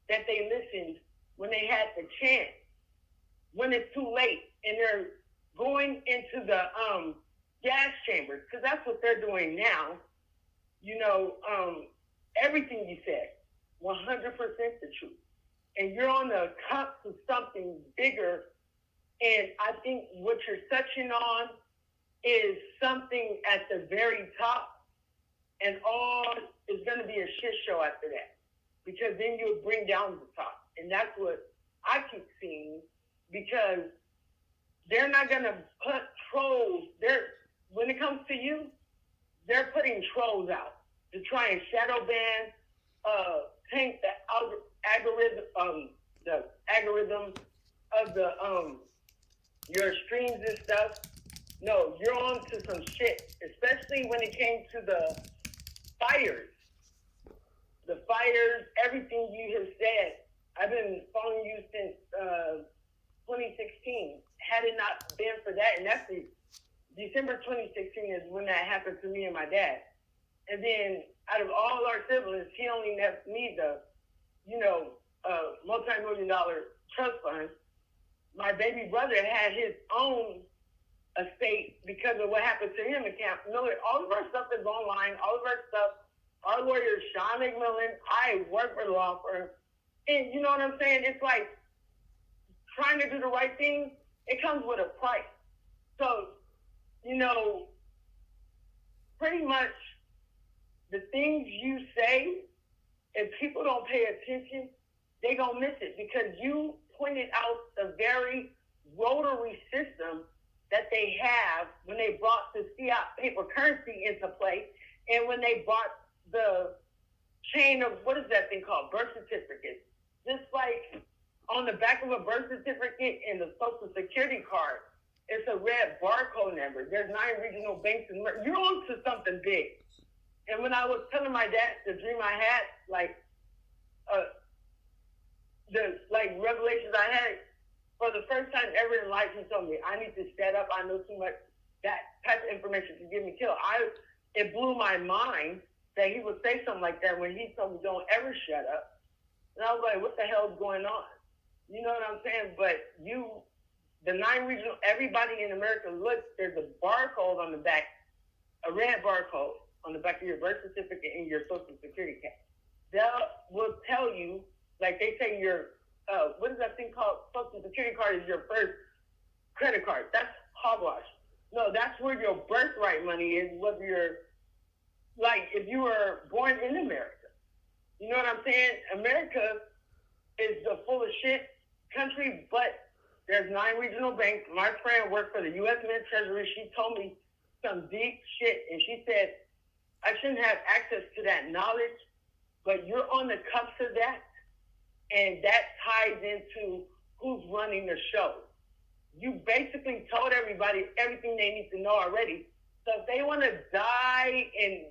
that they listened when they had the chance, when it's too late, and they're going into the gas chambers, because that's what they're doing now. You know, everything you said, 100% the truth. And you're on the cusp of something bigger, and I think what you're touching on is something at the very top, and all is going to be a shit show after that, because then you'll bring down the top. And that's what I keep seeing, because they're not going to put trolls. When it comes to you, they're putting trolls out to try and shadow ban, tank the algorithm of the your streams and stuff. No, you're on to some shit, especially when it came to the fires. The fires, everything you have said. I've been following you since 2016. Had it not been for that, and that's December 2016 is when that happened to me and my dad. And then out of all our siblings, he only left me the, multi-million-dollar trust fund. My baby brother had his own estate because of what happened to him in Camp Miller. All of our stuff is online. All of our stuff, our lawyer, Sean McMillan, I work for the law firm. And you know what I'm saying? It's like trying to do the right thing, it comes with a price. So, pretty much the things you say, if people don't pay attention, they gonna miss it, because you pointed out the very rotary system that they have when they brought the fiat paper currency into play, and when they brought the chain of, what is that thing called, birth certificate. Just like on the back of a birth certificate and the social security card, it's a red barcode number. There's 9 regional banks in America. You're on to something big. And when I was telling my dad the dream I had, the revelations I had, for the first time ever in life, he told me, I need to shut up. I know too much. That type of information could get me killed. It blew my mind that he would say something like that when he told me, don't ever shut up. And I was like, what the hell is going on? You know what I'm saying? But the 9 regional, everybody in America, look, there's a barcode on the back, a red barcode on the back of your birth certificate and your social security card. That will tell you, like they say your, what is that thing called? Social security card is your first credit card. That's hogwash. No, that's where your birthright money is, whether you're, if you were born in America. You know what I'm saying? America is the full of shit country, but There's 9 regional banks. My friend worked for the U.S. Mint Treasury. She told me some deep shit, and she said, I shouldn't have access to that knowledge, but you're on the cusp of that, and that ties into who's running the show. You basically told everybody everything they need to know already. So if they want to die and,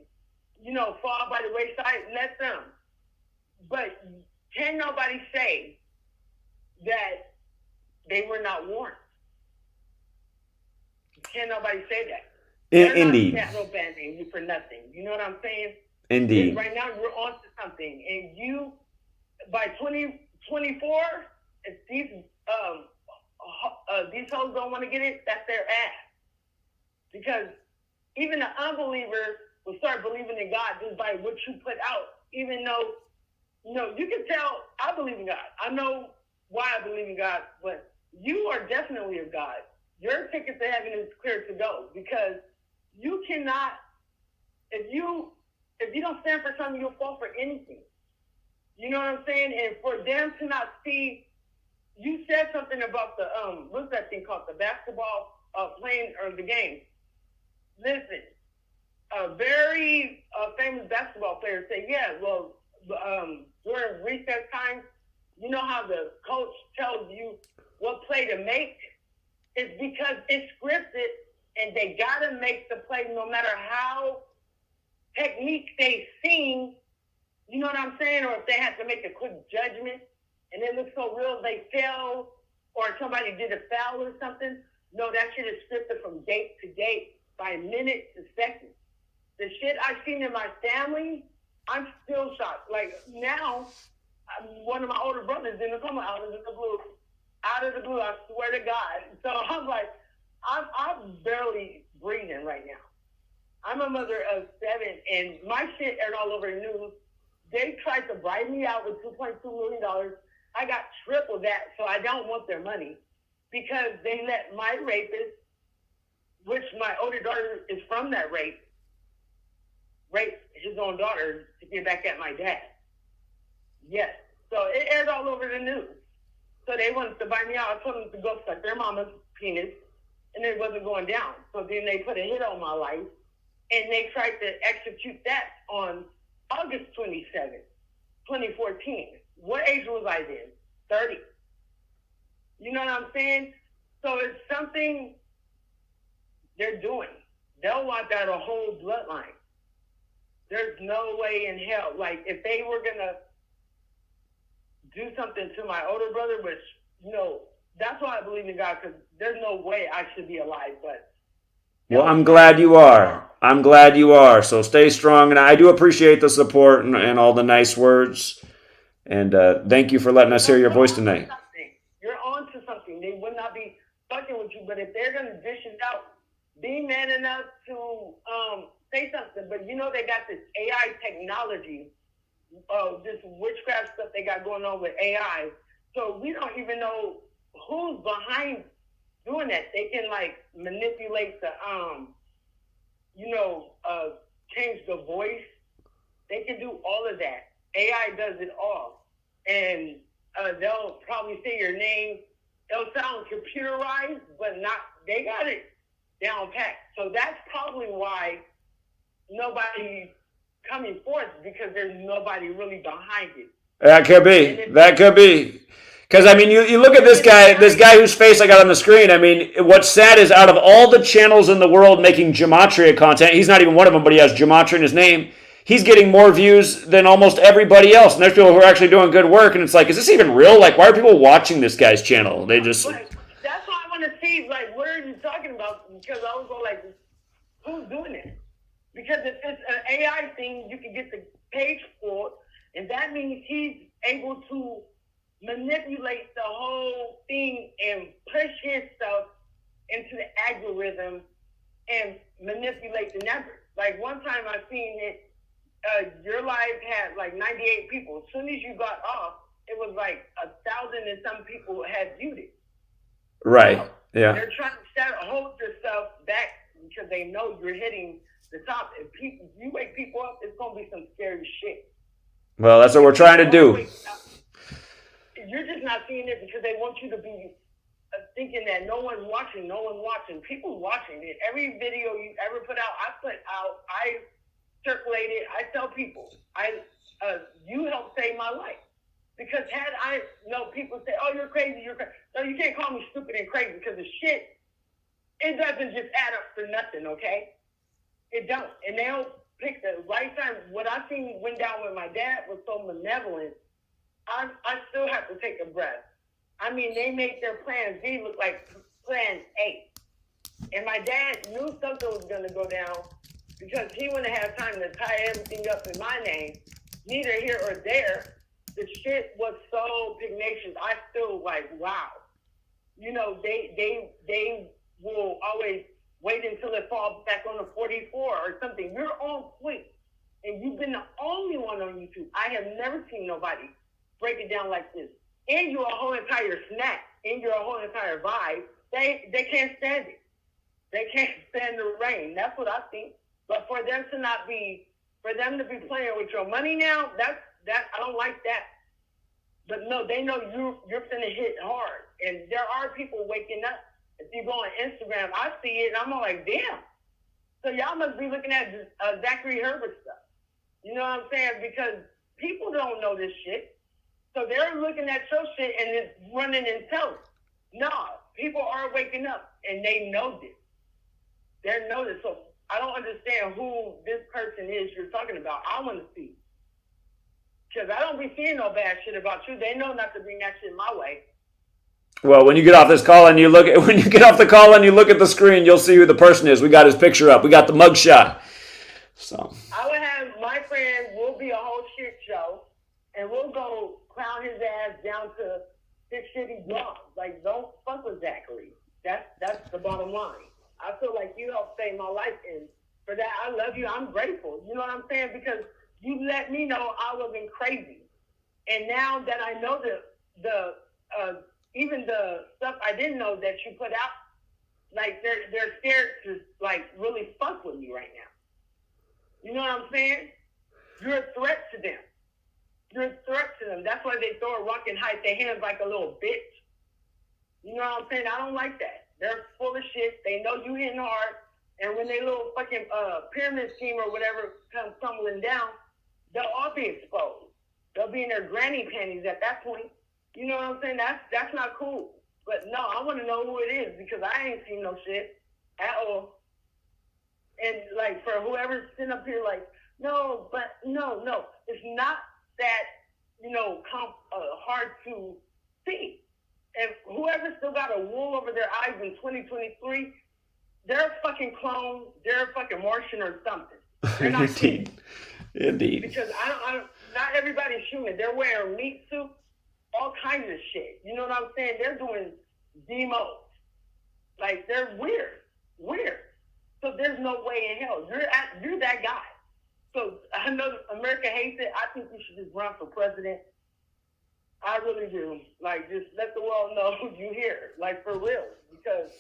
fall by the wayside, let them. But can nobody say that they were not warned? Can nobody say that? Indeed. They're not shadow banning you for nothing. You know what I'm saying? Indeed. Right now, we're on to something. And you, by 2024, if these hoes don't want to get it, that's their ass. Because even the unbeliever will start believing in God just by what you put out. Even though, you can tell I believe in God. I know why I believe in God, but you are definitely of God. Your ticket to heaven is clear to go, because you cannot, if you don't stand for something, you'll fall for anything. You know what I'm saying? And for them to not see, you said something about the what's that thing called, the basketball playing or the game. Listen, a very famous basketball player said, yeah, well, during recess time, you know how the coach tells you what play to make? It's because it's scripted, and they gotta make the play no matter how technique they seem. You know what I'm saying? Or if they have to make a quick judgment and it looks so real they fail, or somebody did a foul or something. No, that shit is scripted from date to date, by minute to second. The shit I've seen in my family, I'm still shocked. Like now, one of my older brothers in the coma out of the blue. Out of the blue, I swear to God. So I'm like, I'm barely breathing right now. I'm a mother of 7, and my shit aired all over the news. They tried to bribe me out with $2.2 million. I got triple that, so I don't want their money, because they let my rapist, which my older daughter is from that rape his own daughter to get back at my dad. Yes. So it aired all over the news. So they wanted to buy me out. I told them to go suck their mama's penis, and it wasn't going down. So then they put a hit on my life, and they tried to execute that on August 27th, 2014. What age was I then? 30. You know what I'm saying? So it's something they're doing. They'll wipe out a whole bloodline. There's no way in hell. Like, if they were going to do something to my older brother, which, that's why I believe in God, because there's no way I should be alive. But well, I'm glad you are. I'm glad you are. So stay strong, and I do appreciate the support and all the nice words. And thank you for letting us hear your voice tonight. You're on to something. They would not be fucking with you, but if they're going to dish it out, be man enough to say something. But they got this AI technology, this witchcraft stuff they got going on with AI. So we don't even know who's behind doing that. They can manipulate the change the voice. They can do all of that. AI does it all. And they'll probably say your name. It'll sound computerized, but not, they got it down pat. So that's probably why nobody coming forth, because there's nobody really behind it. That could be. That could be. Because, you look at this guy whose face I got on the screen. What's sad is, out of all the channels in the world making Gematria content, he's not even one of them, but he has Gematria in his name. He's getting more views than almost everybody else. And there's people who are actually doing good work. And it's like, is this even real? Like, why are people watching this guy's channel? They just... That's why I want to see, what are you talking about? Because I was going who's doing it? Because if it's an AI thing, you can get the page full, and that means he's able to manipulate the whole thing and push his stuff into the algorithm and manipulate the numbers. Like one time I seen it, your live had 98 people. As soon as you got off, it was 1,000 and some people had viewed it. Right. So yeah. They're trying to hold yourself back because they know you're hitting the top. If you wake people up, it's gonna be some scary shit. Well, that's what we're trying to do. You're just not seeing it because they want you to be thinking that no one's watching. People watching it. Every video you ever put out, I circulate it. I tell people, you helped save my life. Because had I know people say, oh, you're crazy. No, you can't call me stupid and crazy because the shit, it doesn't just add up for nothing, okay? It don't. And they'll pick the right time. What I seen went down with my dad was so malevolent. I still have to take a breath. I mean, they made their plans B look like plan A. And my dad knew something was going to go down because he wouldn't have time to tie everything up in my name. Neither here or there. The shit was so pugnacious. I still like, wow. You know, they will always wait until it falls back on the 44 or something. You're on point. And you've been the only one on YouTube. I have never seen nobody break it down like this. And you're a whole entire snack. And you're a whole entire vibe. They can't stand it. They can't stand the rain. That's what I think. But for them to be playing with your money now, that I don't like that. But no, they know you're finna hit hard. And there are people waking up. If you go on Instagram, I see it and I'm all like, damn. So y'all must be looking at Zachary Herbert stuff. You know what I'm saying? Because people don't know this shit. So they're looking at your shit and it's running in tele. No, people are waking up and they know this. They're noticed. So I don't understand who this person is you're talking about. I want to see. Because I don't be seeing no bad shit about you. They know not to bring that shit my way. Well, when you get off this call and you look at the screen, you'll see who the person is. We got his picture up. We got the mugshot. So I would have my friend. We'll be a whole shit show, and we'll go clown his ass down to his shitty blog. Like, don't fuck with Zachary. That's the bottom line. I feel like you helped save my life, and for that, I love you. I'm grateful. You know what I'm saying? Because you let me know I wasn't crazy, and now that I know even the stuff I didn't know that you put out, like they're scared to like really fuck with me right now. You know what I'm saying? You're a threat to them. You're a threat to them. That's why they throw a rock and hide their hands like a little bitch. You know what I'm saying? I don't like that. They're full of shit. They know you hitting hard, and when they little fucking pyramid scheme or whatever comes tumbling down, they'll all be exposed. They'll be in their granny panties at that point. You know what I'm saying? That's not cool. But no, I want to know who it is because I ain't seen no shit at all. And like for whoever's sitting up here like, no, it's not that, hard to see. And whoever still got a wool over their eyes in 2023, they're a fucking clone. They're a fucking Martian or something. They're not kidding. Indeed. Because I don't, not everybody's human. They're wearing meat suits, all kinds of shit. You know what I'm saying? They're doing demos. Like, they're weird. So there's no way in hell. You're that guy. So I know America hates it. I think you should just run for president. I really do. Like, just let the world know you here. Like, for real. Because...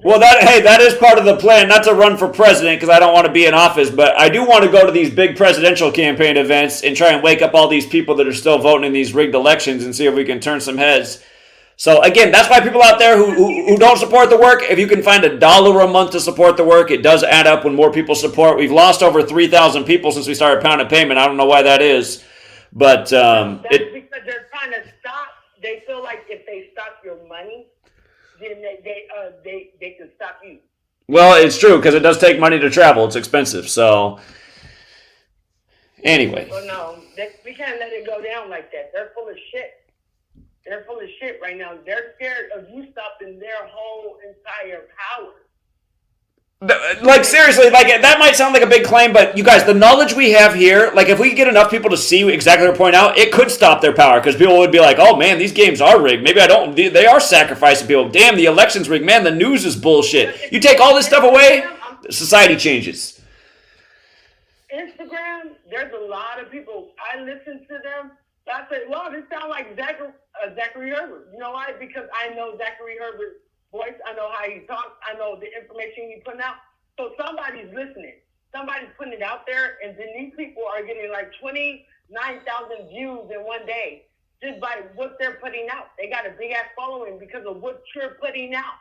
Well, that is part of the plan, not to run for president because I don't want to be in office, but I do want to go to these big presidential campaign events and try and wake up all these people that are still voting in these rigged elections and see if we can turn some heads. So, again, that's why people out there who don't support the work, if you can find $1 a month to support the work, it does add up when more people support. We've lost over 3,000 people since we started pounding payment. I don't know why that is, but... that's because they're trying to stop. They feel like if they stop your money, then they can stop you. Well, it's true because it does take money to travel. It's expensive. So, anyway. Well, no, we can't let it go down like that. They're full of shit. They're full of shit right now. They're scared of you stopping their whole entire power. Like, seriously, like, that might sound like a big claim, but you guys, the knowledge we have here, like, if we get enough people to see exactly what we're pointing out, it could stop their power, because people would be like, oh, man, these games are rigged. Maybe they are sacrificing people. Damn, the election's rigged. Man, the news is bullshit. You take all this stuff away, society changes. Instagram, there's a lot of people, I listen to them, I say, wow, this sounds like Zachary Herbert. You know why? Because I know Zachary Herbert's voice. I know how he talks. I know the information he's putting out. So somebody's listening. Somebody's putting it out there, and then these people are getting like 29,000 views in one day. just by what they're putting out. They got a big ass following because of what you're putting out.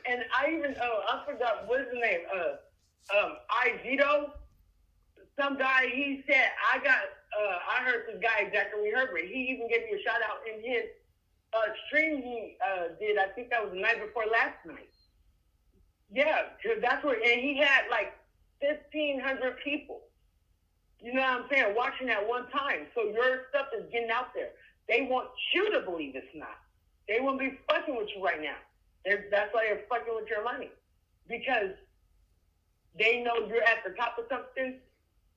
And I even I forgot what is his name. Izito. Some guy, he said, I heard this guy, Zachary Herbert. He even gave me a shout out in his stream he did. I think that was the night before last night. Yeah, because that's where, and he had like 1,500 people. You know what I'm saying? Watching at one time. So your stuff is getting out there. They want you to believe it's not. They won't be fucking with you right now. That's why they're fucking with your money. Because they know you're at the top of something.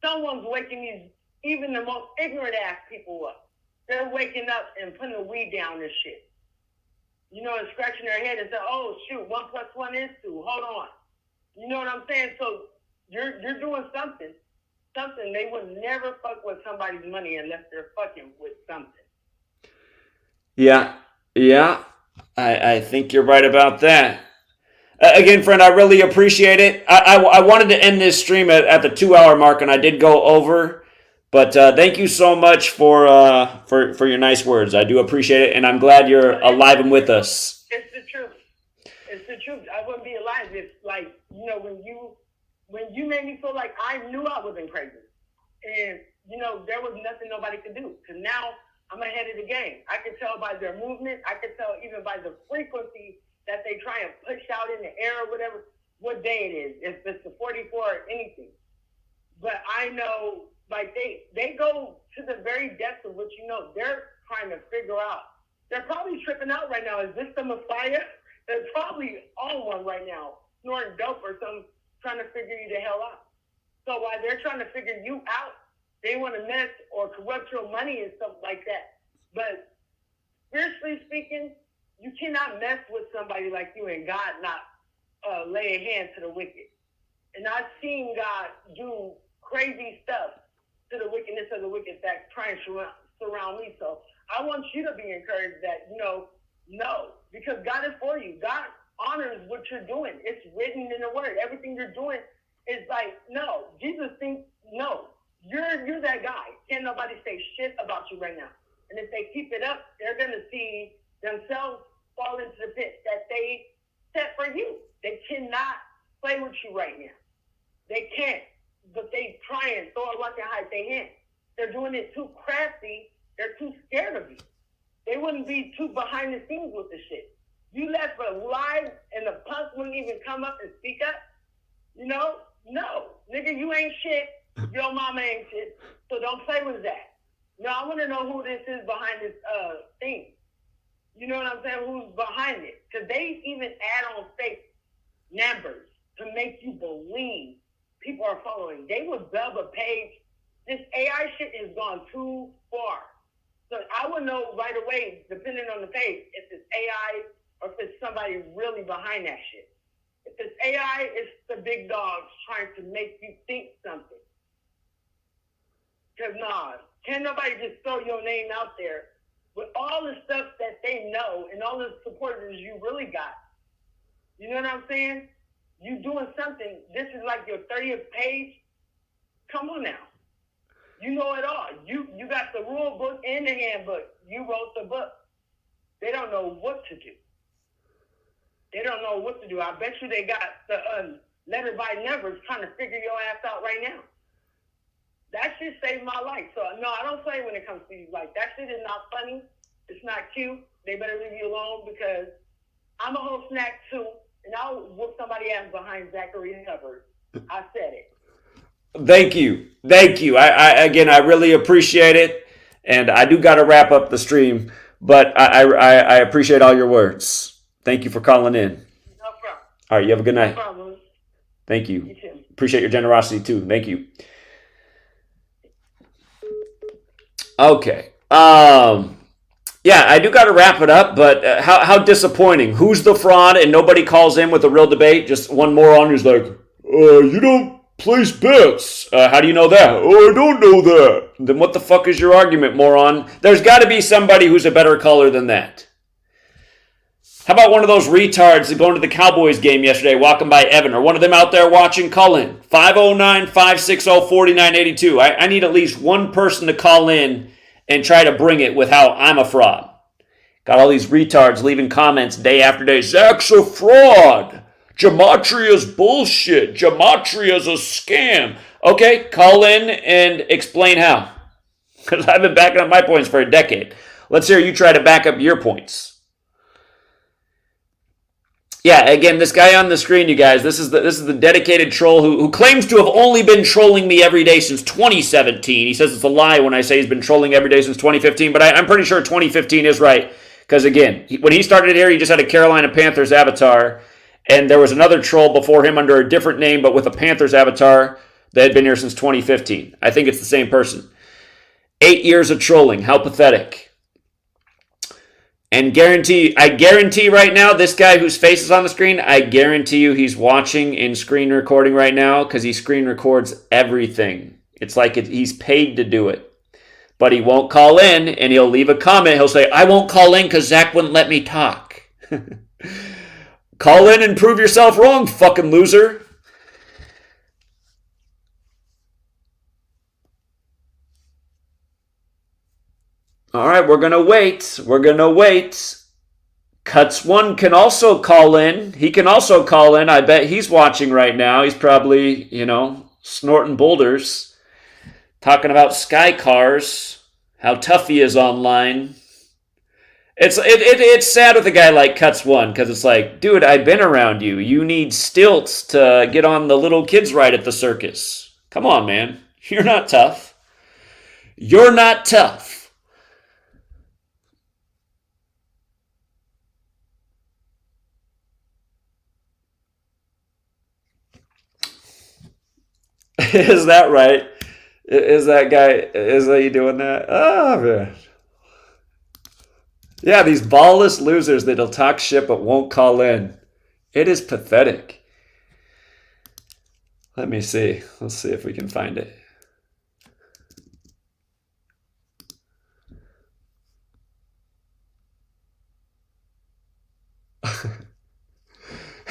Someone's waking these, even the most ignorant ass people up. They're waking up and putting the weed down and shit. You know, and scratching their head and say, oh, shoot, 1 + 1 is 2. Hold on. You know what I'm saying? So you're doing something. Something. They would never fuck with somebody's money unless they're fucking with something. Yeah. I think you're right about that. Again, friend, I really appreciate it. I wanted to end this stream at the 2-hour mark, and I did go over. But thank you so much for your nice words. I do appreciate it, and I'm glad you're alive and with us. It's the truth. It's the truth. I wouldn't be alive if, like, you know, when you made me feel like I knew I wasn't crazy, and you know there was nothing nobody could do. Because now I'm ahead of the game. I can tell by their movement. I can tell even by the frequency that they try and push out in the air or whatever, what day it is, if it's the 44 or anything. But I know, like, they go to the very depths of what you know. They're trying to figure out. They're probably tripping out right now. Is this the Messiah? They're probably on one right now, snorting dope or something, trying to figure you the hell out. So while they're trying to figure you out, they want to mess or corrupt your money and stuff like that. But spiritually speaking, you cannot mess with somebody like you and God not lay a hand to the wicked. And I've seen God do crazy stuff to the wickedness of the wicked that try and surround me. So I want you to be encouraged that, you know, no, because God is for you. God honors what you're doing. It's written in the word. Everything you're doing is like, no. Jesus thinks, no, you're that guy. Can't nobody say shit about you right now. And if they keep it up, they're going to see themselves fall into the pit that they set for you. They cannot play with you right now. They can't. But they try and throw a rock and hide their hand. They're doing it too crafty. They're too scared of you. They wouldn't be too behind the scenes with the shit. You left for live and the punks wouldn't even come up and speak up. You know? No. Nigga, you ain't shit. Your mama ain't shit. So don't play with that. No, I want to know who this is behind this thing. You know what I'm saying? Who's behind it? Because they even add on fake numbers to make you believe people are following. They would dub a page. This AI shit has gone too far. So I would know right away, depending on the page, if it's AI or if it's somebody really behind that shit. If it's AI, it's the big dogs trying to make you think something. Because can't nobody just throw your name out there with all the stuff that they know and all the supporters you really got. You know what I'm saying? You doing something. This is like your 30th page. Come on now. You know it all. You got the rule book and the handbook. You wrote the book. They don't know what to do. They don't know what to do. I bet you they got the letter by numbers trying to figure your ass out right now. That shit saved my life. So, no, I don't play when it comes to you. Like, that shit is not funny. It's not cute. They better leave you alone because I'm a whole snack too. And I'll whoop somebody ass behind Zachary Hubbard. I said it. Thank you. I really appreciate it. And I do got to wrap up the stream. But I appreciate all your words. Thank you for calling in. No problem. All right, you have a good night. No problem. Thank you. You too. Appreciate your generosity too. Thank you. Okay. Yeah, I do got to wrap it up, but how disappointing. Who's the fraud and nobody calls in with a real debate? Just one moron who's like, you don't place bets. How do you know that? Oh, I don't know that. Then what the fuck is your argument, moron? There's got to be somebody who's a better caller than that. How about one of those retards going to the Cowboys game yesterday, walking by Evan, or one of them out there watching? Call in. 509-560-4982. I need at least one person to call in and try to bring it with how I'm a fraud. Got all these retards leaving comments day after day. Zach's a fraud. Gematria's bullshit. Gematria's a scam. Okay, call in and explain how. Because I've been backing up my points for a decade. Let's hear you try to back up your points. Yeah, again, this guy on the screen, you guys, this is the dedicated troll who claims to have only been trolling me every day since 2017. He says it's a lie when I say he's been trolling every day since 2015, but I'm pretty sure 2015 is right. Because again, when he started here, he just had a Carolina Panthers avatar, and there was another troll before him under a different name, but with a Panthers avatar that had been here since 2015. I think it's the same person. 8 years of trolling. How pathetic. And I guarantee right now, this guy whose face is on the screen, I guarantee you he's watching in screen recording right now because he screen records everything. It's like he's paid to do it. But he won't call in, and he'll leave a comment. He'll say, I won't call in because Zach wouldn't let me talk. Call in and prove yourself wrong, fucking loser. All right, we're going to wait. We're going to wait. Cuts1 can also call in. He can also call in. I bet he's watching right now. He's probably, snorting boulders. Talking about sky cars. How tough he is online. It's sad with a guy like Cuts1 because it's like, dude, I've been around you. You need stilts to get on the little kids ride at the circus. Come on, man. You're not tough. You're not tough. Is that right? Is that guy, is that you doing that? Oh, man. Yeah, these ballless losers that'll talk shit but won't call in. It is pathetic. Let me see. Let's see if we can find it.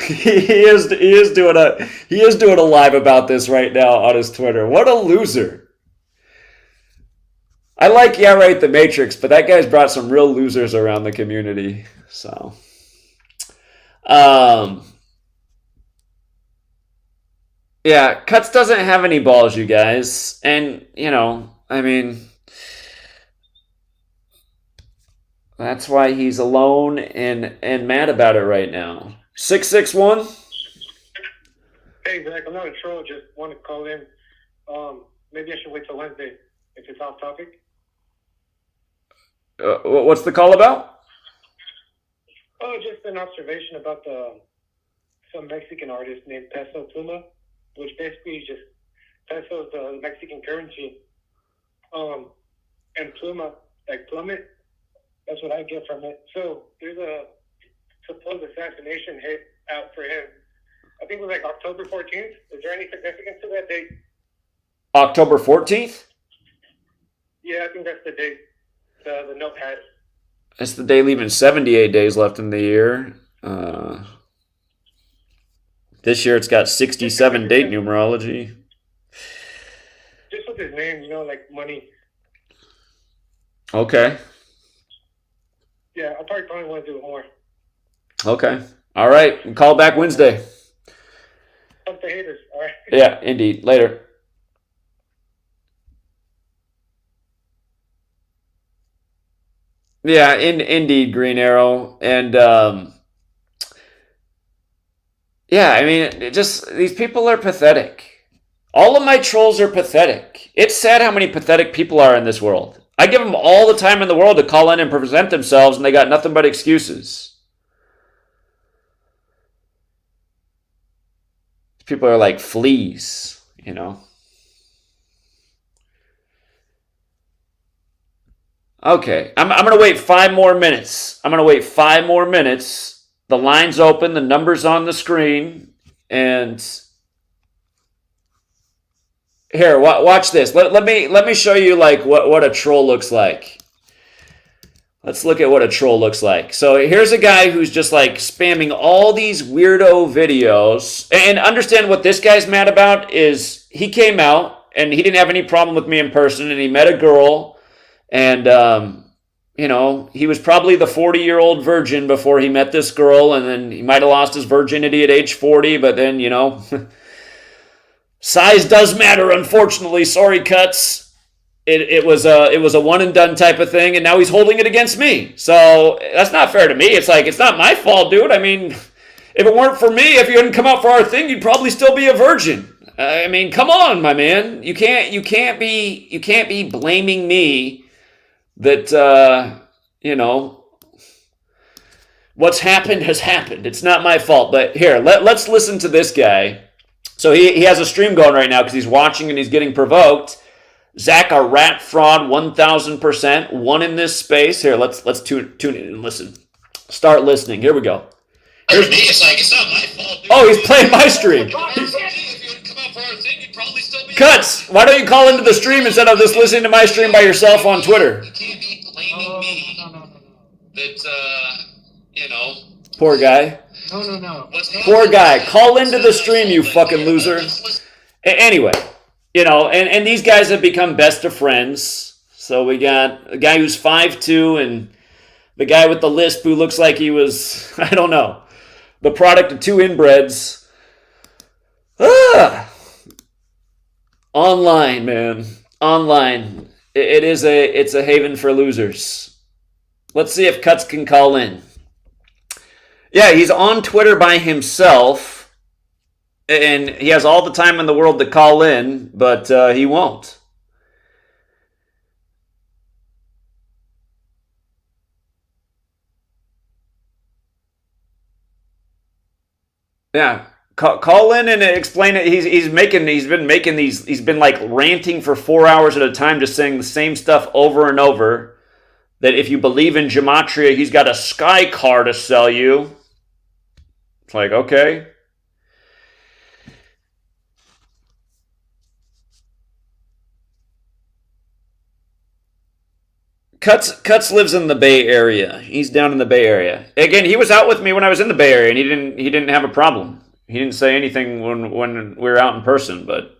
He is doing a live about this right now on his Twitter. What a loser. I like the Matrix, but that guy's brought some real losers around the community. So yeah, Cuts doesn't have any balls, you guys. And that's why he's alone and mad about it right now. 661. Hey Zach, I'm not a troll. Just want to call in. Maybe I should wait till Wednesday if it's off topic. What's the call about? Oh, just an observation about some Mexican artist named Peso Pluma, which basically is just peso is the Mexican currency. And Pluma, like plummet. That's what I get from it. So there's a supposed assassination hit out for him. I think it was like October 14th. Is there any significance to that date? October 14th? Yeah, I think that's the date the note had. That's the day leaving 78 days left in the year. This year it's got 67 date numerology. Just with his name, like money. Okay. Yeah, I probably want to do it more. Okay. All right. Call back Wednesday. Fuck the haters. All right. Yeah, indeed. Later. Yeah, indeed, Green Arrow. And just these people are pathetic. All of my trolls are pathetic. It's sad how many pathetic people are in this world. I give them all the time in the world to call in and present themselves, and they got nothing but excuses. People are like fleas, Okay, I'm going to wait 5 more minutes. The line's open, the number's on the screen, and here, watch this. Let me show you what a troll looks like. Let's look at what a troll looks like. So here's a guy who's just spamming all these weirdo videos. And understand what this guy's mad about is he came out and he didn't have any problem with me in person, and he met a girl And, he was probably the 40-year-old virgin before he met this girl, and then he might have lost his virginity at age 40, but then, size does matter, unfortunately. Sorry, Cuts. It was a one and done type of thing, and now he's holding it against me. So that's not fair to me. It's like, it's not my fault, dude. I mean, if it weren't for me, if you hadn't come out for our thing, you'd probably still be a virgin. I mean, come on, my man. You can't be blaming me that what's happened has happened. It's not my fault. But here, let's listen to this guy. So he has a stream going right now because he's watching and he's getting provoked. Zach, a rat fraud, 1,000%. One in this space. Here, let's tune in and listen. Start listening. Here we go. For me, it's like, it's not my fault, dude. Oh, he's playing my stream. Cuts, why don't you call into the stream instead of just listening to my stream by yourself on Twitter? You can't be blaming me that, Poor guy. No. Poor guy. Call into the stream, you fucking loser. Anyway, and these guys have become best of friends. So we got a guy who's 5'2", and the guy with the lisp who looks like he was, I don't know, the product of two inbreds. Online, man. Online. It's a haven for losers. Let's see if Cuts can call in. Yeah, he's on Twitter by himself, and he has all the time in the world to call in, but he won't. Yeah, call in and explain it. He's been like ranting for 4 hours at a time, just saying the same stuff over and over. That if you believe in Gematria, he's got a sky car to sell you. It's like, okay. Cuts lives in the Bay Area. He's down in the Bay Area. Again, he was out with me when I was in the Bay Area, and he didn't have a problem. He didn't say anything when we were out in person, but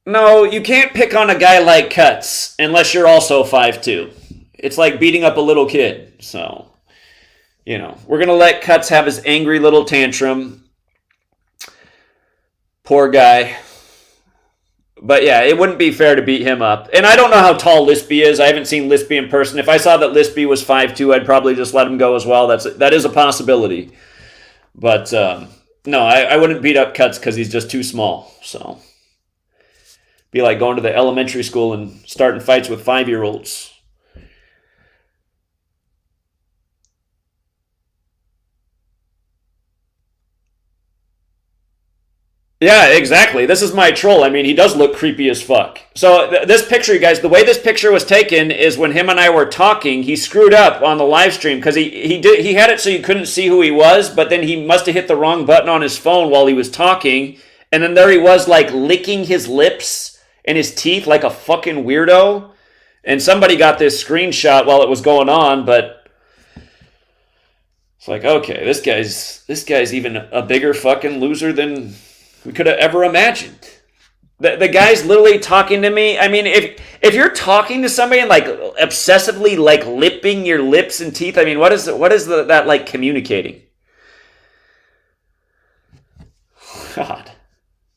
no, you can't pick on a guy like Cuts unless you're also 5'2". It's like beating up a little kid. So, we're going to let Cuts have his angry little tantrum. Poor guy. But yeah, it wouldn't be fair to beat him up. And I don't know how tall Lispy is. I haven't seen Lispy in person. If I saw that Lispy was 5'2", I'd probably just let him go as well. That is a possibility. But no, I wouldn't beat up Cuts because he's just too small. So, be like going to the elementary school and starting fights with 5-year-olds. Yeah, exactly. This is my troll. I mean, he does look creepy as fuck. So this picture, you guys, the way this picture was taken is when him and I were talking, he screwed up on the live stream because he had it so you couldn't see who he was, but then he must have hit the wrong button on his phone while he was talking, and then there he was like licking his lips and his teeth like a fucking weirdo. And somebody got this screenshot while it was going on, but it's like, okay, this guy's even a bigger fucking loser than we could have ever imagined. The guy's literally talking to me. I mean, if you're talking to somebody and like obsessively like lipping your lips and teeth, I mean, what is that like communicating? God.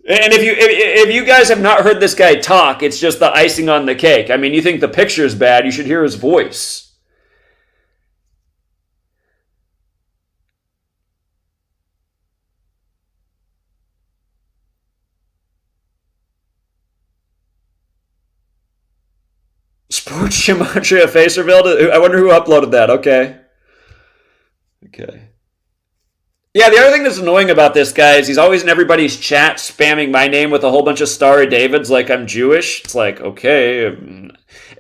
And if you guys have not heard this guy talk, it's just the icing on the cake. I mean, you think the picture's bad, you should hear his voice. Sports Gematria Facer build? I wonder who uploaded that. Okay. Yeah, the other thing that's annoying about this guy is he's always in everybody's chat spamming my name with a whole bunch of Star of Davids like I'm Jewish. It's like, okay.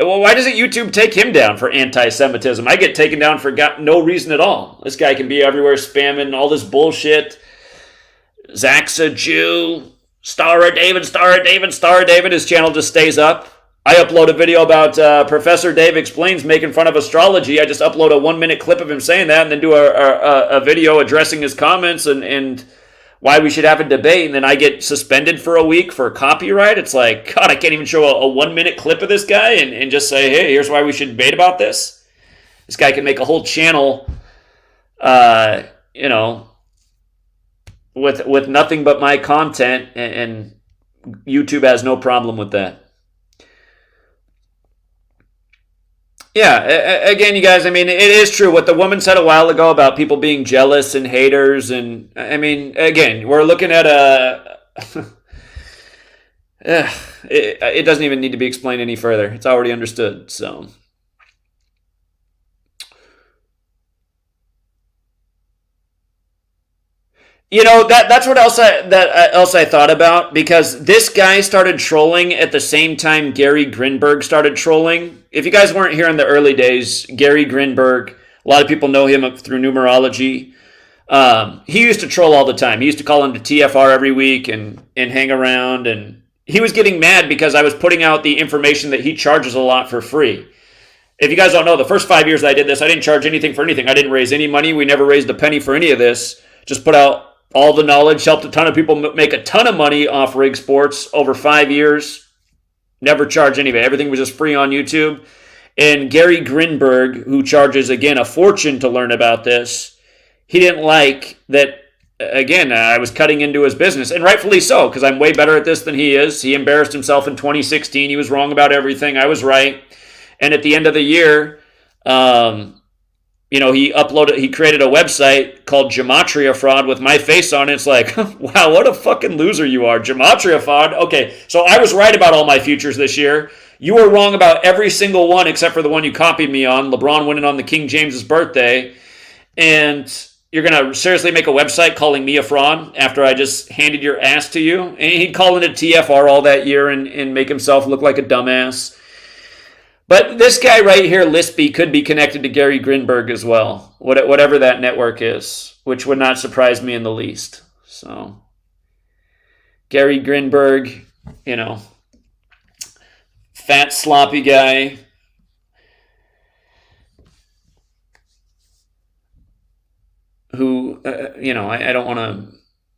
Well, why doesn't YouTube take him down for anti-Semitism? I get taken down for no reason at all. This guy can be everywhere spamming all this bullshit. Zach's a Jew. Star of David, Star of David, Star of David. His channel just stays up. I upload a video about Professor Dave Explains making fun of astrology. I just upload a 1-minute clip of him saying that and then do a video addressing his comments and why we should have a debate. And then I get suspended for a week for copyright. It's like, God, I can't even show a 1-minute clip of this guy and just say, hey, here's why we should debate about this. This guy can make a whole channel, with nothing but my content, and YouTube has no problem with that. Yeah, again, you guys, I mean, it is true what the woman said a while ago about people being jealous and haters. And I mean, again, we're looking at it doesn't even need to be explained any further. It's already understood. So, that's what else I thought about, because this guy started trolling at the same time Gary Grinberg started trolling. If you guys weren't here in the early days, Gary Grinberg, a lot of people know him through numerology. He used to troll all the time. He used to call into TFR every week and hang around, and he was getting mad because I was putting out the information that he charges a lot for free. If you guys don't know, the first 5 years that I did this, I didn't charge anything for anything. I didn't raise any money. We never raised a penny for any of this. Just put out all the knowledge, helped a ton of people make a ton of money off rig sports over 5 years. Never charged anybody. Everything was just free on YouTube. And Gary Grinberg, who charges, again, a fortune to learn about this, he didn't like that, again, I was cutting into his business. And rightfully so, because I'm way better at this than he is. He embarrassed himself in 2016. He was wrong about everything. I was right. And at the end of the year, he created a website called Gematria Fraud with my face on it. It's like, wow, what a fucking loser you are. Gematria Fraud. Okay, so I was right about all my futures this year. You were wrong about every single one except for the one you copied me on, LeBron winning on the King James's birthday. And you're going to seriously make a website calling me a fraud after I just handed your ass to you? And he'd call into TFR all that year and make himself look like a dumbass. But this guy right here, Lispy, could be connected to Gary Grinberg as well, whatever that network is, which would not surprise me in the least. So, Gary Grinberg, fat, sloppy guy. Who, I don't want to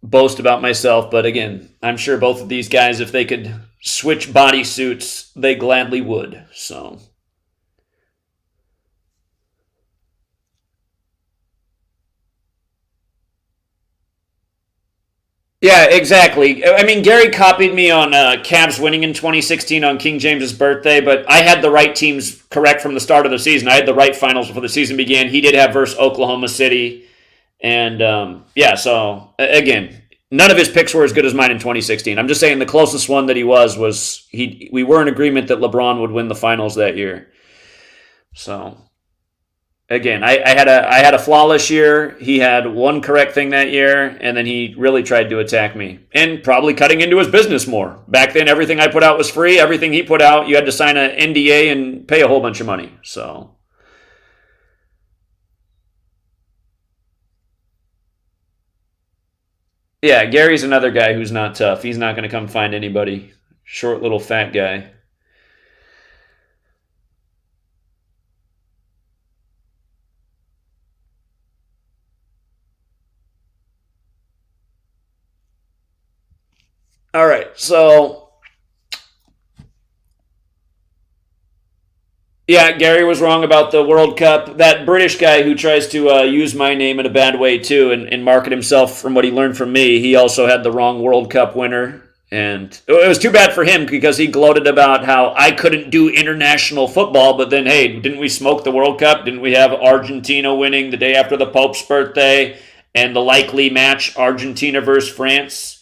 boast about myself, but again, I'm sure both of these guys, if they could switch bodysuits, they gladly would. So, yeah, exactly. I mean, Gary copied me on Cavs winning in 2016 on King James's birthday, but I had the right teams correct from the start of the season. I had the right finals before the season began. He did have versus Oklahoma City. And, so, again, none of his picks were as good as mine in 2016. I'm just saying the closest one that he was we were in agreement that LeBron would win the finals that year. So, again, I had a flawless year. He had one correct thing that year, and then he really tried to attack me. And probably cutting into his business more. Back then, everything I put out was free. Everything he put out, you had to sign an NDA and pay a whole bunch of money. So, yeah, Gary's another guy who's not tough. He's not going to come find anybody. Short little fat guy. All right, so yeah, Gary was wrong about the World Cup. That British guy who tries to use my name in a bad way too and market himself from what he learned from me, he also had the wrong World Cup winner. And it was too bad for him because he gloated about how I couldn't do international football, but then, hey, didn't we smoke the World Cup? Didn't we have Argentina winning the day after the Pope's birthday and the likely match Argentina versus France?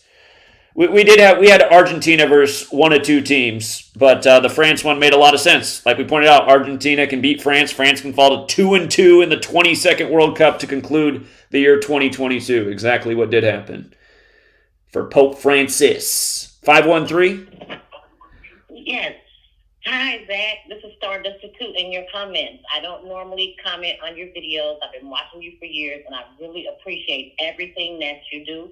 We had Argentina versus one of two teams, but the France one made a lot of sense. Like we pointed out, Argentina can beat France. France can fall to 2-2 in the 22nd World Cup to conclude the year 2022. Exactly what did happen for Pope Francis. 513. Yes. Hi, Zach. This is Stardust 2 in your comments. I don't normally comment on your videos. I've been watching you for years, and I really appreciate everything that you do.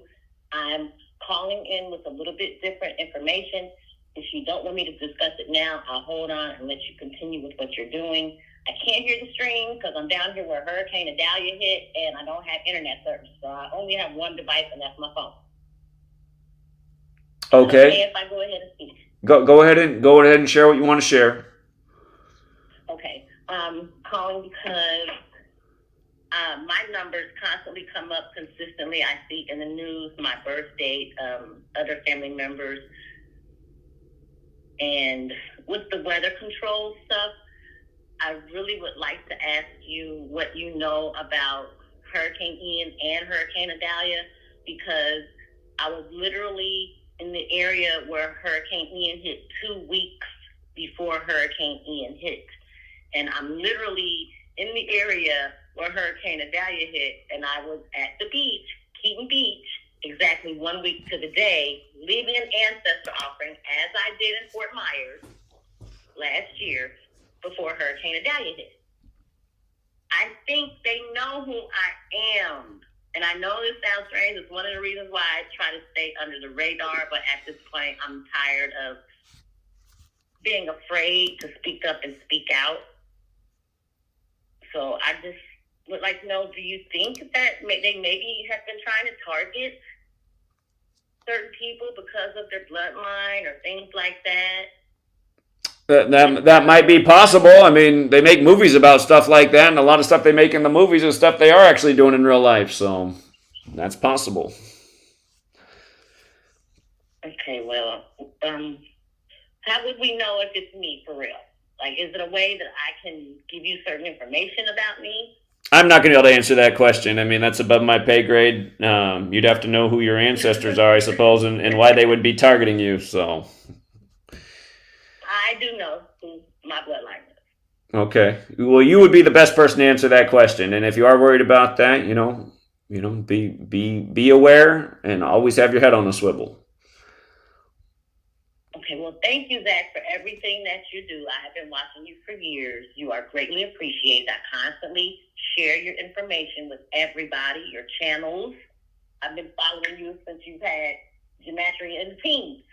I'm calling in with a little bit different information. If you don't want me to discuss it now, I'll hold on and let you continue with what you're doing. I can't hear the stream because I'm down here where Hurricane Idalia hit, and I don't have internet service, so I only have one device, and that's my phone. Okay. If I go ahead and speak. Go ahead and share what you want to share. Okay. Calling because my numbers constantly come up consistently. I see in the news my birth date, other family members, and with the weather control stuff, I really would like to ask you what you know about Hurricane Ian and Hurricane Idalia, because I was literally in the area where Hurricane Ian hit 2 weeks before Hurricane Ian hit. And I'm literally in the area where Hurricane Idalia hit, and I was at the beach, Keaton Beach, exactly 1 week to the day, leaving an ancestor offering, as I did in Fort Myers last year before Hurricane Idalia hit. I think they know who I am. And I know this sounds strange. It's one of the reasons why I try to stay under the radar, but at this point, I'm tired of being afraid to speak up and speak out. So I just would like to know, do you think that they maybe have been trying to target certain people because of their bloodline or things like that? That might be possible. I mean, they make movies about stuff like that, and a lot of stuff they make in the movies is stuff they are actually doing in real life, so that's possible. Okay, well, how would we know if it's me for real? Like, is it a way that I can give you certain information about me? I'm not going to be able to answer that question. I mean, that's above my pay grade. You'd have to know who your ancestors are, I suppose, and why they would be targeting you, so... I do know who my bloodline is. Okay. Well, you would be the best person to answer that question. And if you are worried about that, be aware and always have your head on a swivel. Okay, well, thank you, Zach, for everything that you do. I have been watching you for years. You are greatly appreciated. I constantly share your information with everybody, your channels. I've been following you since you've had GematriaEffectNews.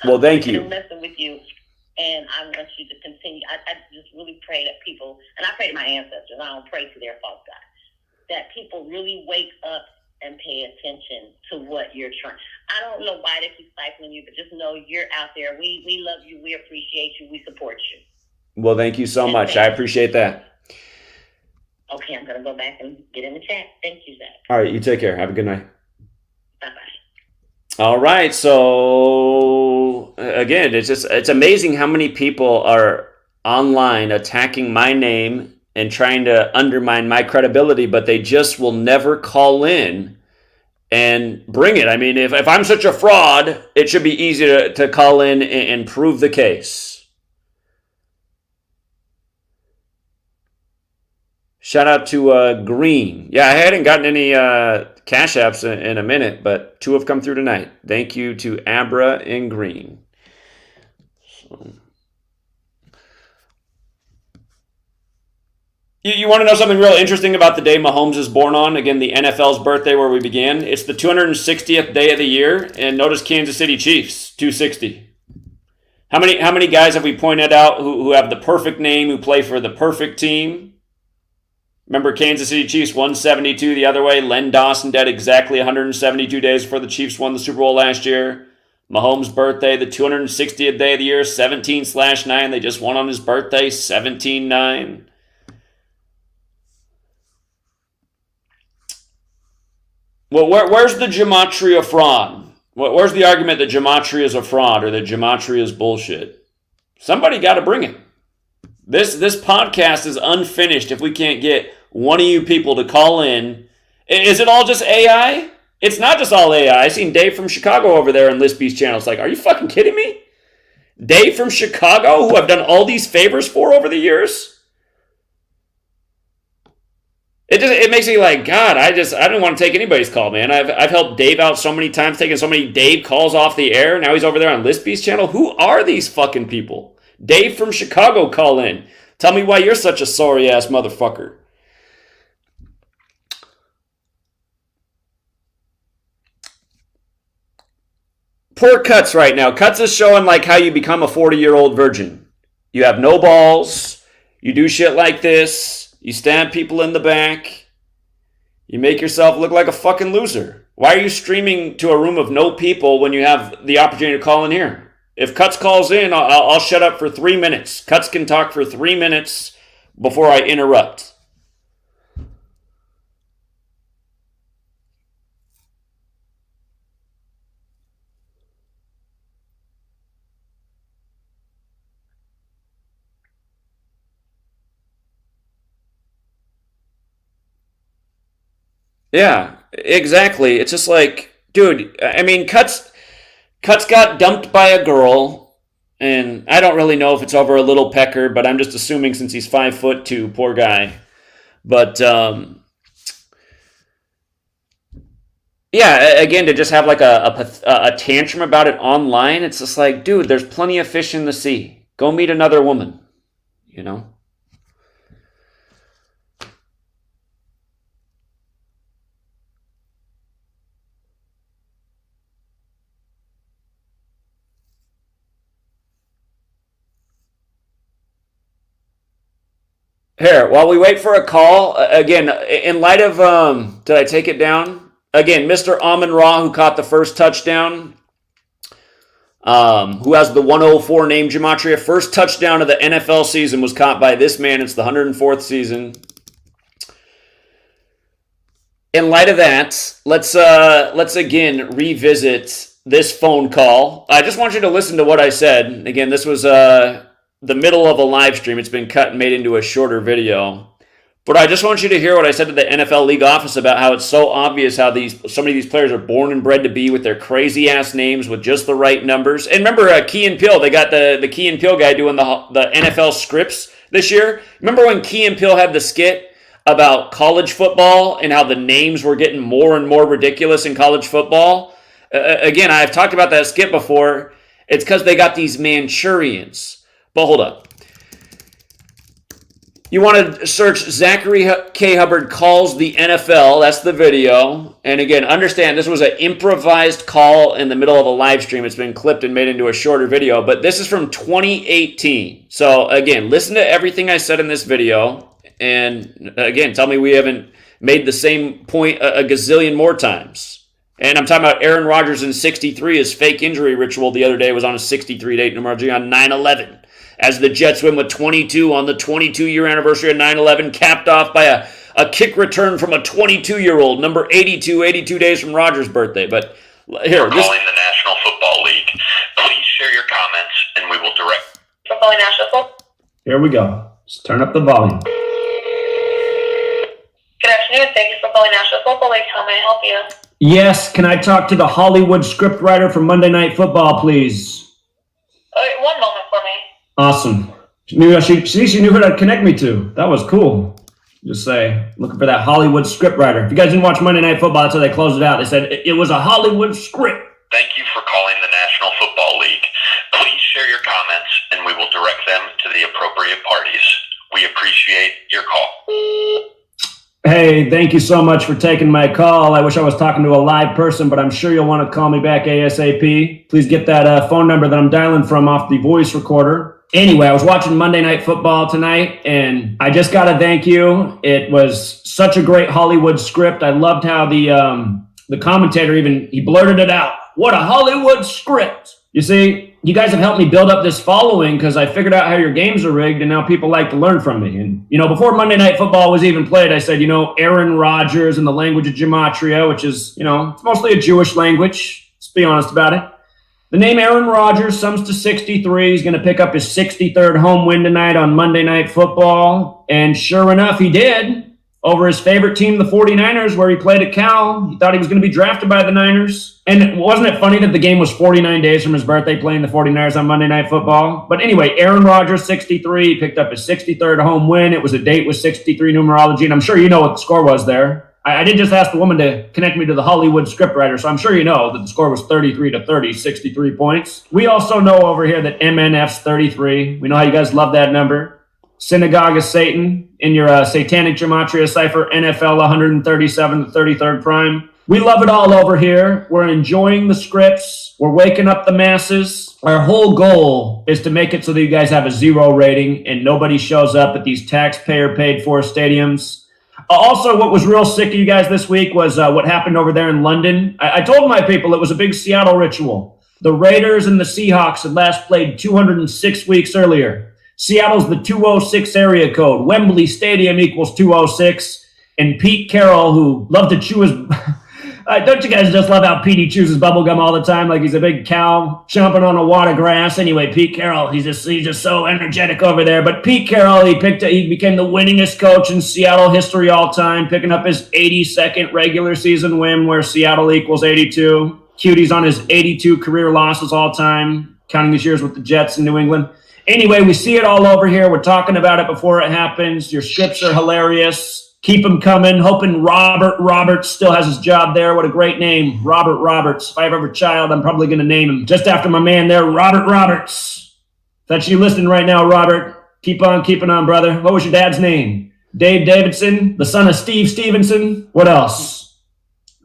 Well, thank you. I'm messing with you, and I want you to continue. I just really pray that people, and I pray to my ancestors, I don't pray to their false gods, that people really wake up and pay attention to what you're trying. I don't know why they keep stifling you, but just know you're out there. We love you. We appreciate you. We support you. Well, thank you so much. I appreciate that. Okay, I'm going to go back and get in the chat. Thank you, Zach. All right, you take care. Have a good night. Bye-bye. All right, so again, it's amazing how many people are online attacking my name and trying to undermine my credibility, but they just will never call in and bring it. I mean, if I'm such a fraud, it should be easy to call in and prove the case. Shout out to Green. Yeah, I hadn't gotten any Cash Apps in a minute, but 2 have come through tonight. Thank you to Abra and Green. So. You want to know something real interesting about the day Mahomes is born on? Again, the NFL's birthday where we began. It's the 260th day of the year, and notice Kansas City Chiefs, 260. How many guys have we pointed out who have the perfect name, who play for the perfect team? Remember Kansas City Chiefs 172 the other way. Len Dawson dead exactly 172 days before the Chiefs won the Super Bowl last year. Mahomes' birthday, the 260th day of the year, 17/9. They just won on his birthday, 17/9. Well, where's the Gematria fraud? Where's the argument that Gematria is a fraud or that Gematria is bullshit? Somebody got to bring it. This podcast is unfinished if we can't get one of you people to call in. Is it all just AI? It's not just all AI. I seen Dave from Chicago over there on Lispy's channel. It's like, are you fucking kidding me? Dave from Chicago, who I've done all these favors for over the years? It makes me like, God, I don't want to take anybody's call, man. I've helped Dave out so many times, taking so many Dave calls off the air. Now he's over there on Lispy's channel. Who are these fucking people? Dave from Chicago, call in. Tell me why you're such a sorry-ass motherfucker. Poor Cuts right now. Cuts is showing like how you become a 40-year-old virgin. You have no balls. You do shit like this. You stab people in the back. You make yourself look like a fucking loser. Why are you streaming to a room of no people when you have the opportunity to call in here? If Cuts calls in, I'll shut up for 3 minutes. Cuts can talk for 3 minutes before I interrupt. Yeah, exactly. It's just like, dude, I mean, Cuts got dumped by a girl, and I don't really know if it's over a little pecker, but I'm just assuming since he's 5'2", poor guy. But yeah, again, to just have like a tantrum about it online, it's just like, dude, there's plenty of fish in the sea. Go meet another woman, you know? Here, while we wait for a call, again, in light of, did I take it down? Again, Mr. Amon-Ra, who caught the first touchdown, who has the 104 name Gematria. First touchdown of the NFL season was caught by this man. It's the 104th season. In light of that, let's again revisit this phone call. I just want you to listen to what I said. Again, this was the middle of a live stream. It's been cut and made into a shorter video. But I just want you to hear what I said to the NFL league office about how it's so obvious how so many of these players are born and bred to be with their crazy ass names with just the right numbers. And remember Key and Peele, they got the Key and Peele guy doing the NFL scripts this year. Remember when Key and Peele had the skit about college football and how the names were getting more and more ridiculous in college football? Again, I've talked about that skit before. It's because they got these Manchurians. But hold up. You want to search Zachary K. Hubbard calls the NFL. That's the video. And again, understand this was an improvised call in the middle of a live stream. It's been clipped and made into a shorter video. But this is from 2018. So again, listen to everything I said in this video. And again, tell me we haven't made the same point a gazillion more times. And I'm talking about Aaron Rodgers in 63. His fake injury ritual the other day was on a 63 date numerology on 9/11. As the Jets win with 22 on the 22-year anniversary of 9/11, capped off by a kick return from a 22-year-old, number 82 days from Rodgers' birthday. But here, calling the National Football League. Please share your comments, and we will direct. Calling National Football. Here we go. Let's turn up the volume. Good afternoon. Thank you for calling National Football League. How may I help you? Yes, can I talk to the Hollywood scriptwriter for Monday Night Football, please? One moment for me. Awesome. She knew who to connect me to. That was cool. Just say, looking for that Hollywood scriptwriter. If you guys didn't watch Monday Night Football, that's how they closed it out. They said it was a Hollywood script. Thank you for calling the National Football League. Please share your comments, and we will direct them to the appropriate parties. We appreciate your call. Hey, thank you so much for taking my call. I wish I was talking to a live person, but I'm sure you'll want to call me back ASAP. Please get that phone number that I'm dialing from off the voice recorder. Anyway, I was watching Monday Night Football tonight, and I just got to thank you. It was such a great Hollywood script. I loved how the commentator he blurted it out. What a Hollywood script. You see, you guys have helped me build up this following because I figured out how your games are rigged, and now people like to learn from me. And, before Monday Night Football was even played, I said, Aaron Rodgers in the language of Gematria, which is, it's mostly a Jewish language. Let's be honest about it. The name Aaron Rodgers sums to 63. He's going to pick up his 63rd home win tonight on Monday Night Football. And sure enough, he did. Over his favorite team, the 49ers, where he played at Cal. He thought he was going to be drafted by the Niners. And wasn't it funny that the game was 49 days from his birthday playing the 49ers on Monday Night Football? But anyway, Aaron Rodgers, 63, picked up his 63rd home win. It was a date with 63 numerology, and I'm sure you know what the score was there. I did just ask the woman to connect me to the Hollywood scriptwriter, so I'm sure you know that the score was 33-30, 63 points. We also know over here that MNF's 33. We know how you guys love that number. Synagogue of Satan in your satanic gematria cipher, NFL 137, the 33rd prime. We love it all over here. We're enjoying the scripts. We're waking up the masses. Our whole goal is to make it so that you guys have a 0 rating and nobody shows up at these taxpayer paid for stadiums. Also, what was real sick of you guys this week was what happened over there in London. I told my people it was a big Seattle ritual. The Raiders and the Seahawks had last played 206 weeks earlier. Seattle's the 206 area code. Wembley Stadium equals 206. And Pete Carroll, who loved to chew his... don't you guys just love how Petey chews his bubble gum all the time like he's a big cow chomping on a wad of grass? Anyway, Pete Carroll, he's just so energetic over there. But Pete Carroll, he became the winningest coach in Seattle history all time, picking up his 82nd regular season win where Seattle equals 82. Cutie's on his 82 career losses all time, counting his years with the Jets in New England. Anyway, we see it all over here. We're talking about it before it happens. Your scripts are hilarious. Keep them coming. Hoping Robert Roberts still has his job there. What a great name, Robert Roberts. If I ever have a child, I'm probably going to name him just after my man there, Robert Roberts. If that's you listening right now, Robert. Keep on keeping on, brother. What was your dad's name? Dave Davidson, the son of Steve Stevenson. What else?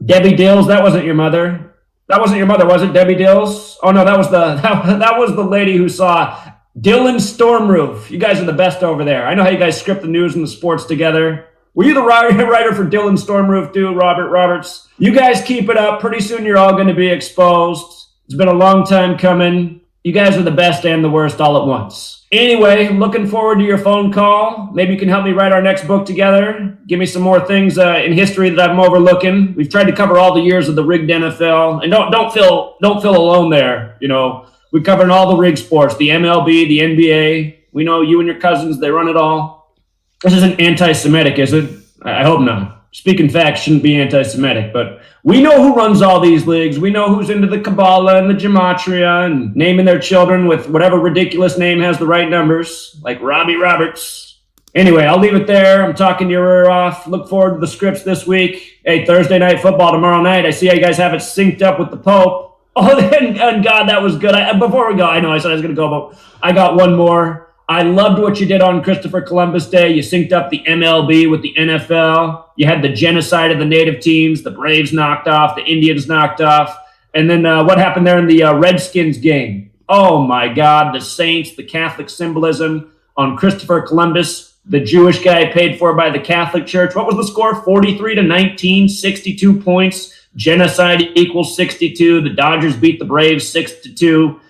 Debbie Dills. That wasn't your mother. That wasn't your mother, was it, Debbie Dills? Oh no, that was the lady who saw Dylan Stormroof. You guys are the best over there. I know how you guys script the news and the sports together. Were you the writer for Dylan Stormroof too, Robert Roberts? You guys keep it up. Pretty soon you're all going to be exposed. It's been a long time coming. You guys are the best and the worst all at once. Anyway, looking forward to your phone call. Maybe you can help me write our next book together. Give me some more things in history that I'm overlooking. We've tried to cover all the years of the rigged NFL, and don't feel alone there. You know, we're covering all the rigged sports, the MLB, the NBA. We know you and your cousins; they run it all. This isn't anti-Semitic, is it? I hope not. Speaking facts shouldn't be anti-Semitic, but we know who runs all these leagues. We know who's into the Kabbalah and the Gematria and naming their children with whatever ridiculous name has the right numbers, like Robbie Roberts. Anyway, I'll leave it there. I'm talking your ear off. Look forward to the scripts this week. Hey, Thursday night football tomorrow night. I see how you guys have it synced up with the Pope. Oh, and God, that was good. Before we go, I know I said I was going to go, but I got one more. I loved what you did on Christopher Columbus Day. You synced up the MLB with the NFL. You had the genocide of the native teams, the Braves knocked off, the Indians knocked off. And then what happened there in the Redskins game? Oh, my God, the Saints, the Catholic symbolism on Christopher Columbus, the Jewish guy paid for by the Catholic Church. What was the score? 43-19, 62 points. Genocide equals 62. The Dodgers beat the Braves 6-2.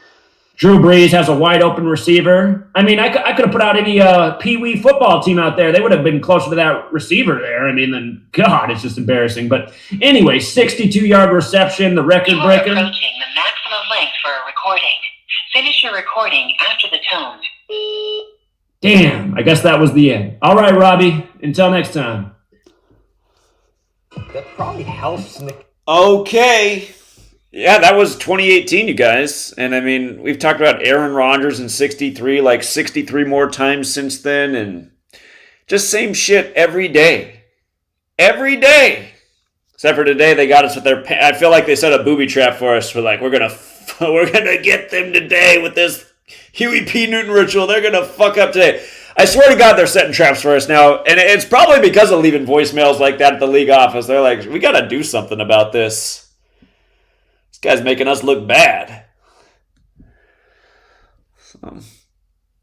Drew Brees has a wide open receiver. I mean, I could have put out any Pee-wee football team out there. They would have been closer to that receiver there. I mean, then, God, it's just embarrassing. But anyway, 62-yard reception, the record breaker. You are approaching the maximum length for a recording. Finish your recording after the tone. Damn, I guess that was the end. All right, Robbie, until next time. That probably helps, Nick. Okay. Yeah, that was 2018, you guys. And I mean, we've talked about Aaron Rodgers in 63, like 63 more times since then. And just same shit every day. Every day. Except for today, they got us with their... I feel like they set a booby trap for us. We're like, we're gonna get them today with this Huey P. Newton ritual. They're gonna fuck up today. I swear to God, they're setting traps for us now. And it's probably because of leaving voicemails like that at the league office. They're like, we gotta do something about this. This guy's making us look bad. So,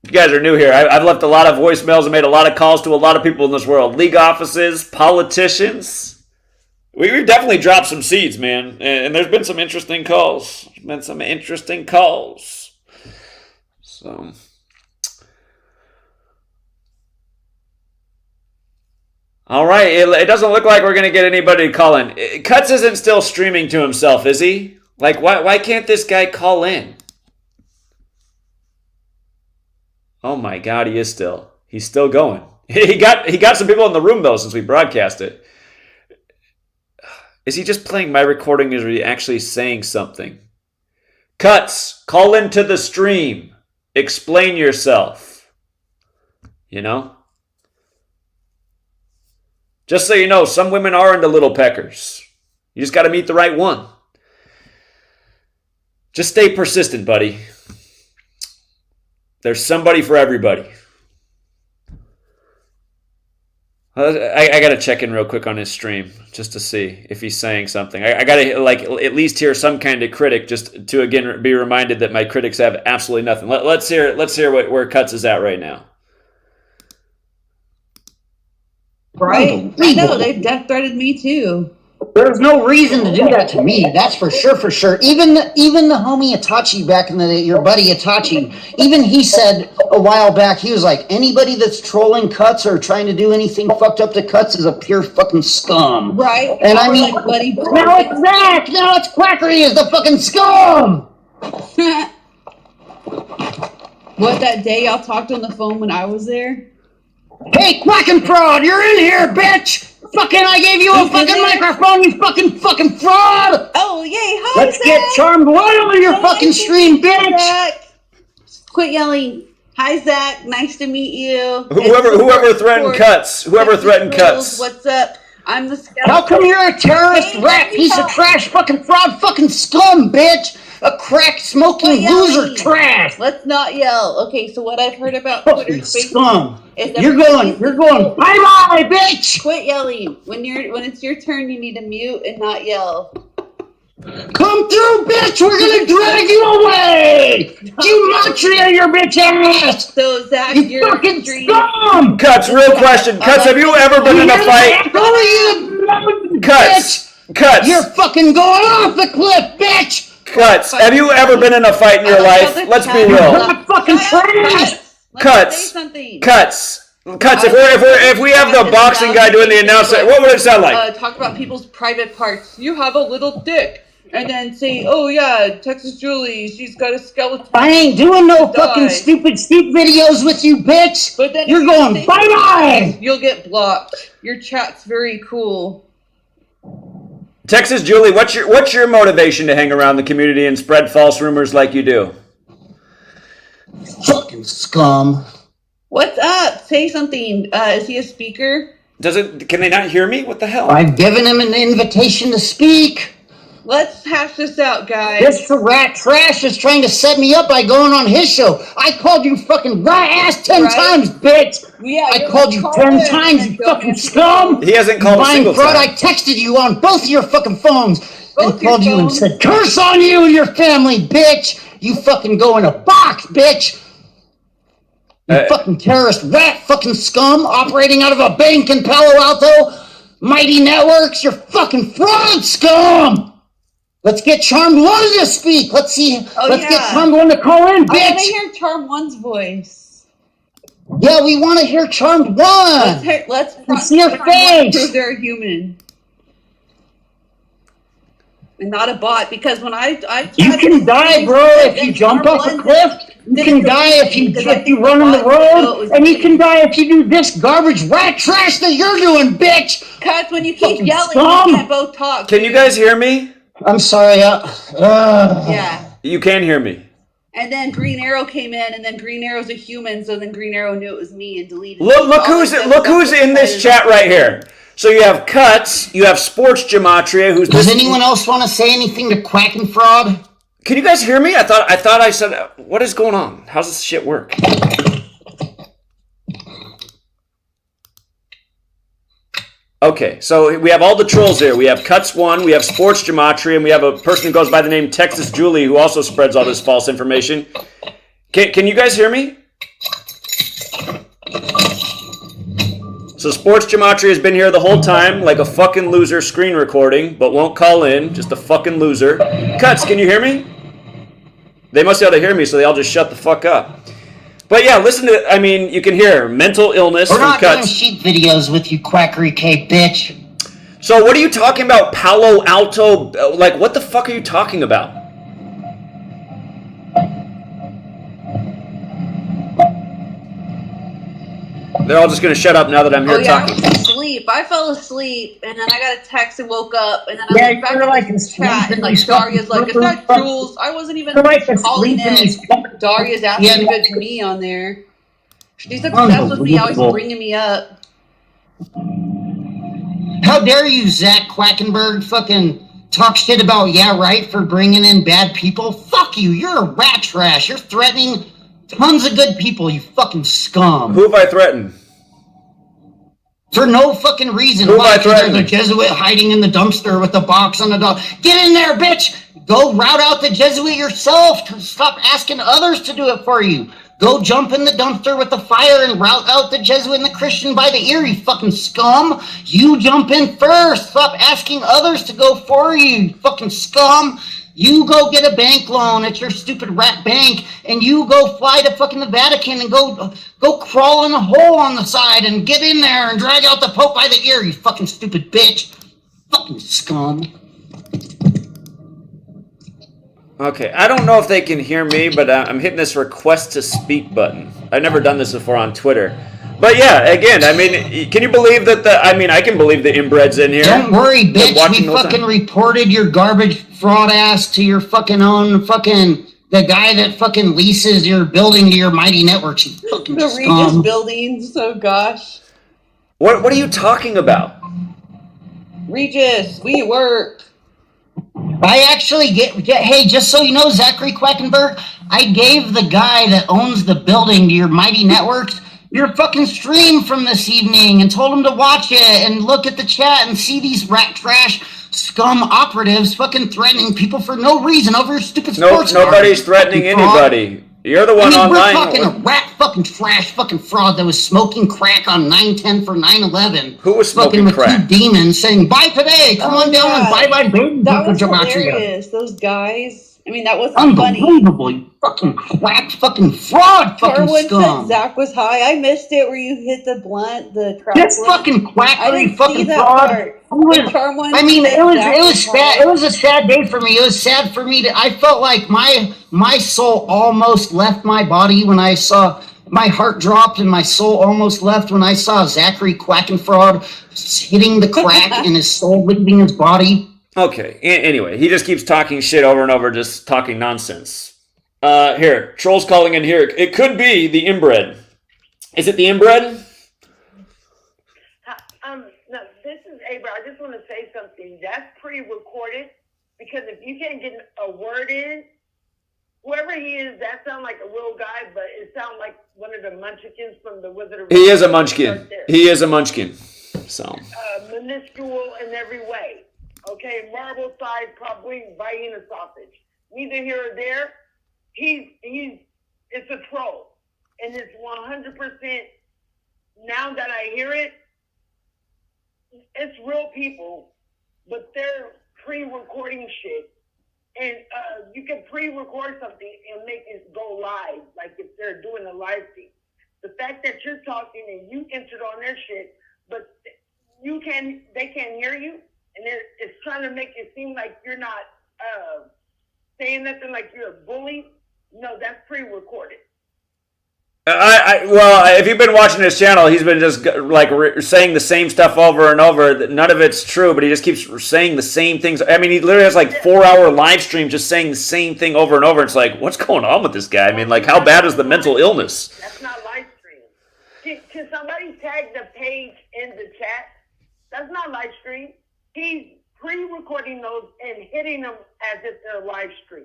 you guys are new here. I've left a lot of voicemails and made a lot of calls to a lot of people in this world. League offices, politicians. We've definitely dropped some seeds, man. And there's been some interesting calls. So... All right, it doesn't look like we're going to get anybody to call in. Cuts isn't still streaming to himself, is he? Like, why can't this guy call in? Oh my God, he is still. He's still going. He got some people in the room, though, since we broadcast it. Is he just playing my recording, or is he actually saying something? Cuts, call into the stream. Explain yourself. You know? Just so you know, some women are into little peckers. You just got to meet the right one. Just stay persistent, buddy. There's somebody for everybody. I got to check in real quick on his stream just to see if he's saying something. I got to like at least hear some kind of critic just to again be reminded that my critics have absolutely nothing. Let's hear where Cuts is at right now. Right? I know, they've death threatened me too. There's no reason to do that to me. That's for sure. Even the homie Itachi back in the day, your buddy Itachi, even he said a while back, he was like, anybody that's trolling Cuts or trying to do anything fucked up to Cuts is a pure fucking scum. Right? And I mean, like, buddy, now it's Zach! Now it's Quackery is the fucking scum! What, that day y'all talked on the phone when I was there? Hey, Quack and Fraud, you're in here, bitch! Fucking, I gave you a fucking microphone, you fucking fraud! Oh, yay, hi, Let's Zach. get Charmed One on your fucking stream, bitch! Zach. Quit yelling. Hi, Zach. Nice to meet you. Whoever threatened Cuts. Whoever threatened Cuts. What's up? I'm the scout. How come you're a terrorist, rat, piece of trash, fucking fraud, fucking scum, bitch? A crack smoking loser trash. Let's not yell. Okay, so what I've heard about Twitter Spaces scum. is You're going bye-bye, bitch! Quit yelling. When it's your turn, you need to mute and not yell. Come through, bitch! We're gonna drag you away! Gematria, your bitch ass! So, Zach, you fucking scum! Cuts, real question. Cuts, have you ever been in a fight? Cuts! You're fucking going off the cliff, bitch! Cuts, have you ever been in a fight in your life? Let's be real. Fucking trash! Cuts. If we have the boxing guy doing the announcement, what would it sound like? Talk about people's private parts. You have a little dick. And then say, oh yeah, Texas Julie, she's got a skeleton. I ain't doing no fucking stupid videos with you, bitch! But then you're going bye-bye! You'll get blocked. Your chat's very cool. Texas Julie, what's your motivation to hang around the community and spread false rumors like you do? Fucking scum. What's up? Say something. Is he a speaker? Can they not hear me? What the hell? I've given him an invitation to speak. Let's hash this out, guys. This rat trash is trying to set me up by going on his show. I called you fucking rat ass 10 times, bitch. Yeah, I called you 10 times, you fucking scum. He hasn't called a single fraud. time. I texted you on both of your fucking phones and called you and said, curse on you and your family, bitch. You fucking go in a box, bitch. You fucking terrorist rat fucking scum operating out of a bank in Palo Alto. Mighty Networks, you're fucking fraud scum. Let's get Charmed One to speak. Let's get Charmed One to call in, bitch. I want to hear Charmed One's voice. Yeah, we want to hear Charmed One. Let's see your face. Prove they're human. And not a bot, because when I you can die, bro, if you jump off a cliff. You can die if you run on the road, and you can die if you do this garbage rat trash that you're doing, bitch. Cuts, when you keep yelling, scum. you can't both talk. Can you guys hear me? I'm sorry. Yeah. You can hear me. And then Green Arrow came in, and then Green Arrow's a human, so then Green Arrow knew it was me and deleted. Look who's in this chat right here. So you have Cuts, you have Sports Gematria, who's. Does anyone else want to say anything to Quack and Fraud? Can you guys hear me? I thought I said. What is going on? How's this shit work? Okay, so we have all the trolls here. We have Cuts One, we have Sports Gematria, and we have a person who goes by the name Texas Julie, who also spreads all this false information. Can you guys hear me? So Sports Gematria has been here the whole time, like a fucking loser screen recording, but won't call in, just a fucking loser. Cuts, can you hear me? They must be able to hear me, so they all just shut the fuck up. But yeah, listen to, I mean, you can hear mental illness We're from not Cuts. doing sheep videos with you, Quackery K, bitch. So what are you talking about, Palo Alto? Like, what the fuck are you talking about? They're all just going to shut up now that I'm here talking. I was asleep. I fell asleep, and then I got a text and woke up, and then I was back in the chat, and like Daria's like, is that Jules? I wasn't even calling in. Daria's asking if it's me on there. She's obsessed with me, always bringing me up. How dare you, Zach Quackenberg, fucking talk shit about yeah right for bringing in bad people? Fuck you, you're a rat trash. You're threatening tons of good people, you fucking scum. Who have I threatened? For no fucking reason. Who am I Why? Because there's a threatening? Jesuit hiding in the dumpster with a box on the dog. Get in there, bitch! Go route out the Jesuit yourself. Stop asking others to do it for you. Go jump in the dumpster with the fire and route out the Jesuit and the Christian by the ear, you fucking scum. You jump in first. Stop asking others to go for you, you fucking scum. You go get a bank loan at your stupid rat bank, and you go fly to fucking the Vatican and go crawl in a hole on the side and get in there and drag out the Pope by the ear, you fucking stupid bitch. Fucking scum. Okay, I don't know if they can hear me, but I'm hitting this request to speak button. I've never done this before on Twitter. But yeah, again, I mean, can you believe that I can believe the inbred's in here. Don't worry, bitch. We fucking reported your garbage fraud ass to your fucking own fucking, the guy that fucking leases your building to your mighty networks, you fucking The scum. Regis buildings. Oh gosh. What are you talking about? Regis, we work. I actually hey, just so you know, Zachary Quackenberg, I gave the guy that owns the building to your mighty networks your fucking stream from this evening and told him to watch it and look at the chat and see these rat trash scum operatives fucking threatening people for no reason over your stupid sports. Nobody's threatening anybody. You're the one online. We're talking a rat fucking trash fucking fraud that was smoking crack on 9/10 for 9/11. Who was smoking with crack? two demons saying, buy today, come on down and buy my baby. That was Gematria. hilarious. Those guys. I mean, that wasn't funny. Unbelievable, you fucking quack, fucking fraud, fucking Tarwin scum. said Zach was high. I missed it where you hit the blunt, the crack. This blunt. fucking quackery, I didn't fucking see that fraud. part. I mean, said it was Zach sad. It was a sad day for me. It was sad for me I felt like my soul almost left my body when I saw my heart dropped and my soul almost left when I saw Zachary Quackenfraud hitting the crack and his soul leaving his body. Okay, anyway, he just keeps talking shit over and over, just talking nonsense. Here, Troll's calling in here. It could be the inbred. Is it the inbred? No, this is Aber. I just want to say something. That's pre-recorded because if you can't get a word in, whoever he is, that sounds like a real guy, but it sounds like one of the munchkins from the Wizard of Oz. He is a munchkin. He is a munchkin. So. Minuscule in every way. Okay, marble size, probably biting a sausage. Neither here or there. It's a troll, and it's 100%. Now that I hear it, it's real people, but they're pre-recording shit, and you can pre-record something and make it go live, like if they're doing a live feed. The fact that you're talking and you entered on their shit, but they can't hear you. And it's trying to make it seem like you're not saying nothing, like you're a bully. No, that's pre-recorded. Well, if you've been watching his channel, he's been just like saying the same stuff over and over. None of it's true, but he just keeps saying the same things. I mean, he literally has like 4-hour live stream just saying the same thing over and over. It's like, what's going on with this guy? I mean, like, how bad is the mental illness? That's not live stream. Can somebody tag the page in the chat? That's not live stream. He's pre-recording those and hitting them as if they're live stream.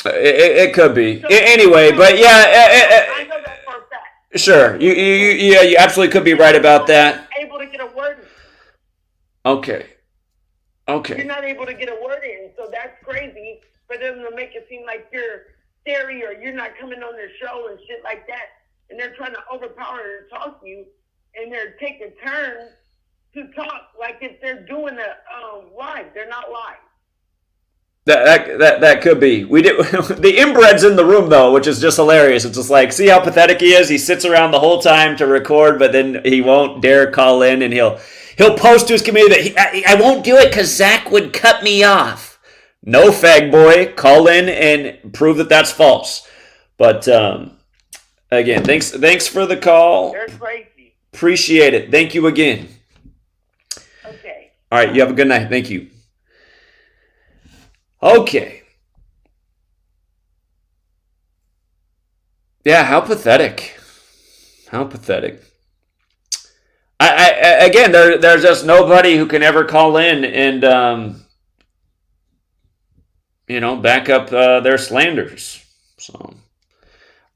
It could be. Anyway, but yeah. I know that for a fact. Sure. You absolutely could be right about that. Able to get a word in. Okay. You're not able to get a word in, so that's crazy for them to make it seem like you're scary or you're not coming on their show and shit like that. And they're trying to overpower and talk to you, and they're taking turns to talk like if they're doing a live. They're not live. That could be. We did the inbred's in the room though, which is just hilarious. It's just like, see how pathetic he is. He sits around the whole time to record, but then he won't dare call in, and he'll post to his community that I won't do it because Zach would cut me off. No, fag boy, call in and prove that that's false. But again, thanks for the call. They're crazy. Appreciate it. Thank you again. Okay. All right, you have a good night. Thank you. Okay. Yeah, how pathetic. How pathetic. I again, there's just nobody who can ever call in and back up their slanders. So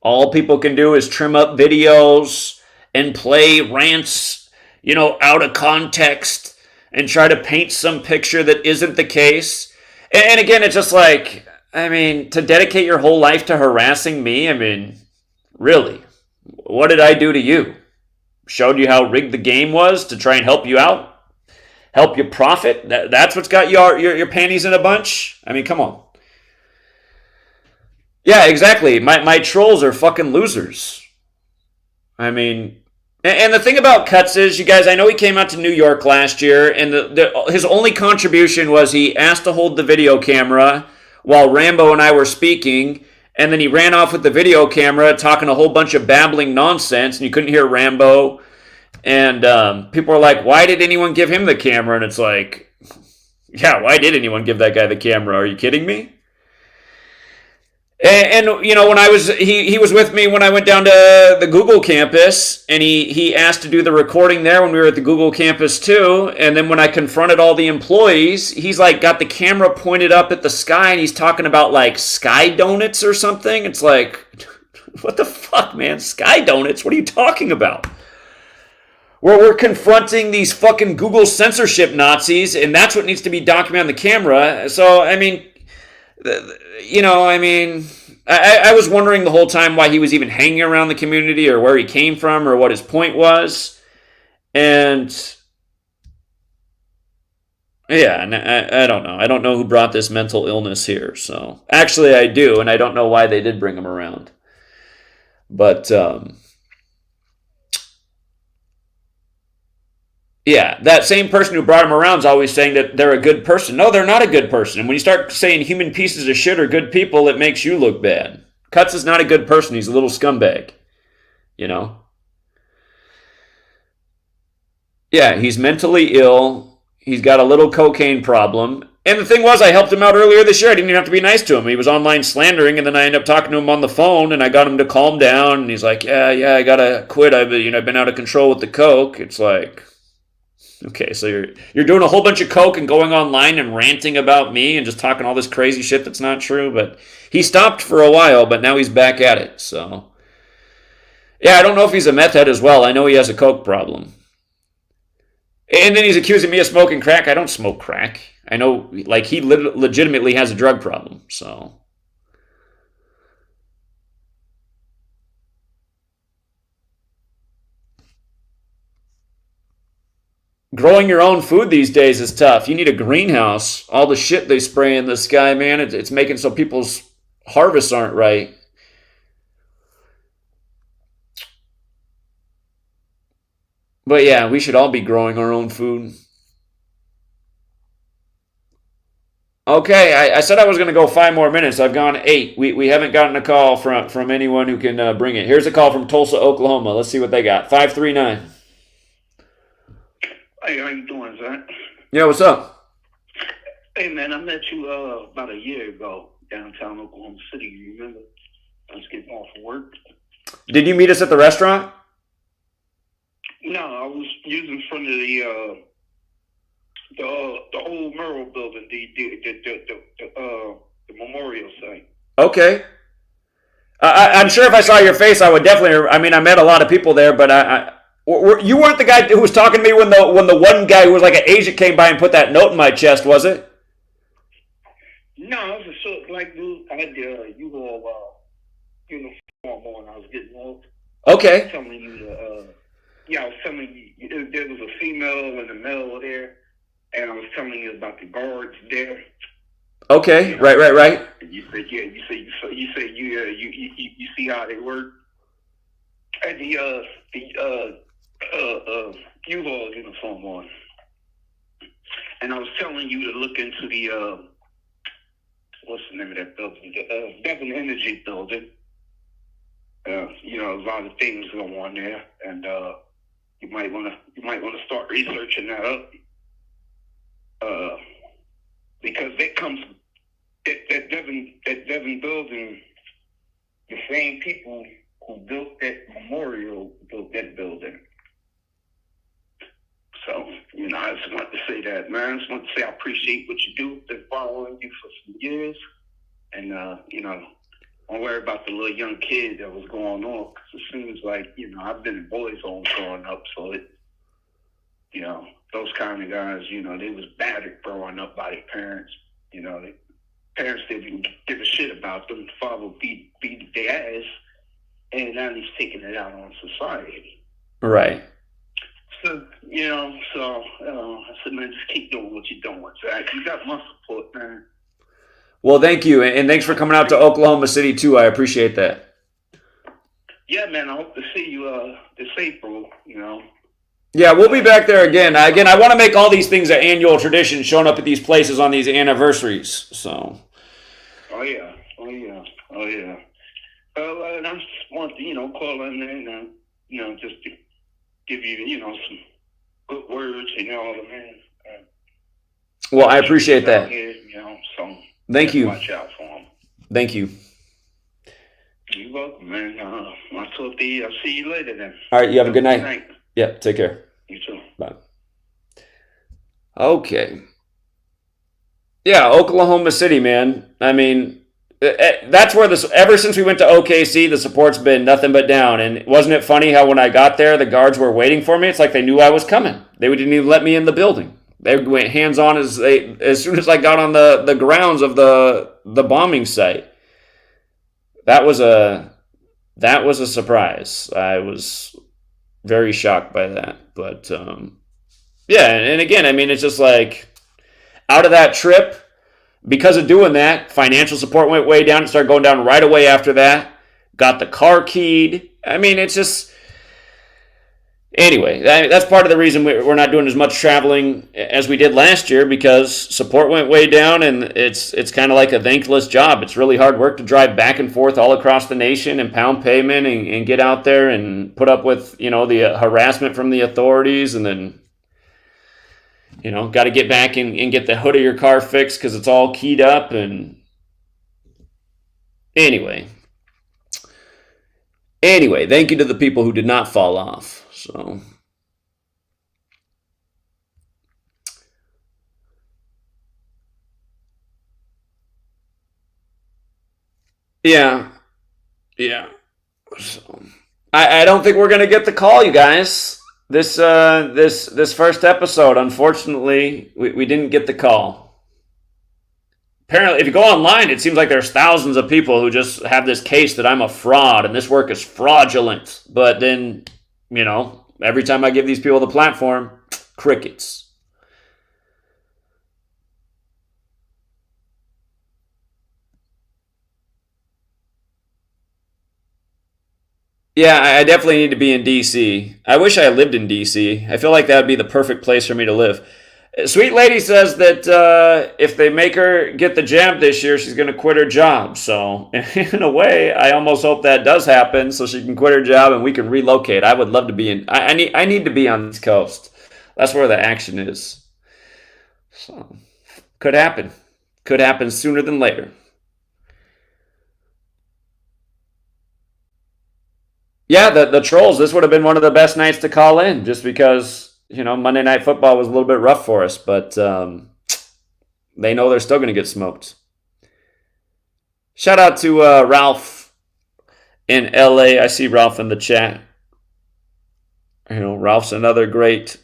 all people can do is trim up videos and play rants, out of context and try to paint some picture that isn't the case. And again, it's just like, to dedicate your whole life to harassing me, really, what did I do to you? Showed you how rigged the game was to try and help you out? Help you profit? That's what's got your panties in a bunch? Come on. Yeah, exactly. My trolls are fucking losers. And the thing about Cuts is, you guys, I know he came out to New York last year, and his only contribution was he asked to hold the video camera while Rambo and I were speaking, and then he ran off with the video camera talking a whole bunch of babbling nonsense, and you couldn't hear Rambo. And people were like, why did anyone give him the camera? And it's like, yeah, why did anyone give that guy the camera? Are you kidding me? And when he was with me when I went down to the Google campus, and he asked to do the recording there when we were at the Google campus too. And then when I confronted all the employees, he's like got the camera pointed up at the sky, and he's talking about like sky donuts or something. It's like, what the fuck, man? Sky donuts? What are you talking about? We're confronting these fucking Google censorship Nazis, and that's what needs to be documented on the camera. So, I was wondering the whole time why he was even hanging around the community, or where he came from, or what his point was. And yeah, and I don't know. I don't know who brought this mental illness here. So actually, I do, and I don't know why they did bring him around. But yeah, that same person who brought him around is always saying that they're a good person. No, they're not a good person. And when you start saying human pieces of shit are good people, it makes you look bad. Cuts is not a good person. He's a little scumbag. Yeah, he's mentally ill. He's got a little cocaine problem. And the thing was, I helped him out earlier this year. I didn't even have to be nice to him. He was online slandering, and then I ended up talking to him on the phone, and I got him to calm down. And he's like, yeah, I gotta quit. I've been out of control with the coke. It's like, okay, so you're doing a whole bunch of coke and going online and ranting about me and just talking all this crazy shit that's not true. But he stopped for a while, but now he's back at it. So yeah, I don't know if he's a meth head as well. I know he has a coke problem. And then he's accusing me of smoking crack. I don't smoke crack. I know, like, he legitimately has a drug problem. So growing your own food these days is tough. You need a greenhouse. All the shit they spray in the sky, man, it's making so people's harvests aren't right. But yeah, we should all be growing our own food. Okay, I said I was going to go 5 more minutes. I've gone 8. We haven't gotten a call from anyone who can bring it. Here's a call from Tulsa, Oklahoma. Let's see what they got. 539. Hey, how you doing, Zach? Yeah, what's up? Hey, man, I met you about a year ago downtown Oklahoma City. You remember? I was getting off of work. Did you meet us at the restaurant? No, I was using front of the old mural building, the memorial site. Okay. I'm sure if I saw your face, I would definitely. I met a lot of people there, but you weren't the guy who was talking to me when the one guy who was like an agent came by and put that note in my chest, was it? No, I was a short black dude. I had the U-Haul uniform on. I was getting off. Okay. I was telling you there was a female and a male there, and I was telling you about the guards there. Okay, you know, right. And you said you see how they work. And the U-Haul uniform on. And I was telling you to look into the what's the name of that building? The Devon Energy building. A lot of things go on there, and you might want to start researching that up, because that Devon building, the same people who built that memorial built that building. So, I just want to say that, man. I just want to say I appreciate what you do. Been following you for some years, and don't worry about the little young kid that was going on. Cause it seems like, I've been in boys' homes growing up, so those kind of guys, they was battered growing up by their parents. The parents didn't give a shit about them. The father beat their ass, and now he's taking it out on society. Right. So, I said, man, just keep doing what you're doing, Zach. You got my support, man. Well, thank you, and thanks for coming out to Oklahoma City too. I appreciate that. Yeah, man. I hope to see you this April. Yeah, we'll be back there again. Again, I want to make all these things an annual tradition, showing up at these places on these anniversaries. So. Oh yeah. And I just want to, call in and just to give you, some good words, man. Well, I appreciate that. Here, so thank you. Watch out for them. Thank you. You're welcome, man. I'll see you later then. All right, you have a good night. Yeah, take care. You too. Bye. Okay. Yeah, Oklahoma City, man. I mean, that's where ever since we went to OKC, the support's been nothing but down. And wasn't it funny how when I got there, the guards were waiting for me? It's like they knew I was coming. They didn't even let me in the building. They went hands on as soon as I got on the grounds of the bombing site. That was a surprise. I was very shocked by that. But yeah, and again, I mean, it's just like out of that trip, because of doing that, financial support went way down. It started going down right away after that. Got the car keyed. I mean, it's just... Anyway, that's part of the reason we're not doing as much traveling as we did last year, because support went way down, and it's kind of like a thankless job. It's really hard work to drive back and forth all across the nation and pound pavement and get out there and put up with, the harassment from the authorities, and then, got to get back and get the hood of your car fixed because it's all keyed up. And anyway, thank you to the people who did not fall off. So, yeah. So, I don't think we're gonna get the call, you guys. This first episode, unfortunately, we didn't get the call. Apparently, if you go online, it seems like there's thousands of people who just have this case that I'm a fraud and this work is fraudulent. But then, every time I give these people the platform, crickets. Yeah, I definitely need to be in D.C. I wish I lived in D.C. I feel like that would be the perfect place for me to live. Sweet Lady says that if they make her get the jab this year, she's going to quit her job. So, in a way, I almost hope that does happen so she can quit her job and we can relocate. I would love to be in... I need to be on this coast. That's where the action is. So, could happen. Could happen sooner than later. Yeah, the Trolls, this would have been one of the best nights to call in, just because, Monday Night Football was a little bit rough for us, but they know they're still going to get smoked. Shout out to Ralph in LA. I see Ralph in the chat. Ralph's another great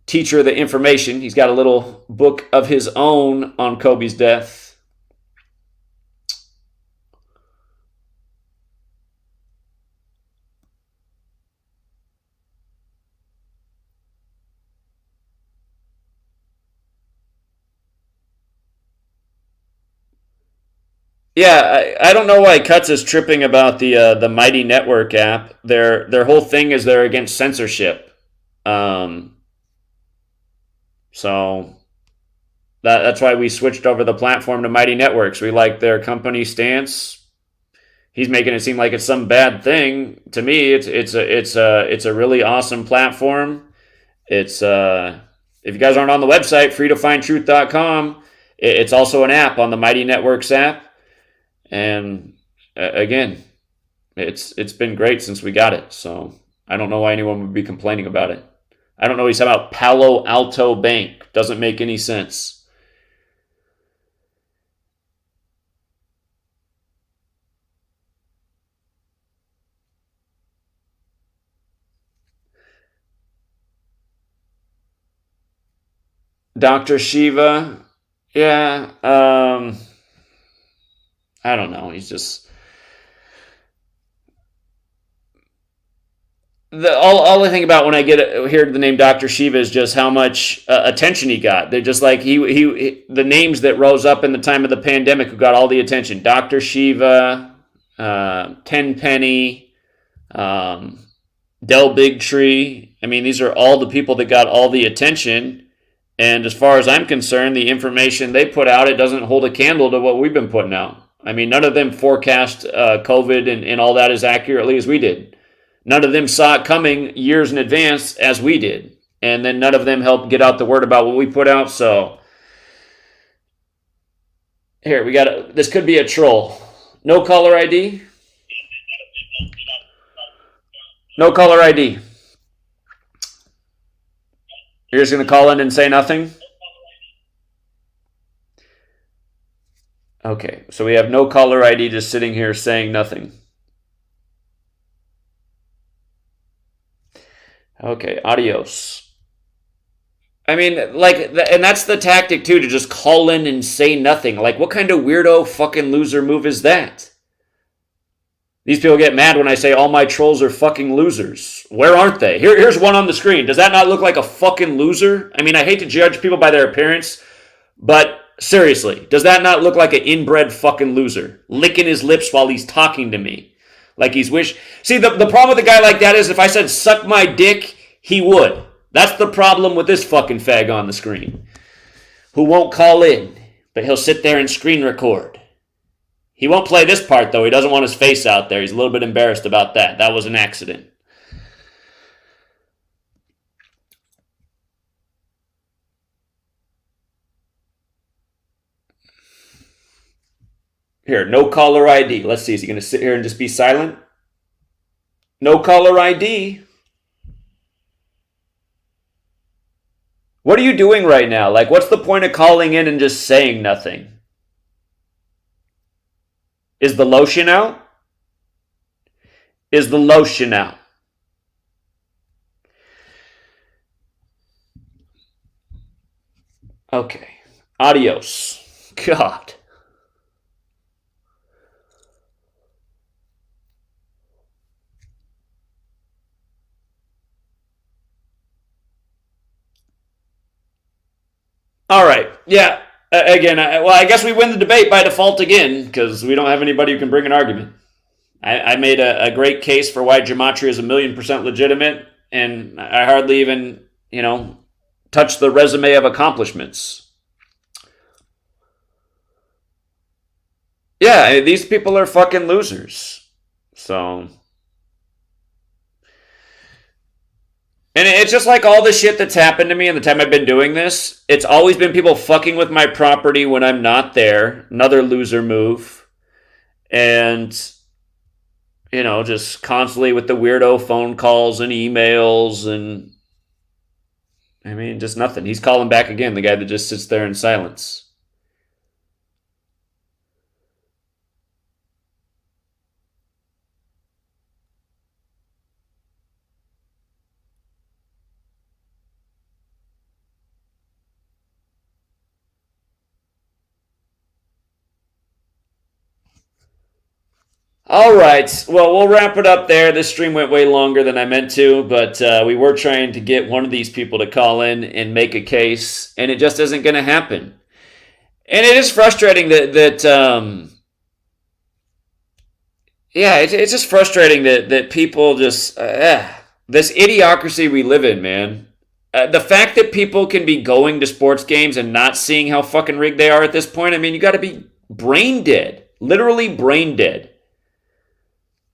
teacher of the information. He's got a little book of his own on Kobe's death. Yeah, I don't know why Cuts is tripping about the Mighty Network app. Their whole thing is they're against censorship. So that's why we switched over the platform to Mighty Networks. We like their company stance. He's making it seem like it's some bad thing. To me, it's a really awesome platform. It's if you guys aren't on the website, freetofindtruth.com, it's also an app on the Mighty Networks app. And again, it's been great since we got it. So I don't know why anyone would be complaining about it. I don't know. He's talking about Palo Alto Bank. Doesn't make any sense. Dr. Shiva, yeah, I don't know. He's just all I think about when I hear the name Dr. Shiva is just how much attention he got. They're just like he the names that rose up in the time of the pandemic who got all the attention. Dr. Shiva, Tenpenny, Del Bigtree. I mean, these are all the people that got all the attention. And as far as I'm concerned, the information they put out, it doesn't hold a candle to what we've been putting out. I mean, none of them forecast COVID and all that as accurately as we did. None of them saw it coming years in advance as we did. And then none of them helped get out the word about what we put out. So here, this could be a troll. No caller ID? No caller ID. You're just going to call in and say nothing? Okay, so we have no caller ID just sitting here saying nothing. Okay, adios. I mean, and that's the tactic too, to just call in and say nothing. Like, what kind of weirdo fucking loser move is that? These people get mad when I say all my trolls are fucking losers. Where aren't they? Here's one on the screen. Does that not look like a fucking loser? I mean, I hate to judge people by their appearance, but seriously, does that not look like an inbred fucking loser? Licking his lips while he's talking to me. Like he's See, the problem with a guy like that is if I said suck my dick, he would. That's the problem with this fucking fag on the screen. Who won't call in, but he'll sit there and screen record. He won't play this part, though. He doesn't want his face out there. He's a little bit embarrassed about that. That was an accident. Here, no caller ID. Let's see. Is he going to sit here and just be silent? No caller ID. What are you doing right now? Like, what's the point of calling in and just saying nothing? Is the lotion out? Is the lotion out? Okay. Adios. God. All right. Yeah. Again, I guess we win the debate by default again because we don't have anybody who can bring an argument. I made a great case for why Gematria is 1,000,000% legitimate, and I hardly even, touch the resume of accomplishments. Yeah, these people are fucking losers. So... And it's just like all the shit that's happened to me in the time I've been doing this. It's always been people fucking with my property when I'm not there. Another loser move. And, just constantly with the weirdo phone calls and emails and... I mean, just nothing. He's calling back again, the guy that just sits there in silence. All right. Well, we'll wrap it up there. This stream went way longer than I meant to, but we were trying to get one of these people to call in and make a case, and it just isn't going to happen. And it is frustrating that it's just frustrating that people just, this idiocracy we live in, man. The fact that people can be going to sports games and not seeing how fucking rigged they are at this point, I mean, you got to be brain dead. Literally brain dead.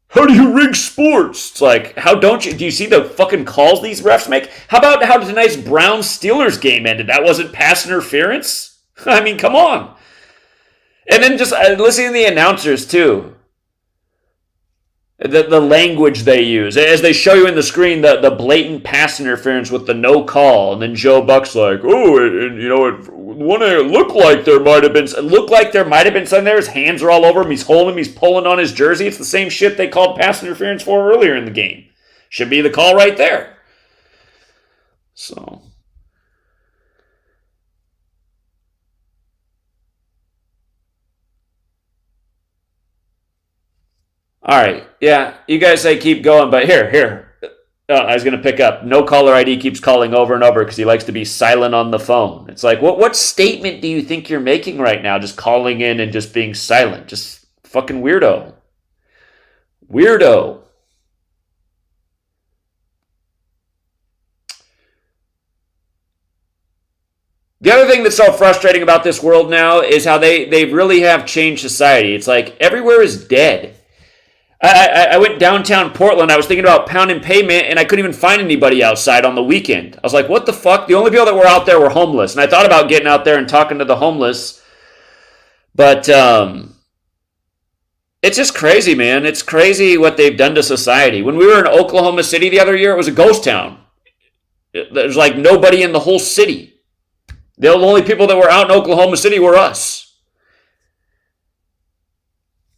How do you rig sports? It's like, how don't you? Do you see the fucking calls these refs make? How about how tonight's Browns-Steelers game ended? That wasn't pass interference? I mean, come on. And then just listening to the announcers, too. The language they use. As they show you in the screen, the blatant pass interference with the no call. And then Joe Buck's like, it looked like there might have been something there. His hands are all over him. He's holding him. He's pulling on his jersey. It's the same shit they called pass interference for earlier in the game. Should be the call right there. So... All right. Yeah, you guys say keep going, but here. I was going to pick up. No caller ID keeps calling over and over because he likes to be silent on the phone. It's like, what statement do you think you're making right now? Just calling in and just being silent. Just fucking weirdo. Weirdo. The other thing that's so frustrating about this world now is how they really have changed society. It's like everywhere is dead. I went downtown Portland. I was thinking about pounding pavement, and I couldn't even find anybody outside on the weekend. I was like, what the fuck? The only people that were out there were homeless. And I thought about getting out there and talking to the homeless. But it's just crazy, man. It's crazy what they've done to society. When we were in Oklahoma City the other year, it was a ghost town. There's like nobody in the whole city. The only people that were out in Oklahoma City were us.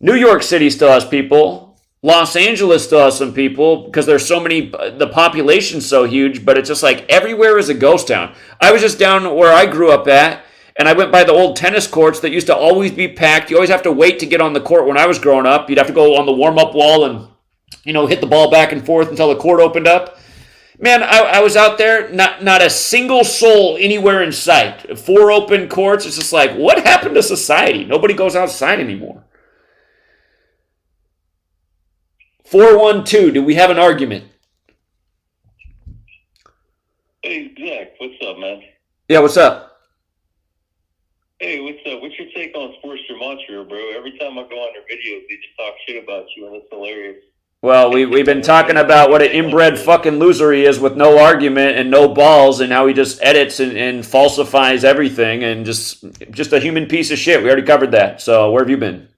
New York City still has people. Los Angeles still has some people because there's so many, the population's so huge, but it's just like everywhere is a ghost town. I was just down where I grew up at, and I went by the old tennis courts that used to always be packed. You always have to wait to get on the court when I was growing up. You'd have to go on the warm-up wall and, hit the ball back and forth until the court opened up. Man, I was out there, not a single soul anywhere in sight. 4 open courts. It's just like, what happened to society? Nobody goes outside anymore. 412, do we have an argument? Hey, Zach, what's up, man? Yeah, what's up? Hey, what's up? What's your take on Sports Gematria, bro? Every time I go on their videos, they just talk shit about you, and it's hilarious. Well, we've been talking about what an inbred fucking loser he is with no argument and no balls, and how he just edits and falsifies everything, and just a human piece of shit. We already covered that. So where have you been?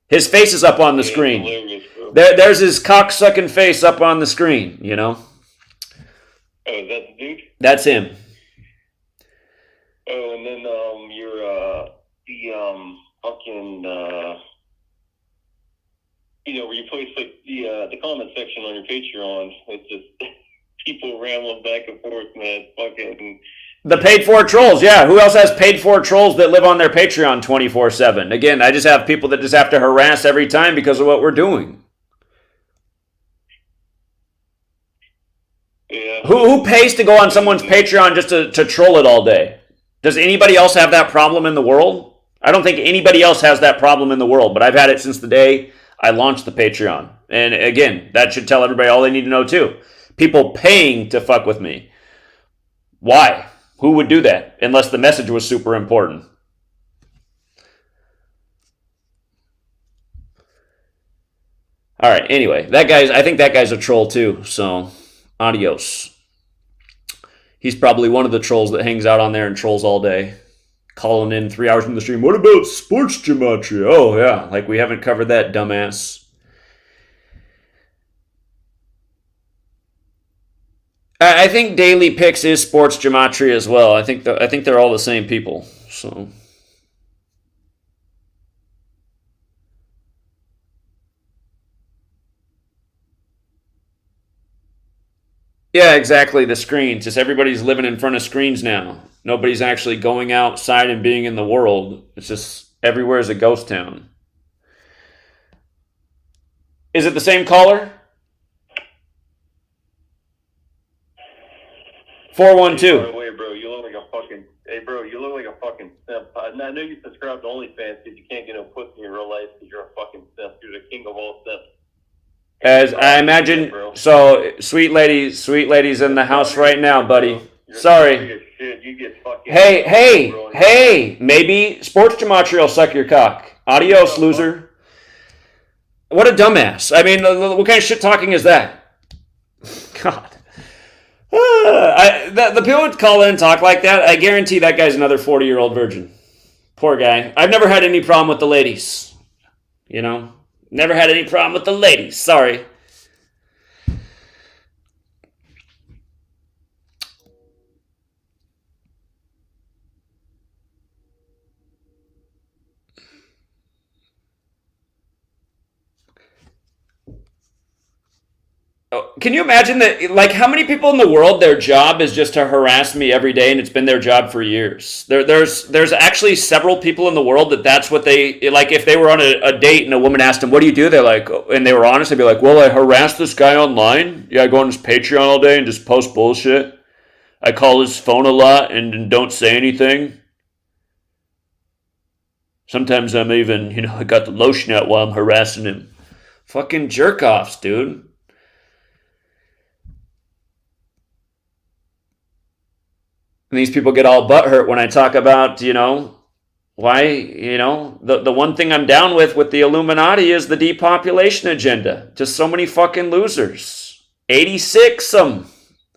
His face is up on the screen. There's his cock-sucking face up on the screen, Oh, is that the dude? That's him. Oh, and then fucking where you place like the comment section on your Patreon, it's just people rambling back and forth, man. Fucking the paid-for trolls, yeah. Who else has paid-for trolls that live on their Patreon 24/7? Again, I just have people that just have to harass every time because of what we're doing. Yeah. Who pays to go on someone's Patreon just to troll it all day? Does anybody else have that problem in the world? I don't think anybody else has that problem in the world, but I've had it since the day I launched the Patreon. And again, that should tell everybody all they need to know too. People paying to fuck with me. Why? Who would do that? Unless the message was super important. All right, anyway, I think that guy's a troll too, so adios. He's probably one of the trolls that hangs out on there and trolls all day. Calling in 3 hours from the stream. What about Sports Gematria? Oh, yeah, like we haven't covered that, dumbass. I think Daily Picks is Sports Gematria as well. I think they're all the same people. So yeah, exactly. The screens. Just everybody's living in front of screens now. Nobody's actually going outside and being in the world. It's just everywhere is a ghost town. Is it the same caller? 412. By the way, bro, you look like a fucking. Hey, bro, you look like a fucking simp. I know you subscribe to OnlyFans because you can't get no pussy in real life because you're a fucking simp. You're the king of all simps. As I imagine, so sweet ladies in the house right now, buddy. Sorry. Hey, maybe Sports Gematria will suck your cock. Adios, loser. What a dumbass. I mean, what kind of shit talking is that? God. The people would call in and talk like that. I guarantee that guy's another 40-year-old virgin. Poor guy. I've never had any problem with the ladies. Never had any problem with the ladies. Sorry. Can you imagine that? Like, how many people in the world, their job is just to harass me every day, and it's been their job for years? There's actually several people in the world that's what they like. If they were on a date and a woman asked them, "What do you do?" They're like, and they were honest, they'd be like, "Well, I harass this guy online. Yeah, I go on his Patreon all day and just post bullshit. I call his phone a lot and don't say anything. Sometimes I'm even, I got the lotion out while I'm harassing him." Fucking jerk offs, dude. And these people get all butthurt when I talk about, why, the one thing I'm down with the Illuminati is the depopulation agenda. Just so many fucking losers. 86 them.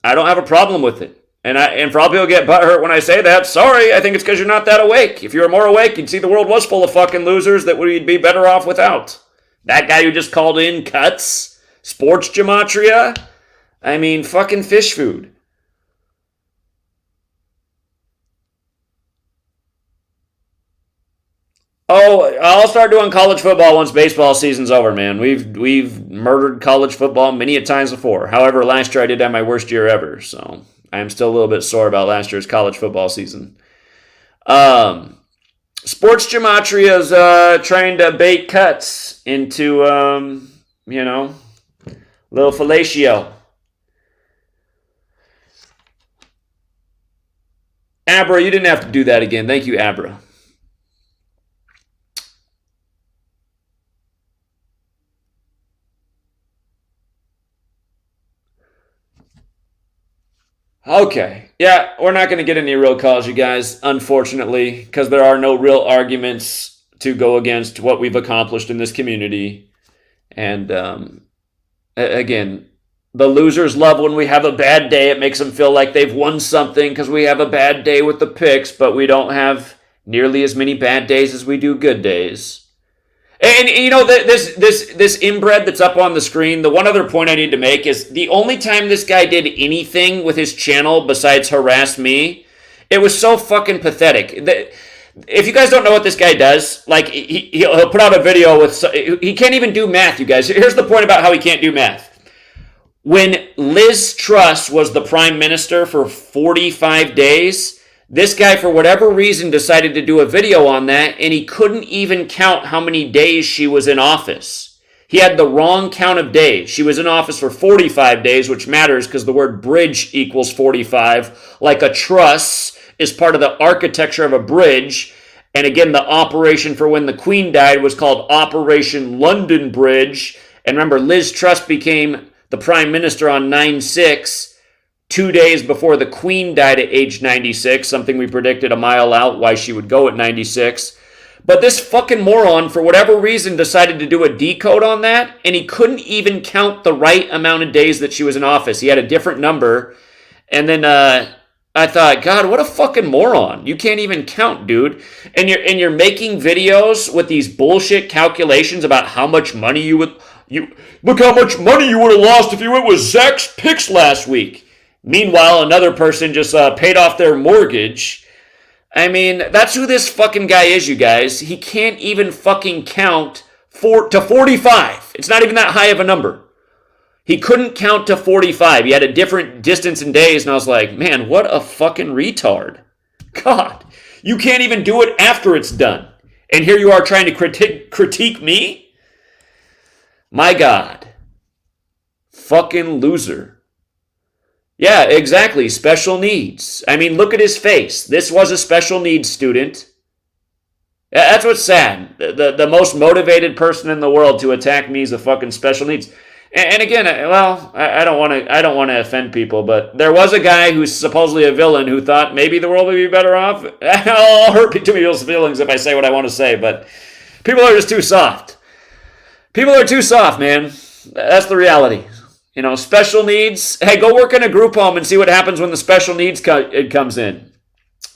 I don't have a problem with it. And for all people get butthurt when I say that, sorry, I think it's because you're not that awake. If you were more awake, you'd see the world was full of fucking losers that we'd be better off without. That guy who just called in cuts, sports gematria, I mean, fucking fish food. Oh, I'll start doing college football once baseball season's over, man. We've murdered college football many a times before. However, last year I did have my worst year ever, so I am still a little bit sore about last year's college football season. Sports gematria is trying to bait cuts into, little fellatio. Abra, you didn't have to do that again. Thank you, Abra. Okay. Yeah, we're not going to get any real calls, you guys, unfortunately, because there are no real arguments to go against what we've accomplished in this community. And again, the losers love when we have a bad day. It makes them feel like they've won something because we have a bad day with the picks, but we don't have nearly as many bad days as we do good days. And this inbred that's up on the screen, the one other point I need to make is the only time this guy did anything with his channel besides harass me, it was so fucking pathetic. If you guys don't know what this guy does, like he'll put out a video with, he can't even do math, you guys. Here's the point about how he can't do math. When Liz Truss was the prime minister for 45 days, this guy, for whatever reason, decided to do a video on that, and he couldn't even count how many days she was in office. He had the wrong count of days. She was in office for 45 days, which matters because the word bridge equals 45. Like a truss is part of the architecture of a bridge. And again, the operation for when the Queen died was called Operation London Bridge. And remember, Liz Truss became the prime minister on 9/6. 2 days before the Queen died at age 96, something we predicted a mile out why she would go at 96. But this fucking moron, for whatever reason, decided to do a decode on that, and he couldn't even count the right amount of days that she was in office. He had a different number. And then I thought, God, what a fucking moron. You can't even count, dude. And you're making videos with these bullshit calculations about how much money you look how much money you would have lost if you went with Zach's picks last week. Meanwhile, another person just paid off their mortgage. I mean, that's who this fucking guy is, you guys. He can't even fucking count to 45. It's not even that high of a number. He couldn't count to 45. He had a different distance in days, and I was like, man, what a fucking retard. God, you can't even do it after it's done. And here you are trying to critique me? My God. Fucking loser. Yeah, exactly. Special needs. I mean, look at his face. This was a special needs student. That's what's sad. The most motivated person in the world to attack me is a fucking special needs. And again, well, I don't want to offend people, but there was a guy who's supposedly a villain who thought maybe the world would be better off. I'll hurt too many people's feelings if I say what I want to say, but people are just too soft. People are too soft, man. That's the reality. Special needs. Hey, go work in a group home and see what happens when the special needs comes in.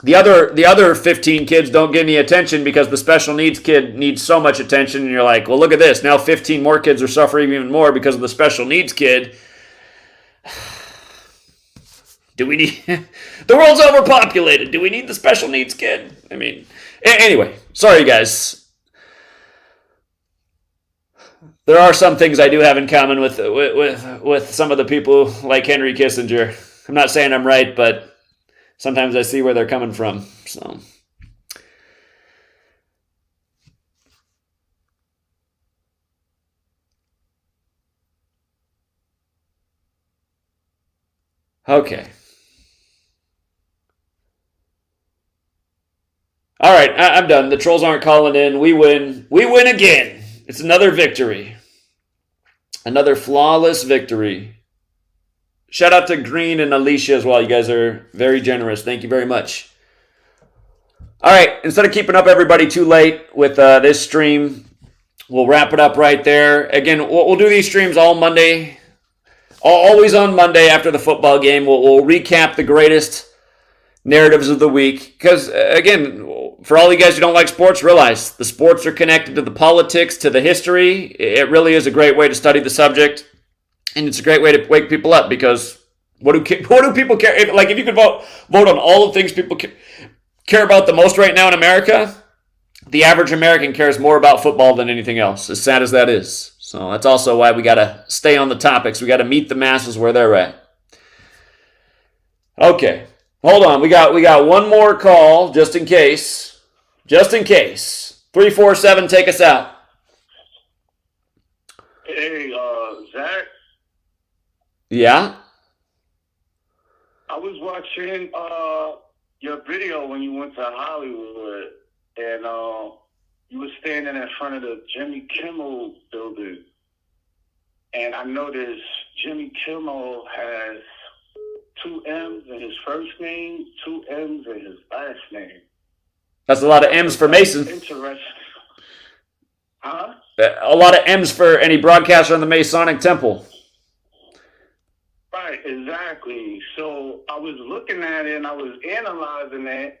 The other 15 kids don't get any attention because the special needs kid needs so much attention, and you're like, well, look at this. Now 15 more kids are suffering even more because of the special needs kid. Do we need... The world's overpopulated. Do we need the special needs kid? I mean, anyway. Sorry, guys. there are some things I do have in common with some of the people like Henry Kissinger. I'm not saying I'm right, but sometimes I see where they're coming from. So. Okay. All right, I'm done. The trolls aren't calling in. We win. We win again. It's another victory. Another flawless victory. Shout out to Green and Alicia as well. You guys are very generous. Thank you very much. All right, instead of keeping up everybody too late with this stream, we'll wrap it up right there. Again, we'll do these streams all Monday. Always on Monday after the football game. We'll recap the greatest narratives of the week. Because, again, for all you guys who don't like sports, realize the sports are connected to the politics, to the history. It really is a great way to study the subject. And it's a great way to wake people up because what do people care? If you could vote on all the things people care about the most right now in America, the average American cares more about football than anything else, as sad as that is. So that's also why we got to stay on the topics. We got to meet the masses where they're at. Okay. Hold on. We got one more call just in case. Just in case. 347, take us out. Hey, Zach. Yeah? I was watching your video when you went to Hollywood, and you were standing in front of the Jimmy Kimmel building, and I noticed Jimmy Kimmel has 2 M's in his first name, 2 M's in his last name. That's a lot of M's for Mason. Interesting. Huh? A lot of M's for any broadcaster in the Masonic Temple. Right, exactly. So I was looking at it and I was analyzing it,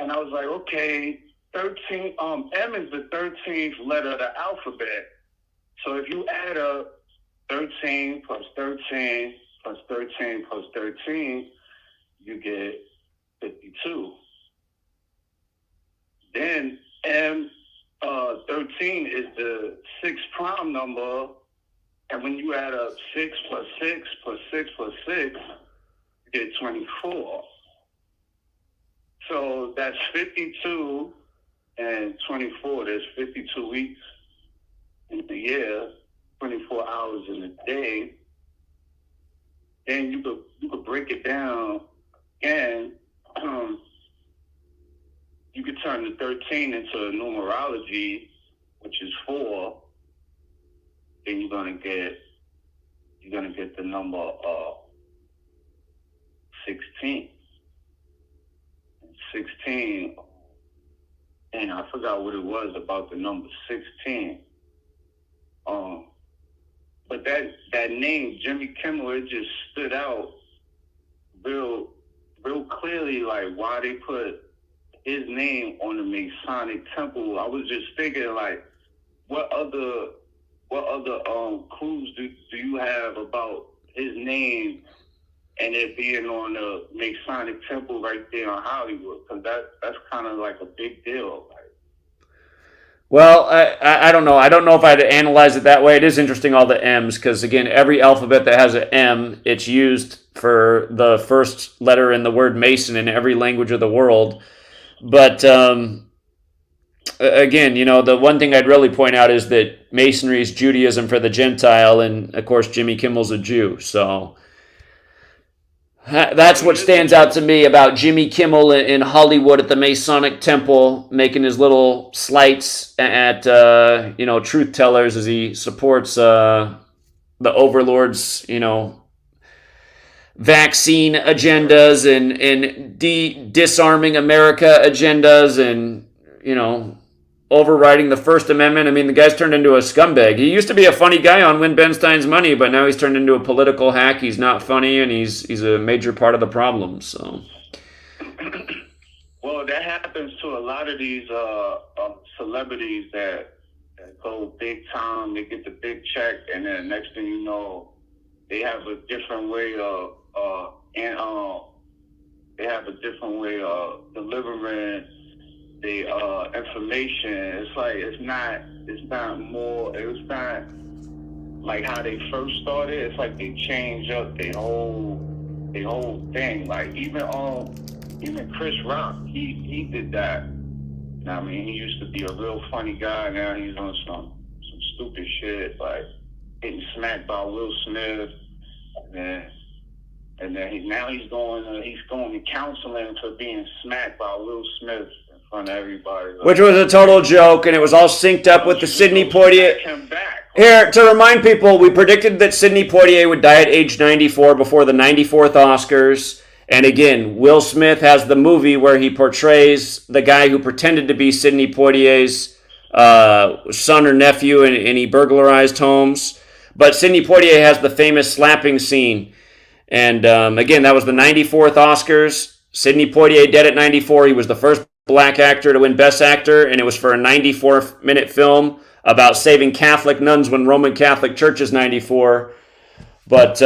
and I was like, okay, 13. M is the 13th letter of the alphabet. So if you add up 13 plus 13 plus 13 plus 13, you get 52. Then M 13 is the 6th prime number. And when you add up 6 plus 6 plus 6 plus 6, you get 24. So that's 52 and 24. There's 52 weeks in the year, 24 hours in a day. Then you could break it down, and you could turn the 13 into numerology, which is 4. Then you're gonna get the number 16. 16, and I forgot what it was about the number 16. But that name, Jimmy Kimmel, it just stood out real clearly, like why they put his name on the Masonic Temple. I was just thinking, like, what other clues do you have about his name and it being on the Masonic Temple right there in Hollywood? Because that's kind of like a big deal. Well, I don't know. I don't know if I'd analyze it that way. It is interesting, all the M's, because, again, every alphabet that has an M, it's used for the first letter in the word Mason in every language of the world. But, again, the one thing I'd really point out is that Masonry is Judaism for the Gentile, and, of course, Jimmy Kimmel's a Jew. So that's what stands out to me about Jimmy Kimmel in Hollywood at the Masonic Temple, making his little slights at, truth tellers as he supports the overlords, vaccine agendas and disarming America agendas and, overriding the First Amendment. I mean, the guy's turned into a scumbag. He used to be a funny guy on Win Ben Stein's Money, but now he's turned into a political hack. He's not funny, and he's a major part of the problem. So, well, that happens to a lot of these celebrities that go big time. They get the big check, and then next thing you know, they have a different way of delivering the information. It's like it's not like how they first started, it's like they changed up their whole thing. Like even Chris Rock, he did that. You know what I mean? He used to be a real funny guy. Now he's on some stupid shit, like getting smacked by Will Smith, and then he's going to counseling for being smacked by Will Smith in front of everybody. Which was a total joke, and it was all synced up with the Sidney Poitier. Here, to remind people, we predicted that Sidney Poitier would die at age 94 before the 94th Oscars. And again, Will Smith has the movie where he portrays the guy who pretended to be Sidney Poitier's son or nephew, and he burglarized homes. But Sidney Poitier has the famous slapping scene. And again, that was the 94th Oscars. Sidney Poitier dead at 94. He was the first black actor to win Best Actor, and it was for a 94-minute film about saving Catholic nuns when Roman Catholic Church is 94. But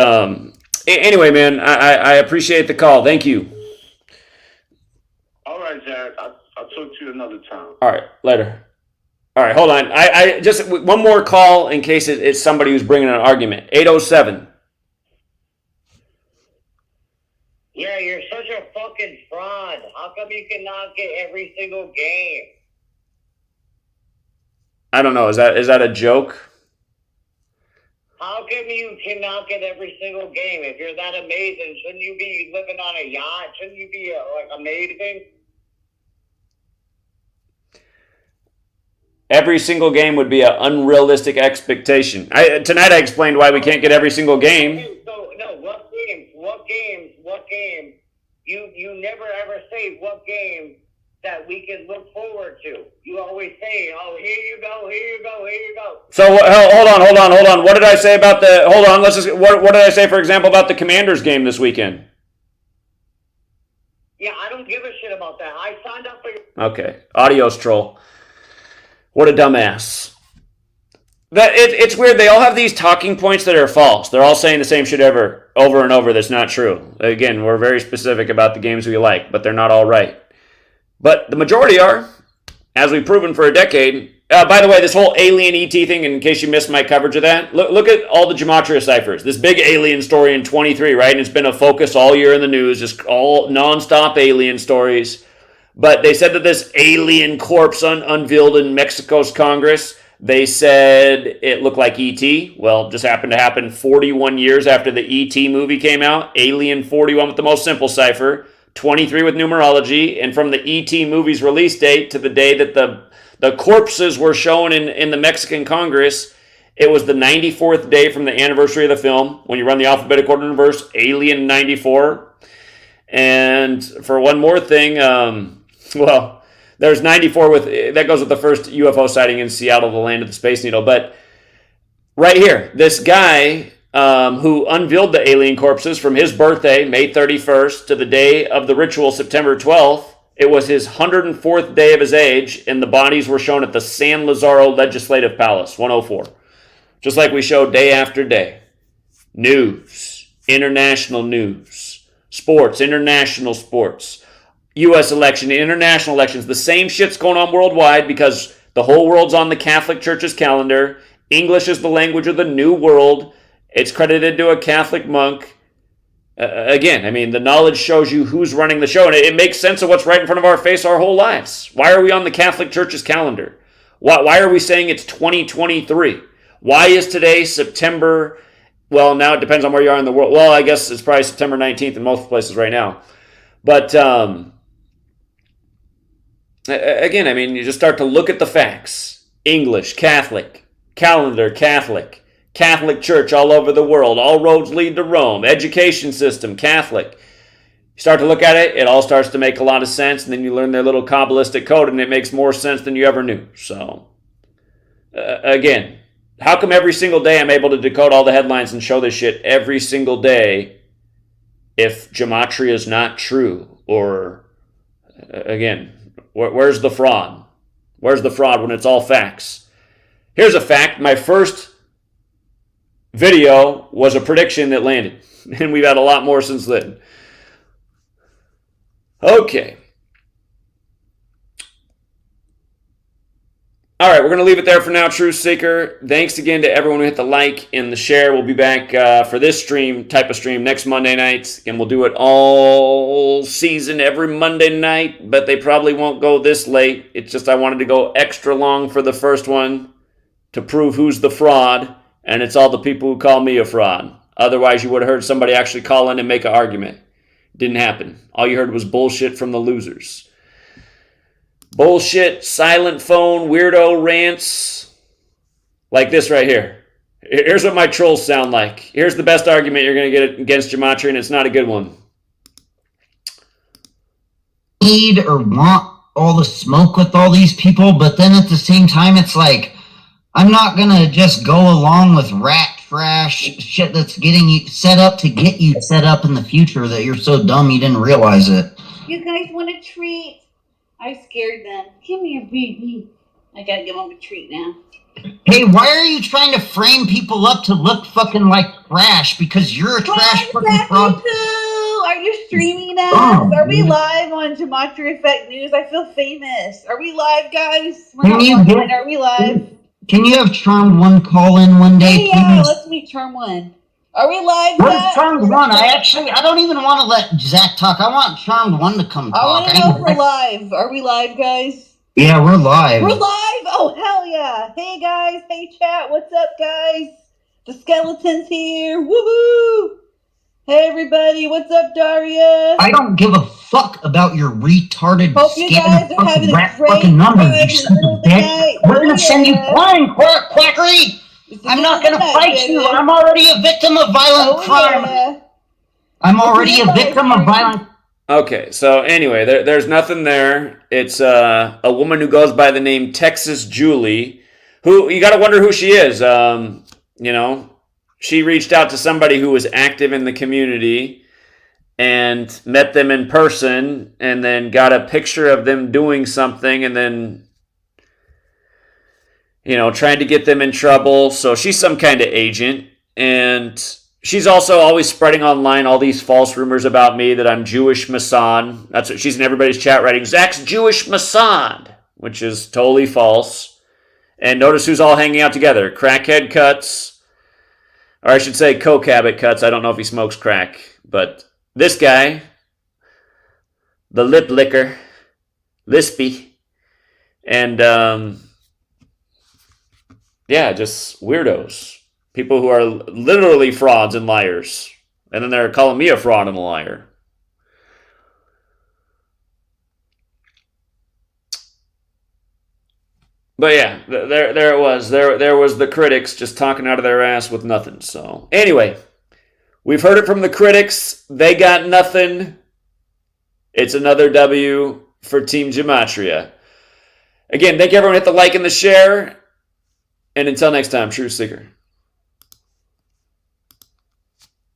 anyway, man, I appreciate the call. Thank you. All right, Jack. I'll talk to you another time. All right, later. All right, hold on. I just one more call in case it's somebody who's bringing an argument. 807. Yeah, you're such a fucking fraud. How come you cannot get every single game? I don't know. Is that a joke? How come you cannot get every single game? If you're that amazing, shouldn't you be living on a yacht? Shouldn't you be amazing? Every single game would be an unrealistic expectation. Tonight I explained why we can't get every single game. So, no, what games? You never ever say what game that we can look forward to. You always say, oh, here you go, here you go, here you go. So hold on. What did I say about the? Hold on. What did I say, for example, about the Commanders game this weekend? Yeah, I don't give a shit about that. I signed up for. Okay, adios, troll. What a dumbass. It's weird. They all have these talking points that are false. They're all saying the same shit over and over. That's not true. Again, we're very specific about the games we like, but they're not all right. But the majority are, as we've proven for a decade. By the way, this whole alien ET thing, in case you missed my coverage of that, look at all the Gematria ciphers. This big alien story in 23, right? And it's been a focus all year in the news, just all nonstop alien stories. But they said that this alien corpse unveiled in Mexico's Congress, they said it looked like E.T. Well, just happened to happen 41 years after the E.T. movie came out. Alien 41 with the most simple cipher, 23 with numerology, and from the E.T. movie's release date to the day that the corpses were shown in the Mexican Congress, it was the 94th day from the anniversary of the film. When you run the alphabetical order in reverse, Alien 94. And for one more thing, there's 94 that goes with the first UFO sighting in Seattle, the land of the Space Needle. But right here, this guy who unveiled the alien corpses from his birthday, May 31st, to the day of the ritual, September 12th, it was his 104th day of his age, and the bodies were shown at the San Lazaro Legislative Palace, 104. Just like we show day after day. News, international news, sports, international sports, U.S. election, international elections. The same shit's going on worldwide because the whole world's on the Catholic Church's calendar. English is the language of the new world. It's credited to a Catholic monk. Again, I mean, the knowledge shows you who's running the show, and it makes sense of what's right in front of our face our whole lives. Why are we on the Catholic Church's calendar? Why are we saying it's 2023? Why is today September? Well, now it depends on where you are in the world. Well, I guess it's probably September 19th in most places right now. But again, I mean, you just start to look at the facts. English, Catholic, calendar, Catholic, Catholic Church all over the world. All roads lead to Rome. Education system, Catholic. You start to look at it, it all starts to make a lot of sense, and then you learn their little Kabbalistic code, and it makes more sense than you ever knew. So, again, how come every single day I'm able to decode all the headlines and show this shit every single day if gematria is not true? Or, again, where's the fraud? Where's the fraud when it's all facts? Here's a fact. My first video was a prediction that landed, and we've had a lot more since then. Okay. All right, we're going to leave it there for now, Truth Seeker. Thanks again to everyone who hit the like and the share. We'll be back for this type of stream next Monday night, and we'll do it all season every Monday night, but they probably won't go this late. It's just I wanted to go extra long for the first one to prove who's the fraud, and it's all the people who call me a fraud. Otherwise, you would have heard somebody actually call in and make an argument. Didn't happen. All you heard was bullshit from the losers. Bullshit, silent phone, weirdo rants like this right here. Here's what my trolls sound like. Here's the best argument you're going to get against Gematria, and it's not a good one. Need or want all the smoke with all these people, but then at the same time, it's like, I'm not going to just go along with rat trash shit that's getting you set up to get you set up in the future that you're so dumb you didn't realize it. You guys want a treat? I scared them. Give me a baby. I gotta give them a treat now. Hey, why are you trying to frame people up to look fucking like trash? Because you're a trash fucking fraud. Are you streaming us? Are we live on GematriaEffectNews? I feel famous. Are we live, guys? Are we live? Can you have Charmed One call in one day, Yeah, please? let's meet Charm One. Are we live? What is Charmed One? I don't even want to let Zach talk. I want Charmed One to come talk. I want to know if we're live. Are we live, guys? Yeah, we're live. We're live? Oh, hell yeah. Hey, guys. Hey, chat. What's up, guys? The skeleton's here. Woohoo! Hey, everybody. What's up, Daria? I don't give a fuck about your retarded Hope you guys are having a great fucking numbers, time you in the stupid middle of the bitch. night. We're gonna send you flying, quackery! I'm not gonna fight you. I'm already a victim of violent crime. Yeah. I'm already a victim of violent. Okay, so anyway, there's nothing there. It's a woman who goes by the name Texas Julie, who you got to wonder who she is. You know, she reached out to somebody who was active in the community and met them in person, and then got a picture of them doing something, and then, you know, trying to get them in trouble. So she's some kind of agent, and she's also always spreading online all these false rumors about me that I'm Jewish Masson. That's what she's in everybody's chat writing, Zach's Jewish Masson, which is totally false. And notice who's all hanging out together. Crackhead Cuts, or I should say Coke Habit Cuts. I don't know if he smokes crack, but this guy, the lip licker, Lispy, and yeah, just weirdos. People who are literally frauds and liars. And then they're calling me a fraud and a liar. But yeah, there it was. There was the critics just talking out of their ass with nothing. So anyway, we've heard it from the critics. They got nothing. It's another W for Team Gematria. Again, thank you everyone. Hit the like and the share. And until next time, True Seeker.